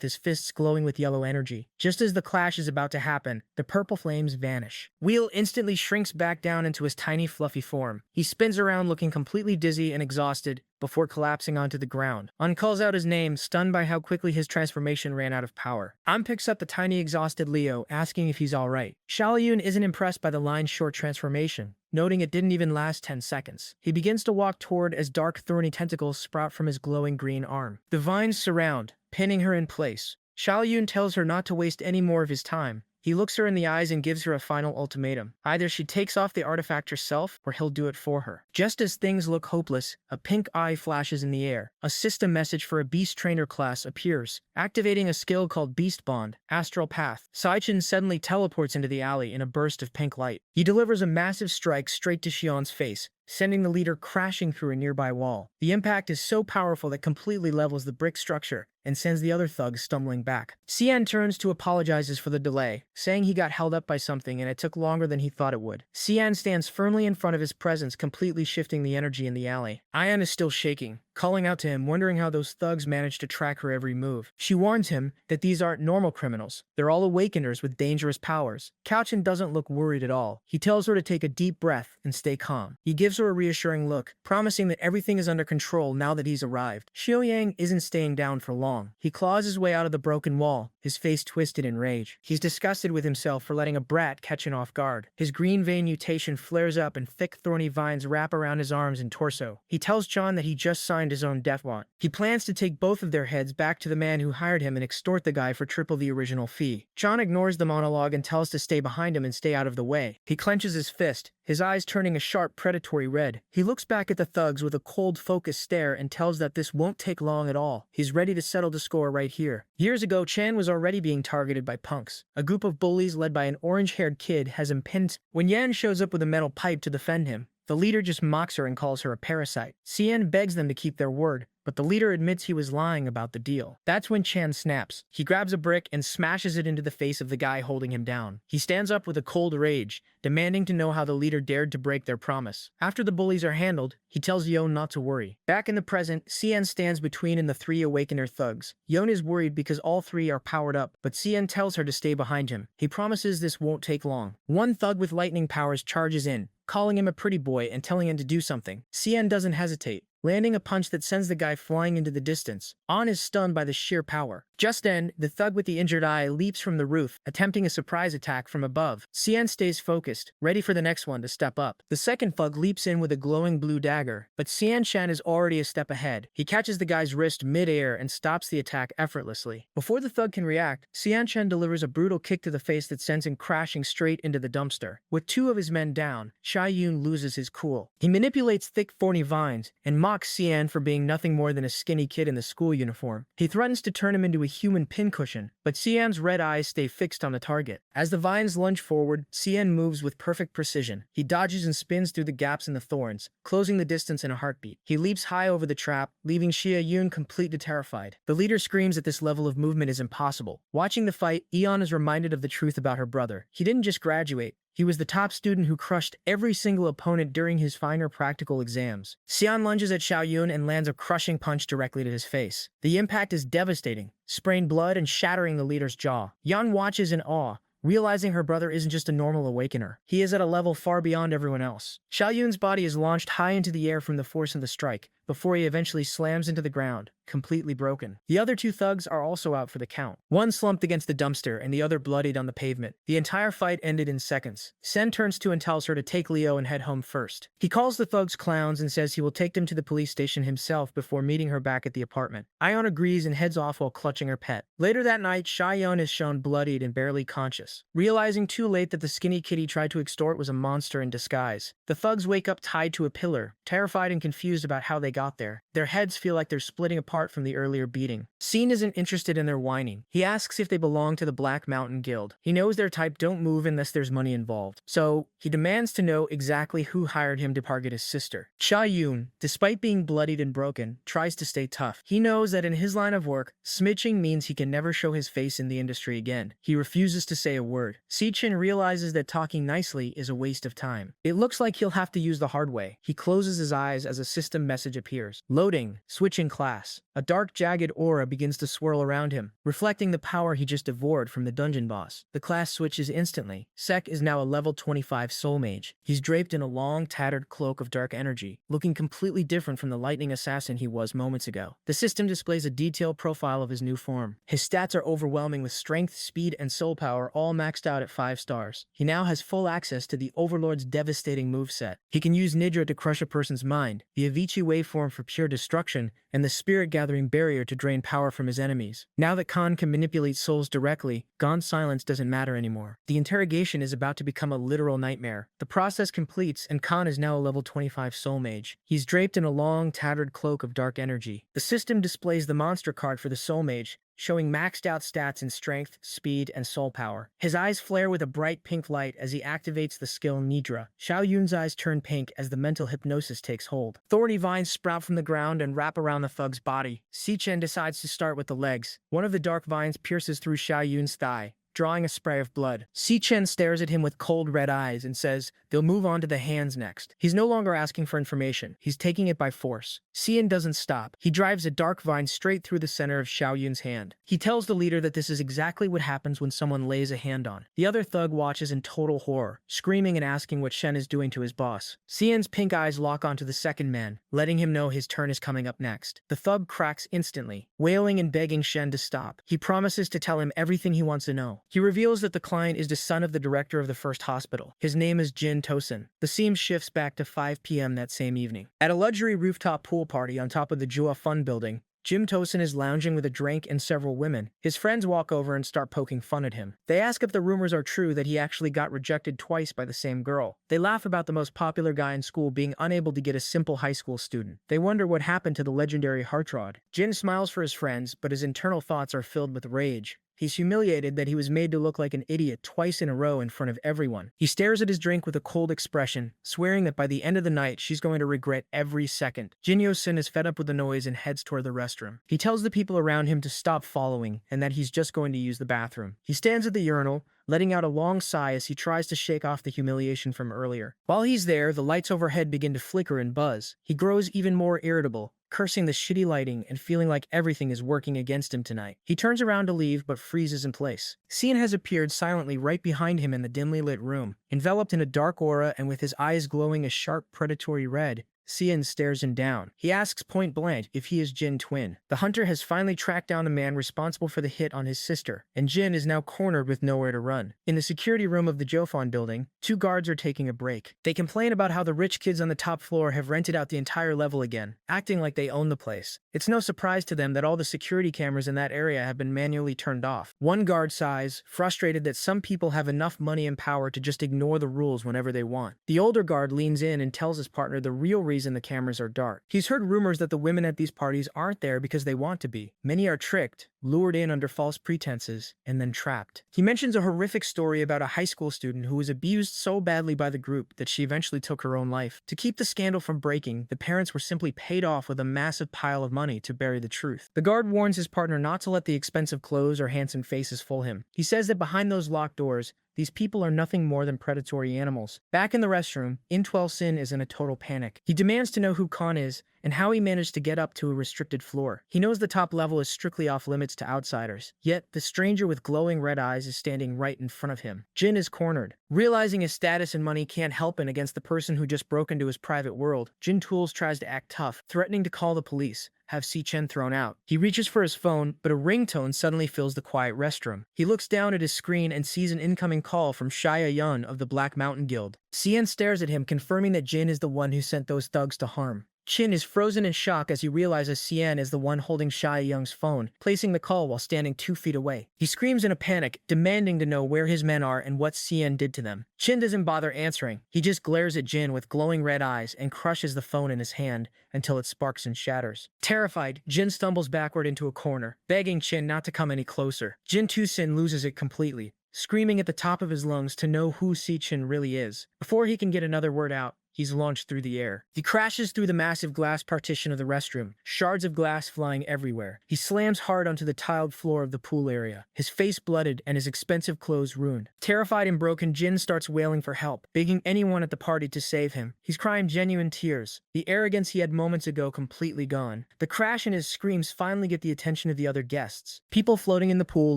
his fists glowing with yellow energy. Just as the clash is about to happen, the purple flames vanish. Wheel instantly shrinks back down into his tiny fluffy form. He spins around looking completely dizzy and exhausted before collapsing onto the ground. An calls out his name, stunned by how quickly his transformation ran out of power. An picks up the tiny exhausted Leo, asking if he's alright. Xiaoyun isn't impressed by the line's short transformation, noting it didn't even last 10 seconds. He begins to walk toward as dark thorny tentacles sprout from his glowing green arm. The vines surround, pinning her in place. Xiaoyun tells her not to waste any more of his time. He looks her in the eyes and gives her a final ultimatum. Either she takes off the artifact herself, or he'll do it for her. Just as things look hopeless, a pink eye flashes in the air. A system message for a beast trainer class appears, activating a skill called Beast Bond, Astral Path. Saichin suddenly teleports into the alley in a burst of pink light. He delivers a massive strike straight to Xion's face, sending the leader crashing through a nearby wall. The impact is so powerful that completely levels the brick structure and sends the other thugs stumbling back. Xian turns to apologizes for the delay, saying he got held up by something and it took longer than he thought it would. Xian stands firmly in front of his presence, completely shifting the energy in the alley. Ayan is still shaking, calling out to him, wondering how those thugs managed to track her every move. She warns him that these aren't normal criminals. They're all awakeners with dangerous powers. Kaochin doesn't look worried at all. He tells her to take a deep breath and stay calm. He gives her a reassuring look, promising that everything is under control now that he's arrived. Xiaoyang isn't staying down for long. He claws his way out of the broken wall, his face twisted in rage. He's disgusted with himself for letting a brat catch him off guard. His green vein mutation flares up and thick thorny vines wrap around his arms and torso. He tells John that he just signed his own death warrant. He plans to take both of their heads back to the man who hired him and extort the guy for triple the original fee. John ignores the monologue and tells to stay behind him and stay out of the way. He clenches his fist, his eyes turning a sharp predatory red. He looks back at the thugs with a cold, focused stare and tells that this won't take long at all. He's ready to settle the score right here. Years ago, Chan was already being targeted by punks. A group of bullies led by an orange-haired kid has him pinned. When Yan shows up with a metal pipe to defend him, the leader just mocks her and calls her a parasite. Xian begs them to keep their word, but the leader admits he was lying about the deal. That's when Chan snaps. He grabs a brick and smashes it into the face of the guy holding him down. He stands up with a cold rage, demanding to know how the leader dared to break their promise. After the bullies are handled, he tells Yon not to worry. Back in the present, Xian stands between and the three awakener thugs. Yon is worried because all three are powered up, but Xian tells her to stay behind him. He promises this won't take long. One thug with lightning powers charges in, calling him a pretty boy and telling him to do something. Xian doesn't hesitate, landing a punch that sends the guy flying into the distance. An is stunned by the sheer power. Just then, the thug with the injured eye leaps from the roof, attempting a surprise attack from above. Xian stays focused, ready for the next one to step up. The second thug leaps in with a glowing blue dagger, but Xian Shan is already a step ahead. He catches the guy's wrist mid-air and stops the attack effortlessly. Before the thug can react, Xian Shan delivers a brutal kick to the face that sends him crashing straight into the dumpster. With two of his men down, Shai Yun loses his cool. He manipulates thick thorny vines and mocks Xian for being nothing more than a skinny kid in the school uniform. He threatens to turn him into a human pincushion, but Xian's red eyes stay fixed on the target. As the vines lunge forward, Xian moves with perfect precision. He dodges and spins through the gaps in the thorns, closing the distance in a heartbeat. He leaps high over the trap, leaving Xia Yun completely terrified. The leader screams that this level of movement is impossible. Watching the fight, Eon is reminded of the truth about her brother. He didn't just graduate. He was the top student who crushed every single opponent during his final practical exams. Xian lunges at Xiao Yun and lands a crushing punch directly to his face. The impact is devastating, spraying blood and shattering the leader's jaw. Yan watches in awe, realizing her brother isn't just a normal awakener. He is at a level far beyond everyone else. Xiao Yun's body is launched high into the air from the force of the strike, before he eventually slams into the ground, completely broken. The other two thugs are also out for the count. One slumped against the dumpster and the other bloodied on the pavement. The entire fight ended in seconds. Sen turns to and tells her to take Leo and head home first. He calls the thugs clowns and says he will take them to the police station himself before meeting her back at the apartment. Ion agrees and heads off while clutching her pet. Later that night, Shai-Yun is shown bloodied and barely conscious. Realizing too late that the skinny kid he tried to extort was a monster in disguise, the thugs wake up tied to a pillar, terrified and confused about how they got there. Their heads feel like they're splitting apart from the earlier beating. Scene isn't interested in their whining. He asks if they belong to the Black Mountain Guild. He knows their type don't move unless there's money involved. So, he demands to know exactly who hired him to target his sister. Cha Yun, despite being bloodied and broken, tries to stay tough. He knows that in his line of work, smitching means he can never show his face in the industry again. He refuses to say a word. Si-Chin realizes that talking nicely is a waste of time. It looks like he'll have to use the hard way. He closes his eyes as a system message appears. Loading. Switching class. A dark, jagged aura begins to swirl around him, reflecting the power he just devoured from the dungeon boss. The class switches instantly. Sek is now a level 25 soul mage. He's draped in a long, tattered cloak of dark energy, looking completely different from the lightning assassin he was moments ago. The system displays a detailed profile of his new form. His stats are overwhelming with strength, speed, and soul power all maxed out at 5 stars. He now has full access to the Overlord's devastating moveset. He can use Nidra to crush a person's mind, the Avicii waveform for pure destruction, and the spirit-gathering barrier to drain power from his enemies. Now that Khan can manipulate souls directly, Gon's silence doesn't matter anymore. The interrogation is about to become a literal nightmare. The process completes, and Khan is now a level 25 soul mage. He's draped in a long, tattered cloak of dark energy. The system displays the monster card for the soul mage, showing maxed out stats in strength, speed, and soul power. His eyes flare with a bright pink light as he activates the skill Nidra. Xiao Yun's eyes turn pink as the mental hypnosis takes hold. Thorny vines sprout from the ground and wrap around the thug's body. Si Chen decides to start with the legs. One of the dark vines pierces through Xiao Yun's thigh, drawing a spray of blood. Si Chen stares at him with cold red eyes and says they'll move on to the hands next. He's no longer asking for information. He's taking it by force. Xian doesn't stop. He drives a dark vine straight through the center of Xiao Yun's hand. He tells the leader that this is exactly what happens when someone lays a hand on. The other thug watches in total horror, screaming and asking what Shen is doing to his boss. Xian's pink eyes lock onto the second man, letting him know his turn is coming up next. The thug cracks instantly, wailing and begging Shen to stop. He promises to tell him everything he wants to know. He reveals that the client is the son of the director of the first hospital. His name is Jin Tosin. The scene shifts back to 5 p.m. that same evening. At a luxury rooftop pool party on top of the Jua Fun building, Jim Tosin is lounging with a drink and several women. His friends walk over and start poking fun at him. They ask if the rumors are true that he actually got rejected twice by the same girl. They laugh about the most popular guy in school being unable to get a simple high school student. They wonder what happened to the legendary Heartrod. Jin smiles for his friends, but his internal thoughts are filled with rage. He's humiliated that he was made to look like an idiot twice in a row in front of everyone. He stares at his drink with a cold expression, swearing that by the end of the night, she's going to regret every second. Jin Yo-sin is fed up with the noise and heads toward the restroom. He tells the people around him to stop following and that he's just going to use the bathroom. He stands at the urinal, letting out a long sigh as he tries to shake off the humiliation from earlier. While he's there, the lights overhead begin to flicker and buzz. He grows even more irritable, cursing the shitty lighting and feeling like everything is working against him tonight. He turns around to leave but freezes in place. Xian has appeared silently right behind him in the dimly lit room. Enveloped in a dark aura and with his eyes glowing a sharp predatory red, Xian stares him down. He asks point blank if he is Jin Twin. The hunter has finally tracked down the man responsible for the hit on his sister, and Jin is now cornered with nowhere to run. In the security room of the Jofon building, 2 guards are taking a break. They complain about how the rich kids on the top floor have rented out the entire level again, acting like they own the place. It's no surprise to them that all the security cameras in that area have been manually turned off. One guard sighs, frustrated that some people have enough money and power to just ignore the rules whenever they want. The older guard leans in and tells his partner the real reason the cameras are dark. He's heard rumors that the women at these parties aren't there because they want to be. Many are tricked, lured in under false pretenses, and then trapped. He mentions a horrific story about a high school student who was abused so badly by the group that she eventually took her own life. To keep the scandal from breaking, the parents were simply paid off with a massive pile of money to bury the truth. The guard warns his partner not to let the expensive clothes or handsome faces fool him. He says that behind those locked doors, these people are nothing more than predatory animals. Back in the restroom, Intwell Sin is in a total panic. He demands to know who Khan is and how he managed to get up to a restricted floor. He knows the top level is strictly off limits to outsiders, yet the stranger with glowing red eyes is standing right in front of him. Jin is cornered. Realizing his status and money can't help him against the person who just broke into his private world, Jin Tools tries to act tough, threatening to call the police, have Si Chen thrown out. He reaches for his phone, but a ringtone suddenly fills the quiet restroom. He looks down at his screen and sees an incoming call from Shia Yun of the Black Mountain Guild. Xian stares at him, confirming that Jin is the one who sent those thugs to harm. Chin is frozen in shock as he realizes Xian is the one holding Shia Young's phone, placing the call while standing 2 feet away. He screams in a panic, demanding to know where his men are and what Xian did to them. Chin doesn't bother answering. He just glares at Jin with glowing red eyes and crushes the phone in his hand until it sparks and shatters. Terrified, Jin stumbles backward into a corner, begging Chin not to come any closer. Jin Tusin loses it completely, screaming at the top of his lungs to know who Si Chin really is. Before he can get another word out, he's launched through the air. He crashes through the massive glass partition of the restroom, shards of glass flying everywhere. He slams hard onto the tiled floor of the pool area, his face blooded and his expensive clothes ruined. Terrified and broken, Jin starts wailing for help, begging anyone at the party to save him. He's crying genuine tears, the arrogance he had moments ago completely gone. The crash and his screams finally get the attention of the other guests. People floating in the pool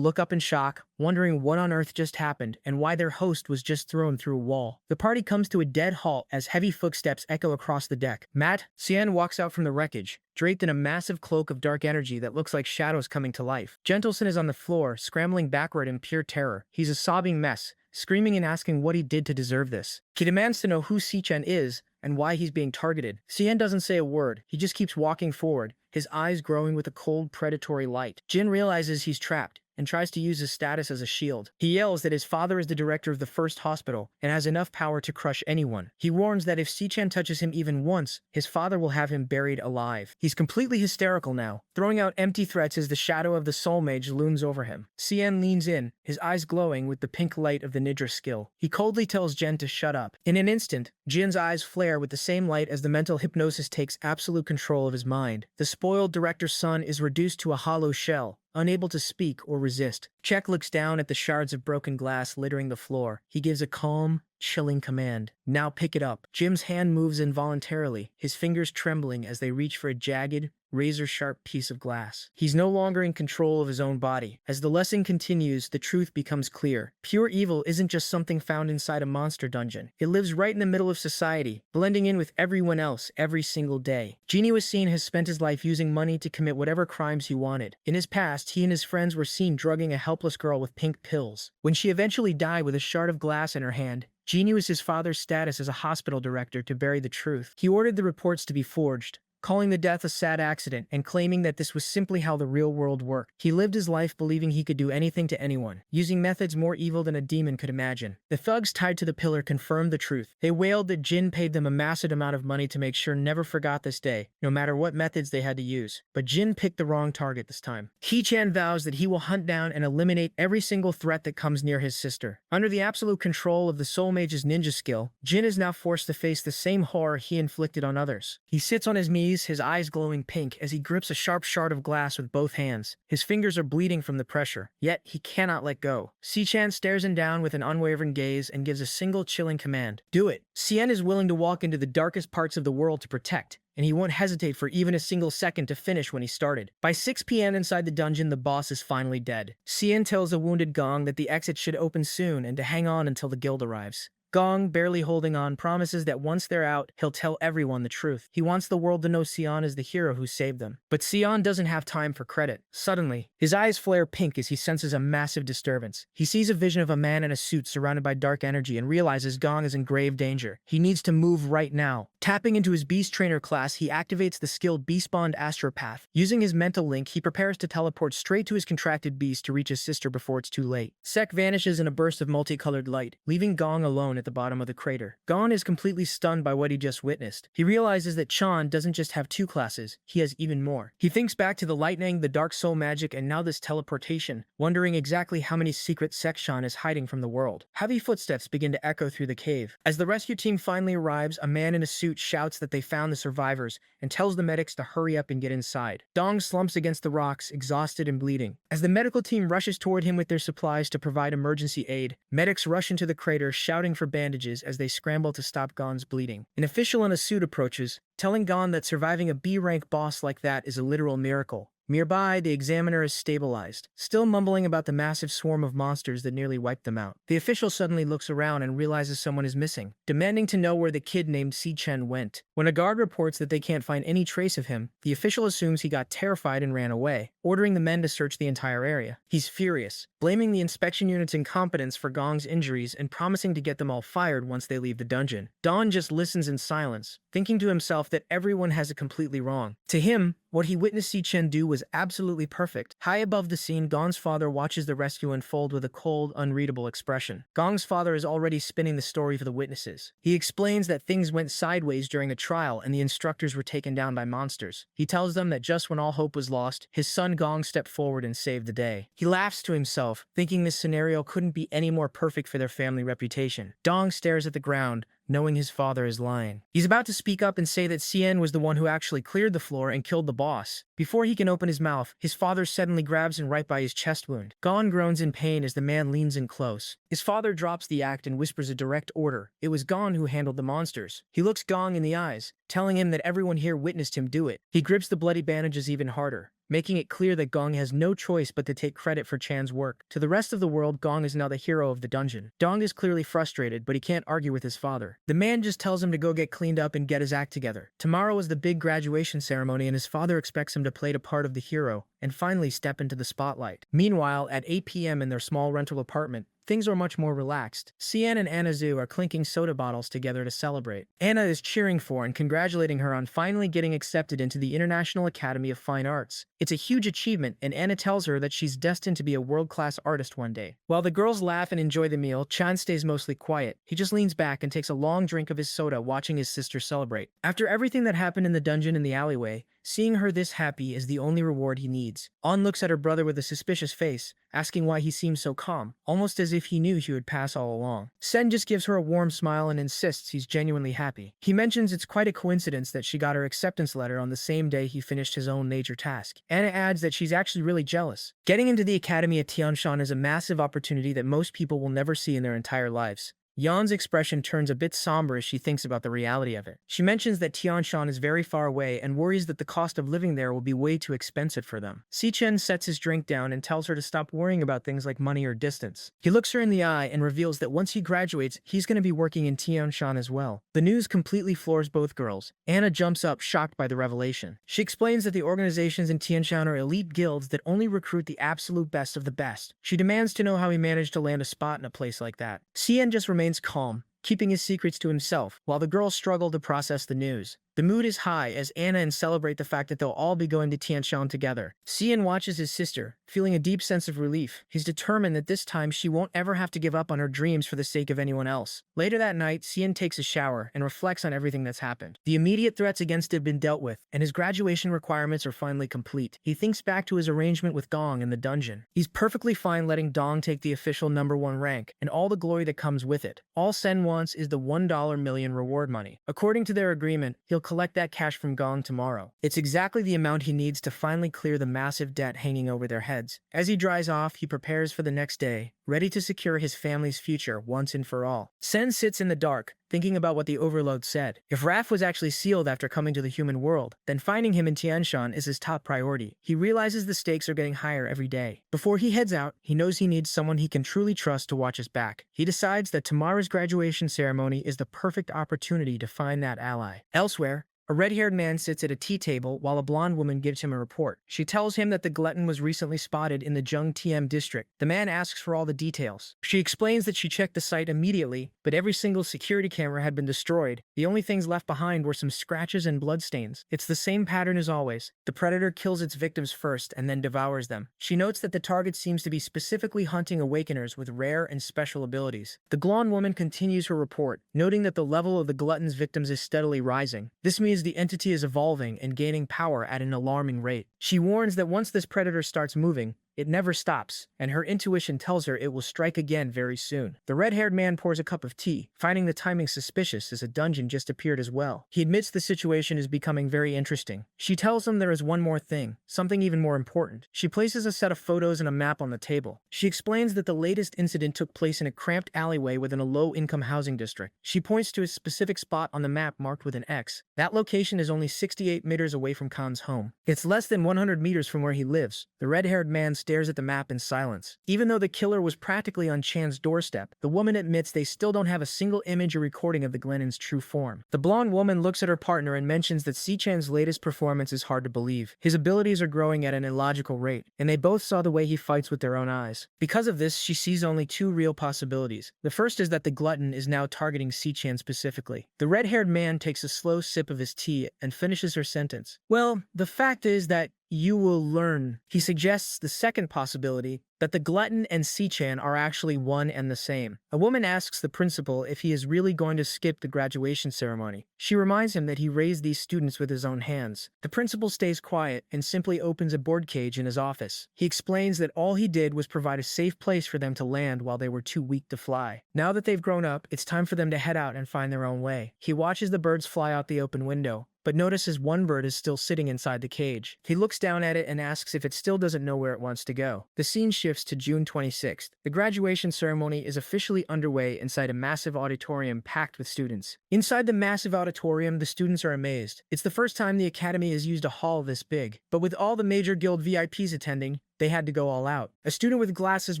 look up in shock, wondering what on earth just happened and why their host was just thrown through a wall. The party comes to a dead halt as heavy footsteps echo across the deck. Matt, Xian walks out from the wreckage, draped in a massive cloak of dark energy that looks like shadows coming to life. Gentleson is on the floor, scrambling backward in pure terror. He's a sobbing mess, screaming and asking what he did to deserve this. He demands to know who Si Chen is, and why he's being targeted. Cien doesn't say a word. He just keeps walking forward, his eyes growing with a cold, predatory light. Jin realizes he's trapped and tries to use his status as a shield. He yells that his father is the director of the first hospital and has enough power to crush anyone. He warns that if Sichan touches him even once, his father will have him buried alive. He's completely hysterical now, throwing out empty threats as the shadow of the soul mage looms over him. Cien leans in, his eyes glowing with the pink light of the Nidra skill. He coldly tells Jin to shut up. In an instant, Jin's eyes flare with the same light as the mental hypnosis takes absolute control of his mind. The spoiled director's son is reduced to a hollow shell, unable to speak or resist. Chek looks down at the shards of broken glass littering the floor. He gives a calm, chilling command. Now pick it up. Jim's hand moves involuntarily, his fingers trembling as they reach for a jagged, razor-sharp piece of glass. He's no longer in control of his own body. As the lesson continues, the truth becomes clear. Pure evil isn't just something found inside a monster dungeon. It lives right in the middle of society, blending in with everyone else every single day. Genie was seen has spent his life using money to commit whatever crimes he wanted. In his past, he and his friends were seen drugging a helpless girl with pink pills. When she eventually died with a shard of glass in her hand, Genie used his father's status as a hospital director to bury the truth. He ordered the reports to be forged, calling the death a sad accident and claiming that this was simply how the real world worked. He lived his life believing he could do anything to anyone, using methods more evil than a demon could imagine. The thugs tied to the pillar confirmed the truth. They wailed that Jin paid them a massive amount of money to make sure never forgot this day, no matter what methods they had to use. But Jin picked the wrong target this time. Hee-chan vows that he will hunt down and eliminate every single threat that comes near his sister. Under the absolute control of the Soul Mage's ninja skill, Jin is now forced to face the same horror he inflicted on others. He sits on his knees, his eyes glowing pink as he grips a sharp shard of glass with both hands. His fingers are bleeding from the pressure, yet he cannot let go. Sichan stares him down with an unwavering gaze and gives a single chilling command. Do it. Cien is willing to walk into the darkest parts of the world to protect, and he won't hesitate for even a single second to finish when he started. By 6 p.m. inside the dungeon, the boss is finally dead. Cien tells the wounded Gong that the exit should open soon and to hang on until the guild arrives. Gong, barely holding on, promises that once they're out, he'll tell everyone the truth. He wants the world to know Sion is the hero who saved them. But Sion doesn't have time for credit. Suddenly, his eyes flare pink as he senses a massive disturbance. He sees a vision of a man in a suit surrounded by dark energy and realizes Gong is in grave danger. He needs to move right now. Tapping into his Beast Trainer class, he activates the skill Beast Bond Astropath. Using his mental link, he prepares to teleport straight to his contracted beast to reach his sister before it's too late. Sek vanishes in a burst of multicolored light, leaving Gong alone at the bottom of the crater. Gong is completely stunned by what he just witnessed. He realizes that Chan doesn't just have 2 classes, he has even more. He thinks back to the lightning, the dark soul magic, and now this teleportation, wondering exactly how many secrets Sek-chan is hiding from the world. Heavy footsteps begin to echo through the cave. As the rescue team finally arrives, a man in a suit shouts that they found the survivors and tells the medics to hurry up and get inside. Dong slumps against the rocks, exhausted and bleeding. As the medical team rushes toward him with their supplies to provide emergency aid, medics rush into the crater shouting for bandages as they scramble to stop Gon's bleeding. An official in a suit approaches, telling Gon that surviving a B-rank boss like that is a literal miracle. Nearby, the examiner is stabilized, still mumbling about the massive swarm of monsters that nearly wiped them out. The official suddenly looks around and realizes someone is missing, demanding to know where the kid named Si-Chen went. When a guard reports that they can't find any trace of him, the official assumes he got terrified and ran away, ordering the men to search the entire area. He's furious, blaming the inspection unit's incompetence for Gong's injuries and promising to get them all fired once they leave the dungeon. Don just listens in silence, thinking to himself that everyone has it completely wrong. To him, what he witnessed Si-Chen do was absolutely perfect. High above the scene, Gong's father watches the rescue unfold with a cold, unreadable expression. Gong's father is already spinning the story for the witnesses. He explains that things went sideways during the trial and the instructors were taken down by monsters. He tells them that just when all hope was lost, his son Gong stepped forward and saved the day. He laughs to himself, thinking this scenario couldn't be any more perfect for their family reputation. Dong stares at the ground, knowing his father is lying. He's about to speak up and say that Cien was the one who actually cleared the floor and killed the boss. Before he can open his mouth, his father suddenly grabs him right by his chest wound. Gon groans in pain as the man leans in close. His father drops the act and whispers a direct order. It was Gon who handled the monsters. He looks Gong in the eyes, telling him that everyone here witnessed him do it. He grips the bloody bandages even harder, making it clear that Gong has no choice but to take credit for Chan's work. To the rest of the world, Gong is now the hero of the dungeon. Dong is clearly frustrated, but he can't argue with his father. The man just tells him to go get cleaned up and get his act together. Tomorrow is the big graduation ceremony and his father expects him to play the part of the hero and finally step into the spotlight. Meanwhile, at 8 p.m. in their small rental apartment, things are much more relaxed. Cien and Anazu are clinking soda bottles together to celebrate. Anna is cheering for and congratulating her on finally getting accepted into the International Academy of Fine Arts. It's a huge achievement, and Anna tells her that she's destined to be a world-class artist one day. While the girls laugh and enjoy the meal, Chan stays mostly quiet. He just leans back and takes a long drink of his soda, watching his sister celebrate. After everything that happened in the dungeon in the alleyway, seeing her this happy is the only reward he needs. An looks at her brother with a suspicious face, asking why he seems so calm, almost as if he knew he would pass all along. Sen just gives her a warm smile and insists he's genuinely happy. He mentions it's quite a coincidence that she got her acceptance letter on the same day he finished his own major task. Anna adds that she's actually really jealous. Getting into the academy at Tianshan is a massive opportunity that most people will never see in their entire lives. Yan's expression turns a bit somber as she thinks about the reality of it. She mentions that Tianshan is very far away and worries that the cost of living there will be way too expensive for them. Sichen sets his drink down and tells her to stop worrying about things like money or distance. He looks her in the eye and reveals that once he graduates, he's going to be working in Tianshan as well. The news completely floors both girls. Anna jumps up, shocked by the revelation. She explains that the organizations in Tianshan are elite guilds that only recruit the absolute best of the best. She demands to know how he managed to land a spot in a place like that. Cien just remains calm, keeping his secrets to himself, while the girls struggle to process the news. The mood is high as Anna and celebrate the fact that they'll all be going to Tianshan together. Cien watches his sister, feeling a deep sense of relief. He's determined that this time she won't ever have to give up on her dreams for the sake of anyone else. Later that night, Cien takes a shower and reflects on everything that's happened. The immediate threats against him have been dealt with, and his graduation requirements are finally complete. He thinks back to his arrangement with Dong in the dungeon. He's perfectly fine letting Dong take the official #1 rank, and all the glory that comes with it. All Sen wants is the $1 million reward money. According to their agreement, he'll collect that cash from Gong tomorrow. It's exactly the amount he needs to finally clear the massive debt hanging over their heads. As he dries off, he prepares for the next day, ready to secure his family's future once and for all. Sen sits in the dark, thinking about what the overload said. If Raph was actually sealed after coming to the human world, then finding him in Tianshan is his top priority. He realizes the stakes are getting higher every day. Before he heads out, he knows he needs someone he can truly trust to watch his back. He decides that tomorrow's graduation ceremony is the perfect opportunity to find that ally. Elsewhere, a red-haired man sits at a tea table while a blonde woman gives him a report. She tells him that the glutton was recently spotted in the Jung TM district. The man asks for all the details. She explains that she checked the site immediately, but every single security camera had been destroyed. The only things left behind were some scratches and bloodstains. It's the same pattern as always. The predator kills its victims first and then devours them. She notes that the target seems to be specifically hunting awakeners with rare and special abilities. The blonde woman continues her report, noting that the level of the glutton's victims is steadily rising. This means the entity is evolving and gaining power at an alarming rate. She warns that once this predator starts moving, it never stops, and her intuition tells her it will strike again very soon. The red-haired man pours a cup of tea, finding the timing suspicious as a dungeon just appeared as well. He admits the situation is becoming very interesting. She tells him there is one more thing, something even more important. She places a set of photos and a map on the table. She explains that the latest incident took place in a cramped alleyway within a low-income housing district. She points to a specific spot on the map marked with an X. That location is only 68 meters away from Khan's home. It's less than 100 meters from where he lives. The red-haired man stares at the map in silence. Even though the killer was practically on Chan's doorstep, the woman admits they still don't have a single image or recording of the Glennon's true form. The blonde woman looks at her partner and mentions that Si-Chan's latest performance is hard to believe. His abilities are growing at an illogical rate, and they both saw the way he fights with their own eyes. Because of this, she sees only two real possibilities. The first is that the glutton is now targeting Si-Chan specifically. The red-haired man takes a slow sip of his tea and finishes her sentence. Well, the fact is that you will learn. He suggests the second possibility, that the glutton and Si-Chan are actually one and the same. A woman asks the principal if he is really going to skip the graduation ceremony. She reminds him that he raised these students with his own hands. The principal stays quiet and simply opens a bird cage in his office. He explains that all he did was provide a safe place for them to land while they were too weak to fly. Now that they've grown up, it's time for them to head out and find their own way. He watches the birds fly out the open window, but notices one bird is still sitting inside the cage. He looks down at it and asks if it still doesn't know where it wants to go. The scene shifts to June 26th. The graduation ceremony is officially underway inside a massive auditorium packed with students. Inside the massive auditorium, the students are amazed. It's the first time the academy has used a hall this big. But with all the major guild VIPs attending, they had to go all out. A student with glasses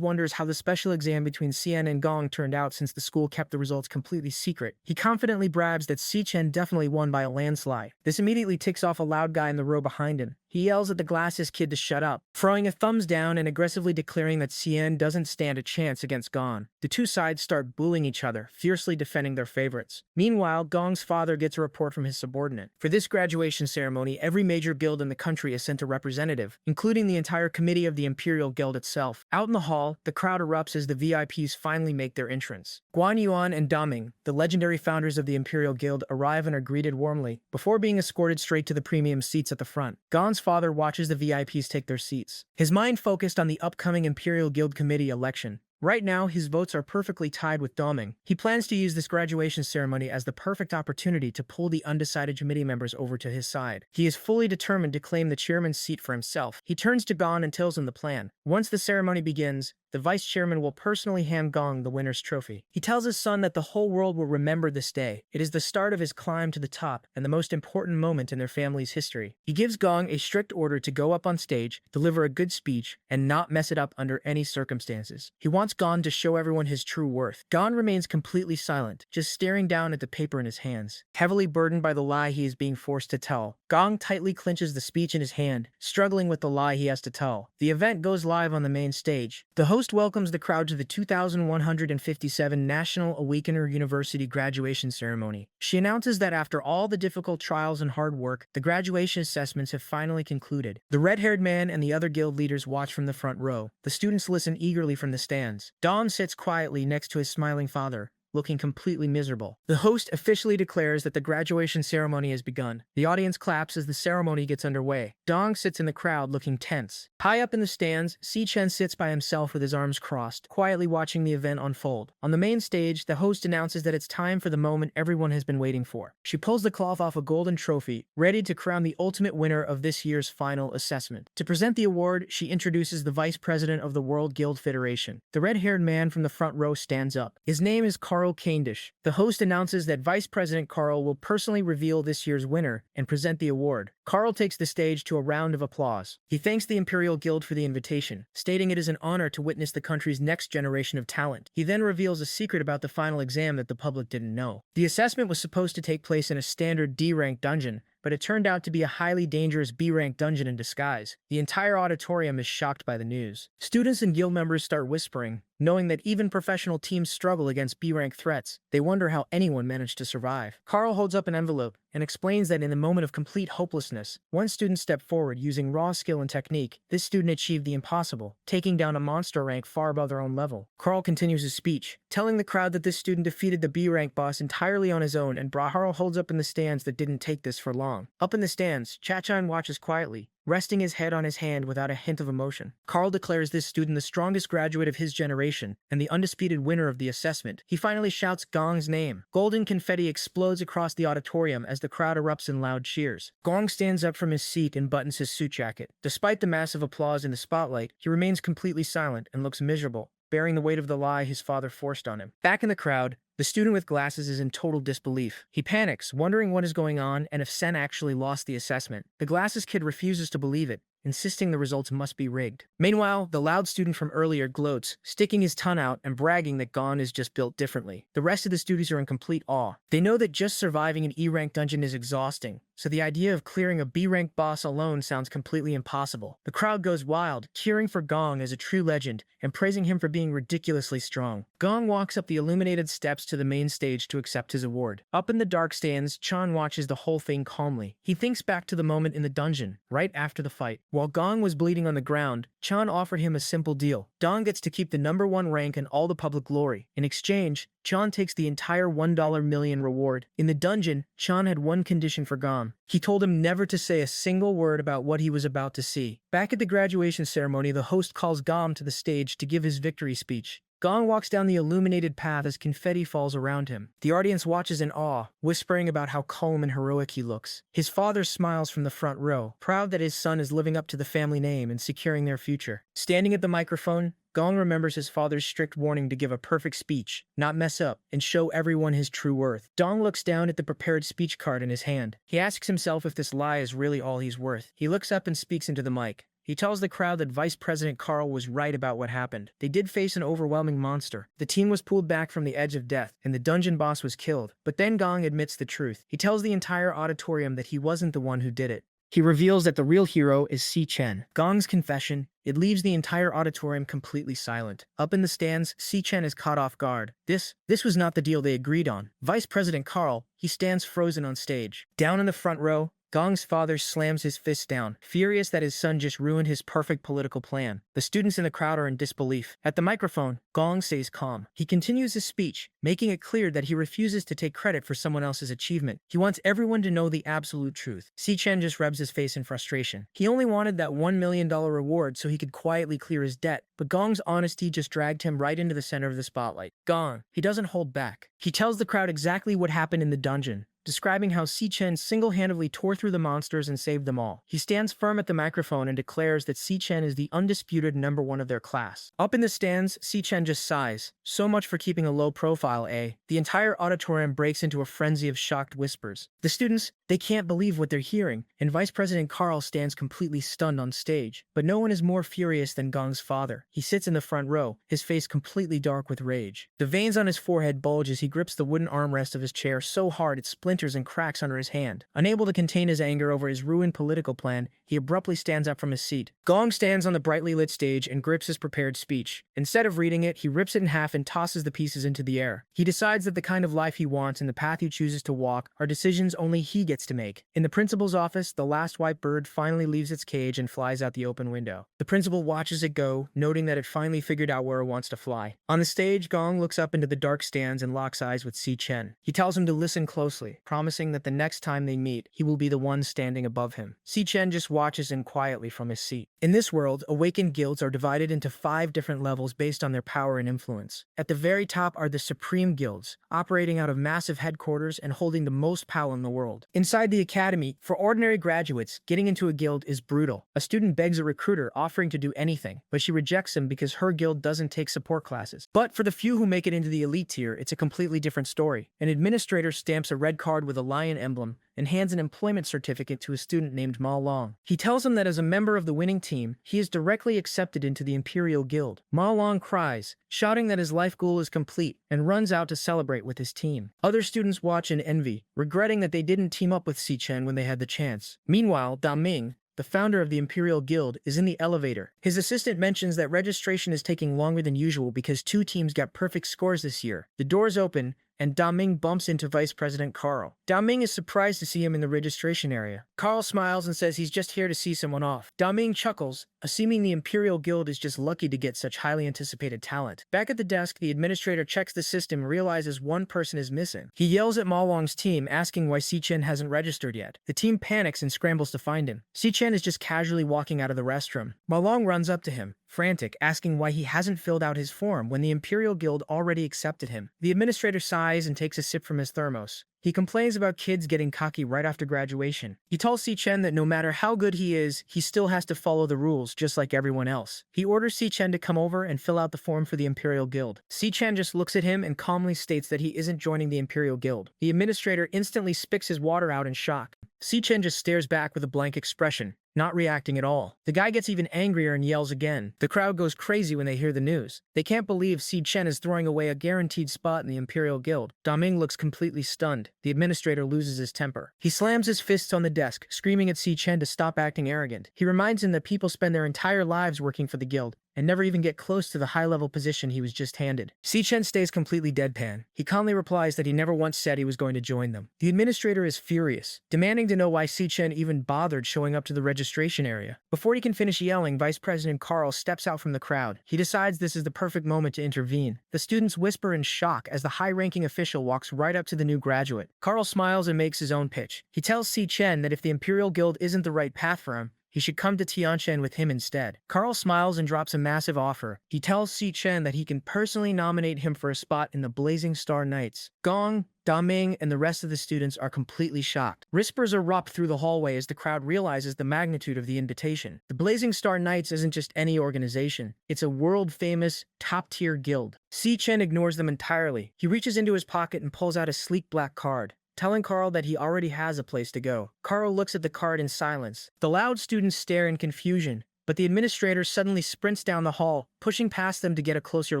wonders how the special exam between Xian and Gong turned out since the school kept the results completely secret. He confidently brabs that Xichen definitely won by a landslide. This immediately ticks off a loud guy in the row behind him. He yells at the glasses kid to shut up, throwing a thumbs down and aggressively declaring that Xian doesn't stand a chance against Gong. The two sides start bullying each other, fiercely defending their favorites. Meanwhile, Gong's father gets a report from his subordinate. For this graduation ceremony, every major guild in the country is sent a representative, including the entire committee of the Imperial Guild itself. Out in the hall, the crowd erupts as the VIPs finally make their entrance. Guan Yuan and Daming, the legendary founders of the Imperial Guild, arrive and are greeted warmly, before being escorted straight to the premium seats at the front. Gong's father watches the VIPs take their seats, his mind focused on the upcoming Imperial Guild Committee election. Right now, his votes are perfectly tied with Daming. He plans to use this graduation ceremony as the perfect opportunity to pull the undecided committee members over to his side. He is fully determined to claim the chairman's seat for himself. He turns to Gong and tells him the plan. Once the ceremony begins, the vice chairman will personally hand Gong the winner's trophy. He tells his son that the whole world will remember this day. It is the start of his climb to the top and the most important moment in their family's history. He gives Gong a strict order to go up on stage, deliver a good speech, and not mess it up under any circumstances. He wants Gong to show everyone his true worth. Gong remains completely silent, just staring down at the paper in his hands. Heavily burdened by the lie he is being forced to tell, Gong tightly clenches the speech in his hand, struggling with the lie he has to tell. The event goes live on the main stage. The host welcomes the crowd to the 2157 National Awakener University graduation ceremony. She announces that after all the difficult trials and hard work, the graduation assessments have finally concluded. The red-haired man and the other guild leaders watch from the front row. The students listen eagerly from the stands. Dong sits quietly next to his smiling father, looking completely miserable. The host officially declares that the graduation ceremony has begun. The audience claps as the ceremony gets underway. Dong sits in the crowd looking tense. High up in the stands, Xichen sits by himself with his arms crossed, quietly watching the event unfold. On the main stage, the host announces that it's time for the moment everyone has been waiting for. She pulls the cloth off a golden trophy, ready to crown the ultimate winner of this year's final assessment. To present the award, she introduces the vice president of the World Guild Federation. The red-haired man from the front row stands up. His name is Carl Cavendish. The host announces that Vice President Carl will personally reveal this year's winner and present the award. Carl takes the stage to a round of applause. He thanks the Imperial Guild for the invitation, stating it is an honor to witness the country's next generation of talent. He then reveals a secret about the final exam that the public didn't know. The assessment was supposed to take place in a standard D-rank dungeon, but it turned out to be a highly dangerous B-rank dungeon in disguise. The entire auditorium is shocked by the news. Students and guild members start whispering, knowing that even professional teams struggle against B-rank threats. They wonder how anyone managed to survive. Carl holds up an envelope and explains that in the moment of complete hopelessness, one student stepped forward using raw skill and technique. This student achieved the impossible, taking down a monster rank far above their own level. Carl continues his speech, telling the crowd that this student defeated the B-rank boss entirely on his own, and Carl holds up in the stands that didn't take this for long. Up in the stands, Chachan watches quietly, resting his head on his hand without a hint of emotion. Carl declares this student the strongest graduate of his generation and the undisputed winner of the assessment. He finally shouts Gong's name. Golden confetti explodes across the auditorium as the crowd erupts in loud cheers. Gong stands up from his seat and buttons his suit jacket. Despite the massive applause in the spotlight, he remains completely silent and looks miserable, bearing the weight of the lie his father forced on him. Back in the crowd, the student with glasses is in total disbelief. He panics, wondering what is going on and if Sen actually lost the assessment. The glasses kid refuses to believe it, insisting the results must be rigged. Meanwhile, the loud student from earlier gloats, sticking his tongue out and bragging that Gon is just built differently. The rest of the students are in complete awe. They know that just surviving an E-rank dungeon is exhausting, so the idea of clearing a B-rank boss alone sounds completely impossible. The crowd goes wild, cheering for Gong as a true legend and praising him for being ridiculously strong. Gong walks up the illuminated steps to the main stage to accept his award. Up in the dark stands, Chan watches the whole thing calmly. He thinks back to the moment in the dungeon, right after the fight. While Gong was bleeding on the ground, Chan offered him a simple deal. Dong gets to keep the #1 rank and all the public glory. In exchange, Chan takes the entire $1 million reward. In the dungeon, Chan had one condition for Gong. He told him never to say a single word about what he was about to see. Back at the graduation ceremony, the host calls Gong to the stage to give his victory speech. Gong walks down the illuminated path as confetti falls around him. The audience watches in awe, whispering about how calm and heroic he looks. His father smiles from the front row, proud that his son is living up to the family name and securing their future. Standing at the microphone, Gong remembers his father's strict warning to give a perfect speech, not mess up, and show everyone his true worth. Dong looks down at the prepared speech card in his hand. He asks himself if this lie is really all he's worth. He looks up and speaks into the mic. He tells the crowd that Vice President Carl was right about what happened. They did face an overwhelming monster. The team was pulled back from the edge of death, and the dungeon boss was killed. But then Gong admits the truth. He tells the entire auditorium that he wasn't the one who did it. He reveals that the real hero is Si Chen. Gong's confession, it leaves the entire auditorium completely silent. Up in the stands, Si Chen is caught off guard. This was not the deal they agreed on. Vice President Carl, he stands frozen on stage. Down in the front row, Gong's father slams his fist down, furious that his son just ruined his perfect political plan. The students in the crowd are in disbelief. At the microphone, Gong stays calm. He continues his speech, making it clear that he refuses to take credit for someone else's achievement. He wants everyone to know the absolute truth. Si Chen just rubs his face in frustration. He only wanted that $1 million reward so he could quietly clear his debt, but Gong's honesty just dragged him right into the center of the spotlight. Gong, he doesn't hold back. He tells the crowd exactly what happened in the dungeon, describing how Si Chen single-handedly tore through the monsters and saved them all. He stands firm at the microphone and declares that Si Chen is the undisputed #1 of their class. Up in the stands, Si Chen just sighs. So much for keeping a low profile, eh? The entire auditorium breaks into a frenzy of shocked whispers. The students, they can't believe what they're hearing, and Vice President Carl stands completely stunned on stage. But no one is more furious than Gong's father. He sits in the front row, his face completely dark with rage. The veins on his forehead bulge as he grips the wooden armrest of his chair so hard it splinters and cracks under his hand. Unable to contain his anger over his ruined political plan, he abruptly stands up from his seat. Gong stands on the brightly lit stage and grips his prepared speech. Instead of reading it, he rips it in half and tosses the pieces into the air. He decides that the kind of life he wants and the path he chooses to walk are decisions only he gets to make. In the principal's office, the last white bird finally leaves its cage and flies out the open window. The principal watches it go, noting that it finally figured out where it wants to fly. On the stage, Gong looks up into the dark stands and locks eyes with Si Chen. He tells him to listen closely, promising that the next time they meet, he will be the one standing above him. Si Chen just watches him quietly from his seat. In this world, awakened guilds are divided into 5 different levels based on their power and influence. At the very top are the Supreme Guilds, operating out of massive headquarters and holding the most power in the world. Inside the academy, for ordinary graduates, getting into a guild is brutal. A student begs a recruiter offering to do anything, but she rejects him because her guild doesn't take support classes. But for the few who make it into the elite tier, it's a completely different story. An administrator stamps a red card with a lion emblem and hands an employment certificate to a student named Ma Long. He tells him that as a member of the winning team, he is directly accepted into the Imperial Guild. Ma Long cries, shouting that his life goal is complete, and runs out to celebrate with his team. Other students watch in envy, regretting that they didn't team up with Si Chen when they had the chance. Meanwhile, Da Ming, the founder of the Imperial Guild, is in the elevator. His assistant mentions that registration is taking longer than usual because 2 teams got perfect scores this year. The doors open, and Da Ming bumps into Vice President Carl. Da Ming is surprised to see him in the registration area. Carl smiles and says he's just here to see someone off. Da Ming chuckles, assuming the Imperial Guild is just lucky to get such highly anticipated talent. Back at the desk, the administrator checks the system and realizes one person is missing. He yells at Ma Long's team, asking why Si Chen hasn't registered yet. The team panics and scrambles to find him. Si Chen is just casually walking out of the restroom. Ma Long runs up to him, frantic, asking why he hasn't filled out his form when the Imperial Guild already accepted him. The administrator sighs and takes a sip from his thermos. He complains about kids getting cocky right after graduation. He tells Si Chen that no matter how good he is, he still has to follow the rules just like everyone else. He orders Si Chen to come over and fill out the form for the Imperial Guild. Si Chen just looks at him and calmly states that he isn't joining the Imperial Guild. The administrator instantly spits his water out in shock. Si Chen just stares back with a blank expression, not reacting at all. The guy gets even angrier and yells again. The crowd goes crazy when they hear the news. They can't believe Si Chen is throwing away a guaranteed spot in the Imperial Guild. Da Ming looks completely stunned. The administrator loses his temper. He slams his fists on the desk, screaming at Si Chen to stop acting arrogant. He reminds him that people spend their entire lives working for the guild and never even get close to the high-level position he was just handed. Si Chen stays completely deadpan. He calmly replies that he never once said he was going to join them. The administrator is furious, demanding to know why Si Chen even bothered showing up to the registration area. Before he can finish yelling, Vice President Carl steps out from the crowd. He decides this is the perfect moment to intervene. The students whisper in shock as the high-ranking official walks right up to the new graduate. Carl smiles and makes his own pitch. He tells Si Chen that if the Imperial Guild isn't the right path for him, he should come to Tianshan with him instead. Carl smiles and drops a massive offer. He tells Si Chen that he can personally nominate him for a spot in the Blazing Star Knights. Gong, Da Ming, and the rest of the students are completely shocked. Whispers erupt through the hallway as the crowd realizes the magnitude of the invitation. The Blazing Star Knights isn't just any organization. It's a world-famous, top-tier guild. Si Chen ignores them entirely. He reaches into his pocket and pulls out a sleek black card, telling Carl that he already has a place to go. Carl looks at the card in silence. The loud students stare in confusion, but the administrator suddenly sprints down the hall, pushing past them to get a closer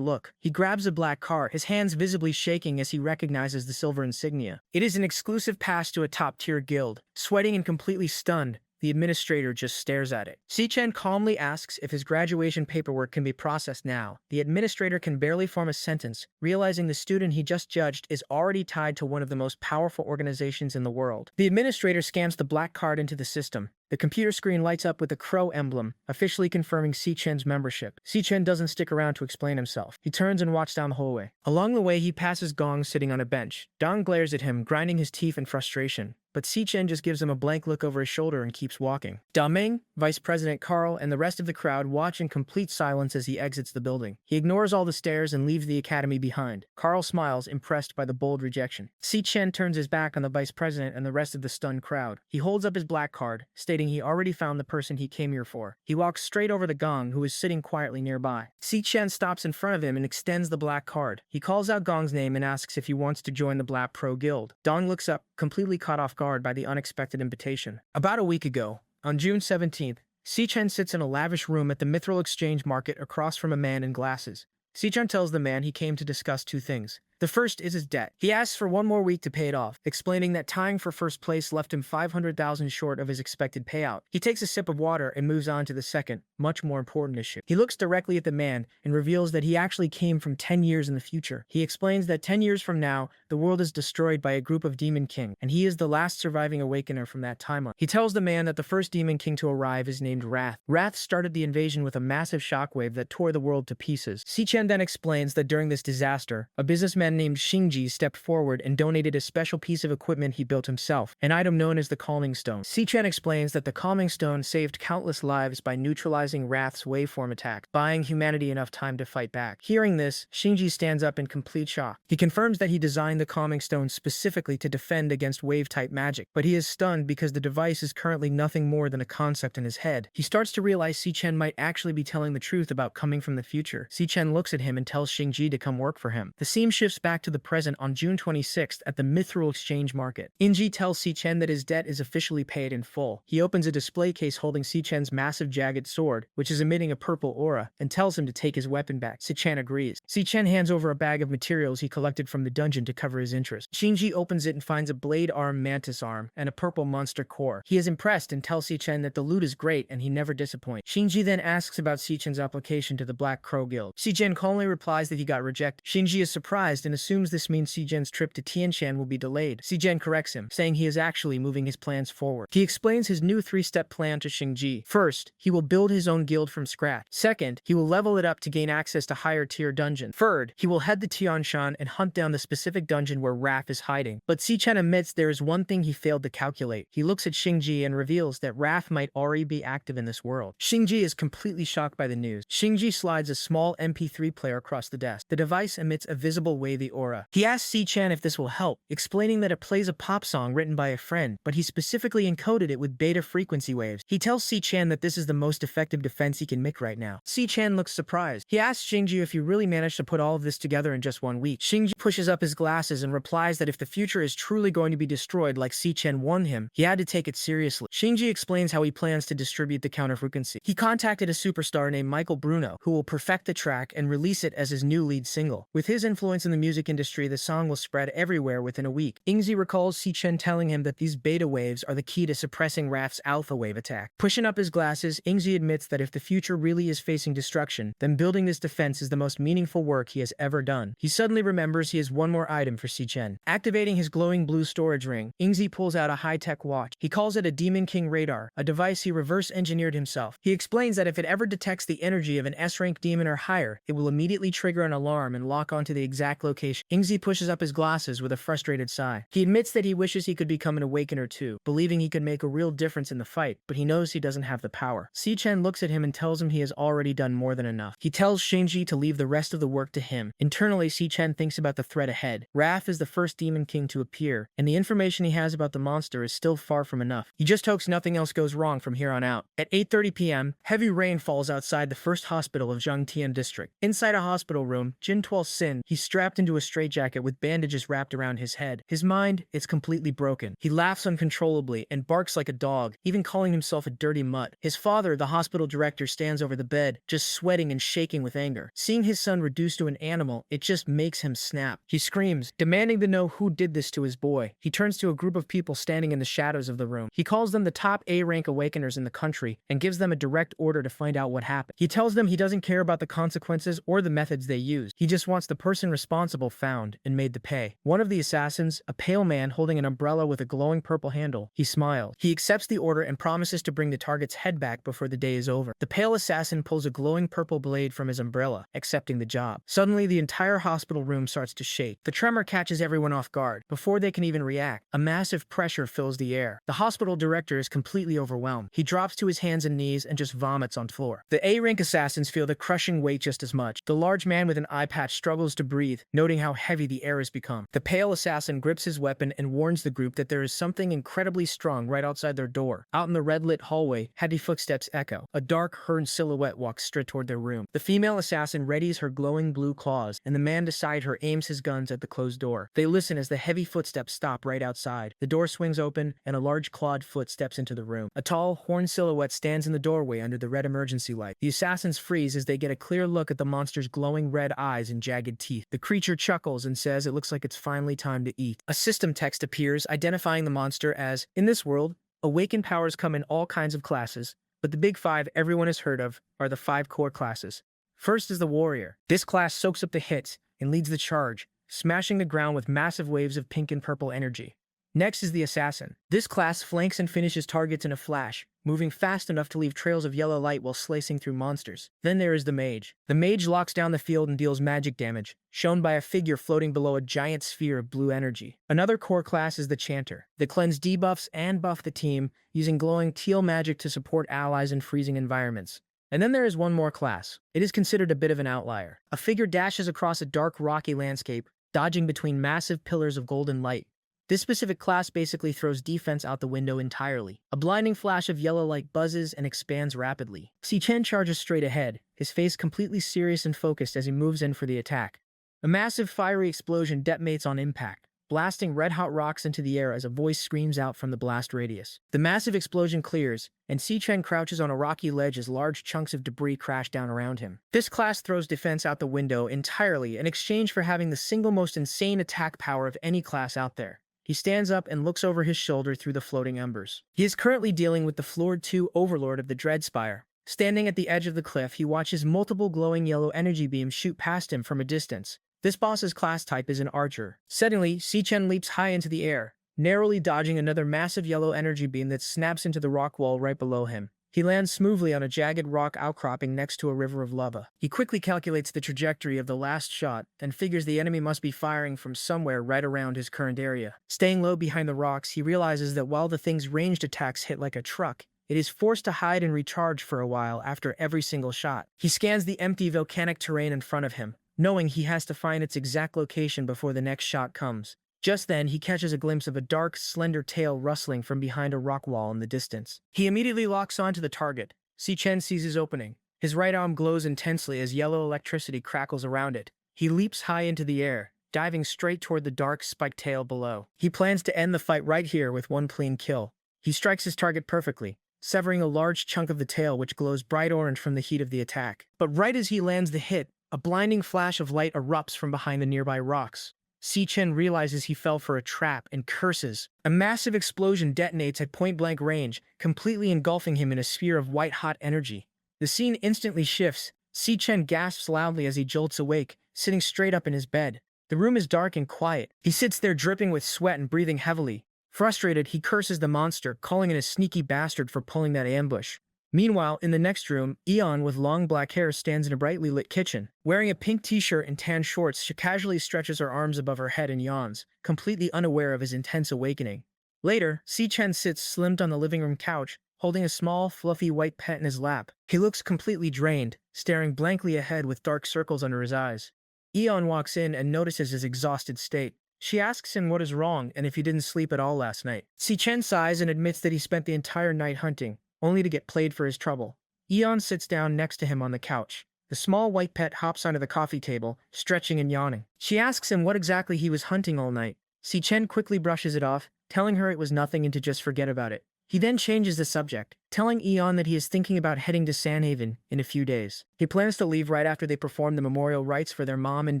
look. He grabs a black card, his hands visibly shaking as he recognizes the silver insignia. It is an exclusive pass to a top-tier guild. Sweating and completely stunned, the administrator just stares at it. Si-Chen calmly asks if his graduation paperwork can be processed now. The administrator can barely form a sentence, realizing the student he just judged is already tied to one of the most powerful organizations in the world. The administrator scans the black card into the system. The computer screen lights up with a crow emblem, officially confirming Si-Chen's membership. Si-Chen doesn't stick around to explain himself. He turns and walks down the hallway. Along the way, he passes Gong sitting on a bench. Dong glares at him, grinding his teeth in frustration. But Si-Chen just gives him a blank look over his shoulder and keeps walking. Da Ming, Vice President Carl, and the rest of the crowd watch in complete silence as he exits the building. He ignores all the stares and leaves the academy behind. Carl smiles, impressed by the bold rejection. Si-Chen turns his back on the Vice President and the rest of the stunned crowd. He holds up his black card, stating he already found the person he came here for. He walks straight over to Gong, who is sitting quietly nearby. Si-Chen stops in front of him and extends the black card. He calls out Gong's name and asks if he wants to join the Black Pro Guild. Dong looks up, completely caught off guard by the unexpected invitation. About a week ago, on June 17th, Si-Chen sits in a lavish room at the Mithril Exchange Market across from a man in glasses. Si-Chen tells the man he came to discuss two things. The first is his debt. He asks for one more week to pay it off, explaining that tying for first place left him 500,000 short of his expected payout. He takes a sip of water and moves on to the second, much more important issue. He looks directly at the man and reveals that he actually came from 10 years in the future. He explains that 10 years from now, the world is destroyed by a group of Demon King, and he is the last surviving Awakener from that timeline. He tells the man that the first Demon King to arrive is named Wrath. Wrath started the invasion with a massive shockwave that tore the world to pieces. Si-Chen then explains that during this disaster, a businessman named Xingji stepped forward and donated a special piece of equipment he built himself, an item known as the Calming Stone. Si-Chen explains that the Calming Stone saved countless lives by neutralizing Wrath's waveform attack, buying humanity enough time to fight back. Hearing this, Xingji stands up in complete shock. He confirms that he designed the Calming Stone specifically to defend against wave-type magic, but he is stunned because the device is currently nothing more than a concept in his head. He starts to realize Si-Chen might actually be telling the truth about coming from the future. Si-Chen looks at him and tells Xingji to come work for him. The scene shifts back to the present on June 26th at the Mithril Exchange Market. Xingji tells Si-Chen that his debt is officially paid in full. He opens a display case holding Si-Chen's massive jagged sword, which is emitting a purple aura, and tells him to take his weapon back. Si-Chen agrees. Si-Chen hands over a bag of materials he collected from the dungeon to cover his interest. Xingji opens it and finds a blade arm mantis arm and a purple monster core. He is impressed and tells Si-Chen that the loot is great and he never disappoints. Xingji then asks about Si-Chen's application to the Black Crow Guild. Si-Chen calmly replies that he got rejected. Xingji is surprised and assumes this means Si-Chen's trip to Tianshan will be delayed. Si-Chen corrects him, saying he is actually moving his plans forward. He explains his new 3-step plan to Xingji. First, he will build his own guild from scratch. Second, he will level it up to gain access to higher tier dungeons. Third, he will head to Tianshan and hunt down the specific dungeon where Wrath is hiding. But Si-Chen admits there is one thing he failed to calculate. He looks at Xingji and reveals that Wrath might already be active in this world. Xingji is completely shocked by the news. Xingji slides a small MP3 player across the desk. The device emits a visible wavy aura. He asks Si-Chen if this will help, explaining that it plays a pop song written by a friend, but he specifically encoded it with beta frequency waves. He tells Si-Chen that this is the most effective defense he can make right now. Si-Chen looks surprised. He asks Xingji if he really managed to put all of this together in just 1 week. Xingji pushes up his glasses and replies that if the future is truly going to be destroyed like Si-Chen warned him, he had to take it seriously. Xingji explains how he plans to distribute the counter-frequency. He contacted a superstar named Michael Bruno, who will perfect the track and release it as his new lead single. With his influence in the music industry, the song will spread everywhere within a week. Xingji recalls Si-Chen telling him that these beta waves are the key to suppressing Wrath's alpha wave attack. Pushing up his glasses, Xingji admits that if the future really is facing destruction, then building this defense is the most meaningful work he has ever done. He suddenly remembers he has one more item for Si-Chen. Activating his glowing blue storage ring, Xingji pulls out a high-tech watch. He calls it a Demon King radar, a device he reverse-engineered himself. He explains that if it ever detects the energy of an S-rank demon or higher, it will immediately trigger an alarm and lock onto the exact location. Xingji pushes up his glasses with a frustrated sigh. He admits that he wishes he could become an Awakener too, believing he could make a real difference in the fight, but he knows he doesn't have the power. Si-Chen looks at him and tells him he has already done more than enough. He tells Xingji to leave the rest of the work to him. Internally, Si-Chen thinks about the threat ahead. Wrath is the first Demon King to appear, and the information he has about the monster is still far from enough. He just hopes nothing else goes wrong from here on out. At 8:30 p.m., heavy rain falls outside the first hospital of Zhangtian district. Inside a hospital room, Jin Tuol Sin, he's strapped into a straitjacket with bandages wrapped around his head. His mind is completely broken. He laughs uncontrollably and barks like a dog, even calling himself a dirty mutt. His father, the hospital director, stands over the bed, just sweating and shaking with anger. Seeing his son reduced to an animal, it just makes him snap. He screams, demanding to know who did this to his boy. He turns to a group of people standing in the shadows of the room. He calls them the top A-rank awakeners in the country and gives them a direct order to find out what happened. He tells them he doesn't care about the consequences or the methods they use. He just wants the person responsible found and made to pay. One of the assassins, a pale man holding an umbrella with a glowing purple handle, he smiles. He accepts the order and promises to bring the target's head back before the day is over. The pale assassin pulls a glowing purple blade from his umbrella, accepting the job. Suddenly, the entire hospital room starts to shake. The tremor catches everyone off guard. Before they can even react, a massive pressure fills the air. The hospital director is completely overwhelmed. He drops to his hands and knees and just vomits on the floor. The A-rank assassins feel the crushing weight just as much. The large man with an eye patch struggles to breathe, noting how heavy the air has become. The pale assassin grips his weapon and warns the group that there is something incredibly strong right outside their door. Out in the red-lit hallway, heavy footsteps echo. A dark, herd silhouette walks straight toward their room. The female assassin readies her glowing blue claws, and the man beside her aims his guns at the closed door. They listen as the heavy footsteps stop right outside. The door swings open, and a large clawed foot steps into the room. A tall, horned silhouette stands in the doorway under the red emergency light. The assassins freeze as they get a clear look at the monster's glowing red eyes and jagged teeth. The creature chuckles and says it looks like it's finally time to eat. A system text appears, identifying the monster as, in this world, awakened powers come in all kinds of classes, but the big five everyone has heard of are the 5 core classes. First is the warrior. This class soaks up the hits and leads the charge, smashing the ground with massive waves of pink and purple energy. Next is the assassin. This class flanks and finishes targets in a flash, moving fast enough to leave trails of yellow light while slicing through monsters. Then there is the mage. The mage locks down the field and deals magic damage, shown by a figure floating below a giant sphere of blue energy. Another core class is the chanter. They cleanse debuffs and buff the team, using glowing teal magic to support allies in freezing environments. And then there is one more class. It is considered a bit of an outlier. A figure dashes across a dark, rocky landscape, dodging between massive pillars of golden light. This specific class basically throws defense out the window entirely. A blinding flash of yellow light buzzes and expands rapidly. Si-Chen charges straight ahead, his face completely serious and focused as he moves in for the attack. A massive fiery explosion detonates on impact, blasting red-hot rocks into the air as a voice screams out from the blast radius. The massive explosion clears, and Si-Chen crouches on a rocky ledge as large chunks of debris crash down around him. This class throws defense out the window entirely in exchange for having the single most insane attack power of any class out there. He stands up and looks over his shoulder through the floating embers. He is currently dealing with the Floor 2 Overlord of the Dreadspire. Standing at the edge of the cliff, he watches multiple glowing yellow energy beams shoot past him from a distance. This boss's class type is an archer. Suddenly, Si-Chen leaps high into the air, narrowly dodging another massive yellow energy beam that snaps into the rock wall right below him. He lands smoothly on a jagged rock outcropping next to a river of lava. He quickly calculates the trajectory of the last shot and figures the enemy must be firing from somewhere right around his current area. Staying low behind the rocks, he realizes that while the thing's ranged attacks hit like a truck, it is forced to hide and recharge for a while after every single shot. He scans the empty volcanic terrain in front of him, knowing he has to find its exact location before the next shot comes. Just then, he catches a glimpse of a dark, slender tail rustling from behind a rock wall in the distance. He immediately locks onto the target. Si-Chen sees his opening. His right arm glows intensely as yellow electricity crackles around it. He leaps high into the air, diving straight toward the dark, spiked tail below. He plans to end the fight right here with one clean kill. He strikes his target perfectly, severing a large chunk of the tail which glows bright orange from the heat of the attack. But right as he lands the hit, a blinding flash of light erupts from behind the nearby rocks. Si-Chen realizes he fell for a trap and curses. A massive explosion detonates at point-blank range, completely engulfing him in a sphere of white-hot energy. The scene instantly shifts. Si-Chen gasps loudly as he jolts awake, sitting straight up in his bed. The room is dark and quiet. He sits there dripping with sweat and breathing heavily. Frustrated, he curses the monster, calling it a sneaky bastard for pulling that ambush. Meanwhile, in the next room, Eon with long black hair stands in a brightly lit kitchen. Wearing a pink t-shirt and tan shorts, she casually stretches her arms above her head and yawns, completely unaware of his intense awakening. Later, Si-Chen sits slimed on the living room couch, holding a small, fluffy white pet in his lap. He looks completely drained, staring blankly ahead with dark circles under his eyes. Eon walks in and notices his exhausted state. She asks him what is wrong and if he didn't sleep at all last night. Si-Chen sighs and admits that he spent the entire night hunting, only to get played for his trouble. Eon sits down next to him on the couch, The small white pet hops onto the coffee table, stretching and yawning. She asks him what exactly he was hunting all night. Si Chen quickly brushes it off, telling her it was nothing and to just forget about it. He then changes the subject, telling Eon that he is thinking about heading to Sanhaven in a few days. He plans to leave right after they perform the memorial rites for their mom and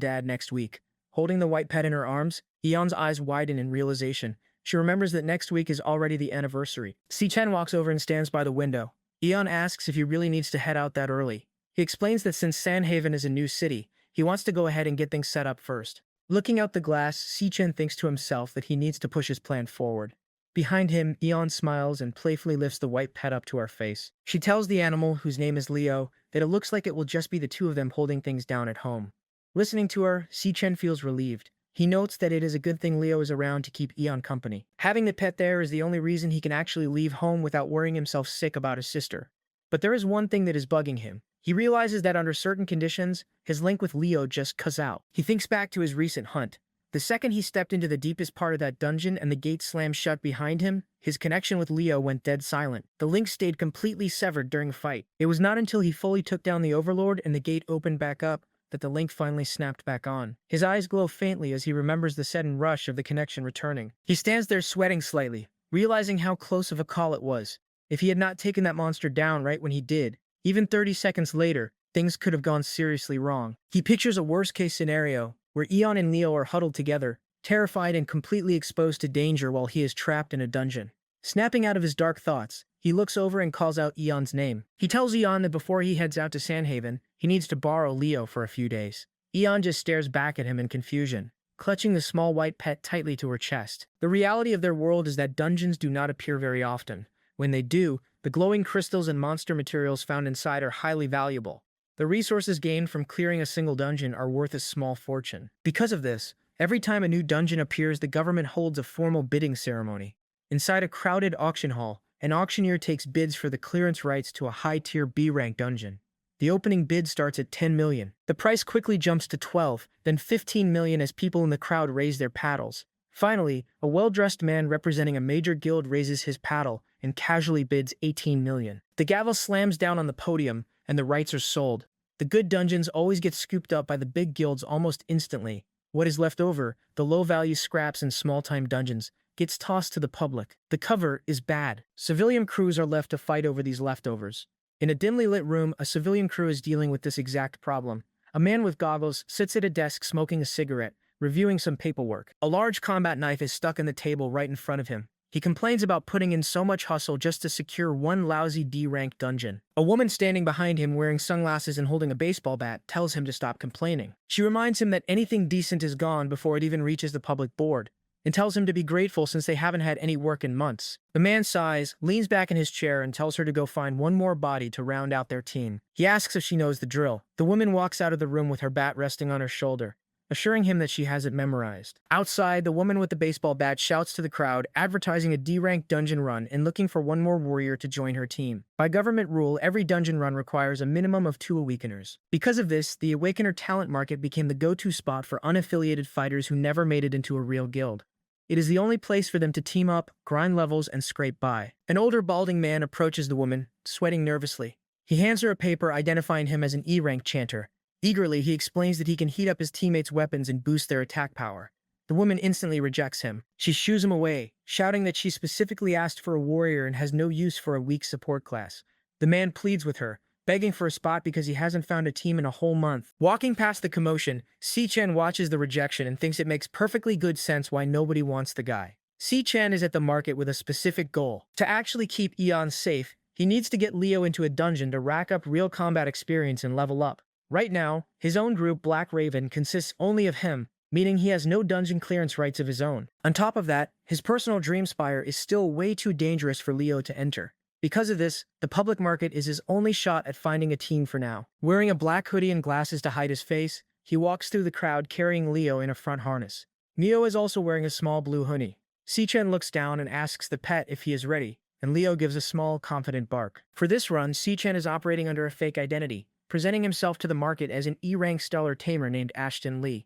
dad next week. Holding the white pet in her arms, Eon's eyes widen in realization. She remembers that next week is already the anniversary. Si Chen walks over and stands by the window. Eon asks if he really needs to head out that early. He explains that since Sanhaven is a new city, he wants to go ahead and get things set up first. Looking out the glass, Si Chen thinks to himself that he needs to push his plan forward. Behind him, Eon smiles and playfully lifts the white pet up to her face. She tells the animal, whose name is Leo, that it looks like it will just be the two of them holding things down at home. Listening to her, Si Chen feels relieved. He notes that it is a good thing Leo is around to keep Eon company. Having the pet there is the only reason he can actually leave home without worrying himself sick about his sister. But there is one thing that is bugging him. He realizes that under certain conditions, his link with Leo just cuts out. He thinks back to his recent hunt. The second he stepped into the deepest part of that dungeon and the gate slammed shut behind him, his connection with Leo went dead silent. The link stayed completely severed during the fight. It was not until he fully took down the Overlord and the gate opened back up that the link finally snapped back on. His eyes glow faintly as he remembers the sudden rush of the connection returning. He stands there sweating slightly, realizing how close of a call it was. If he had not taken that monster down right when he did, even 30 seconds later, things could have gone seriously wrong. He pictures a worst-case scenario, where Eon and Leo are huddled together, terrified and completely exposed to danger while he is trapped in a dungeon. Snapping out of his dark thoughts, he looks over and calls out Eon's name. He tells Eon that before he heads out to Sanhaven, he needs to borrow Leo for a few days. Eon just stares back at him in confusion, clutching the small white pet tightly to her chest. The reality of their world is that dungeons do not appear very often. When they do, the glowing crystals and monster materials found inside are highly valuable. The resources gained from clearing a single dungeon are worth a small fortune. Because of this, every time a new dungeon appears, the government holds a formal bidding ceremony. Inside a crowded auction hall, an auctioneer takes bids for the clearance rights to a high-tier B-rank dungeon. The opening bid starts at 10 million. The price quickly jumps to 12, then 15 million as people in the crowd raise their paddles. Finally, a well-dressed man representing a major guild raises his paddle and casually bids 18 million. The gavel slams down on the podium, and the rights are sold. The good dungeons always get scooped up by the big guilds almost instantly. What is left over, the low-value scraps and small-time dungeons, gets tossed to the public. The cover is bad. Civilian crews are left to fight over these leftovers. In a dimly lit room, a civilian crew is dealing with this exact problem. A man with goggles sits at a desk smoking a cigarette, reviewing some paperwork. A large combat knife is stuck in the table right in front of him. He complains about putting in so much hustle just to secure one lousy D-rank dungeon. A woman standing behind him wearing sunglasses and holding a baseball bat tells him to stop complaining. She reminds him that anything decent is gone before it even reaches the public board, and tells him to be grateful since they haven't had any work in months. The man sighs, leans back in his chair, and tells her to go find one more body to round out their team. He asks if she knows the drill. The woman walks out of the room with her bat resting on her shoulder, assuring him that she has it memorized. Outside, the woman with the baseball bat shouts to the crowd, advertising a D-rank dungeon run and looking for one more warrior to join her team. By government rule, every dungeon run requires a minimum of 2 awakeners. Because of this, the awakener talent market became the go-to spot for unaffiliated fighters who never made it into a real guild. It is the only place for them to team up, grind levels, and scrape by. An older balding man approaches the woman, sweating nervously. He hands her a paper identifying him as an E-rank chanter. Eagerly, he explains that he can heat up his teammates' weapons and boost their attack power. The woman instantly rejects him. She shoos him away, shouting that she specifically asked for a warrior and has no use for a weak support class. The man pleads with her, begging for a spot because he hasn't found a team in a whole month. Walking past the commotion, Si Chen watches the rejection and thinks it makes perfectly good sense why nobody wants the guy. Si Chen is at the market with a specific goal. To actually keep Eon safe, he needs to get Leo into a dungeon to rack up real combat experience and level up. Right now, his own group, Black Raven, consists only of him, meaning he has no dungeon clearance rights of his own. On top of that, his personal Dreamspire is still way too dangerous for Leo to enter. Because of this, the public market is his only shot at finding a team for now. Wearing a black hoodie and glasses to hide his face, he walks through the crowd carrying Leo in a front harness. Leo is also wearing a small blue hoodie. Si Chen looks down and asks the pet if he is ready, and Leo gives a small, confident bark. For this run, Si Chen is operating under a fake identity, presenting himself to the market as an E-rank stellar tamer named Ashton Lee.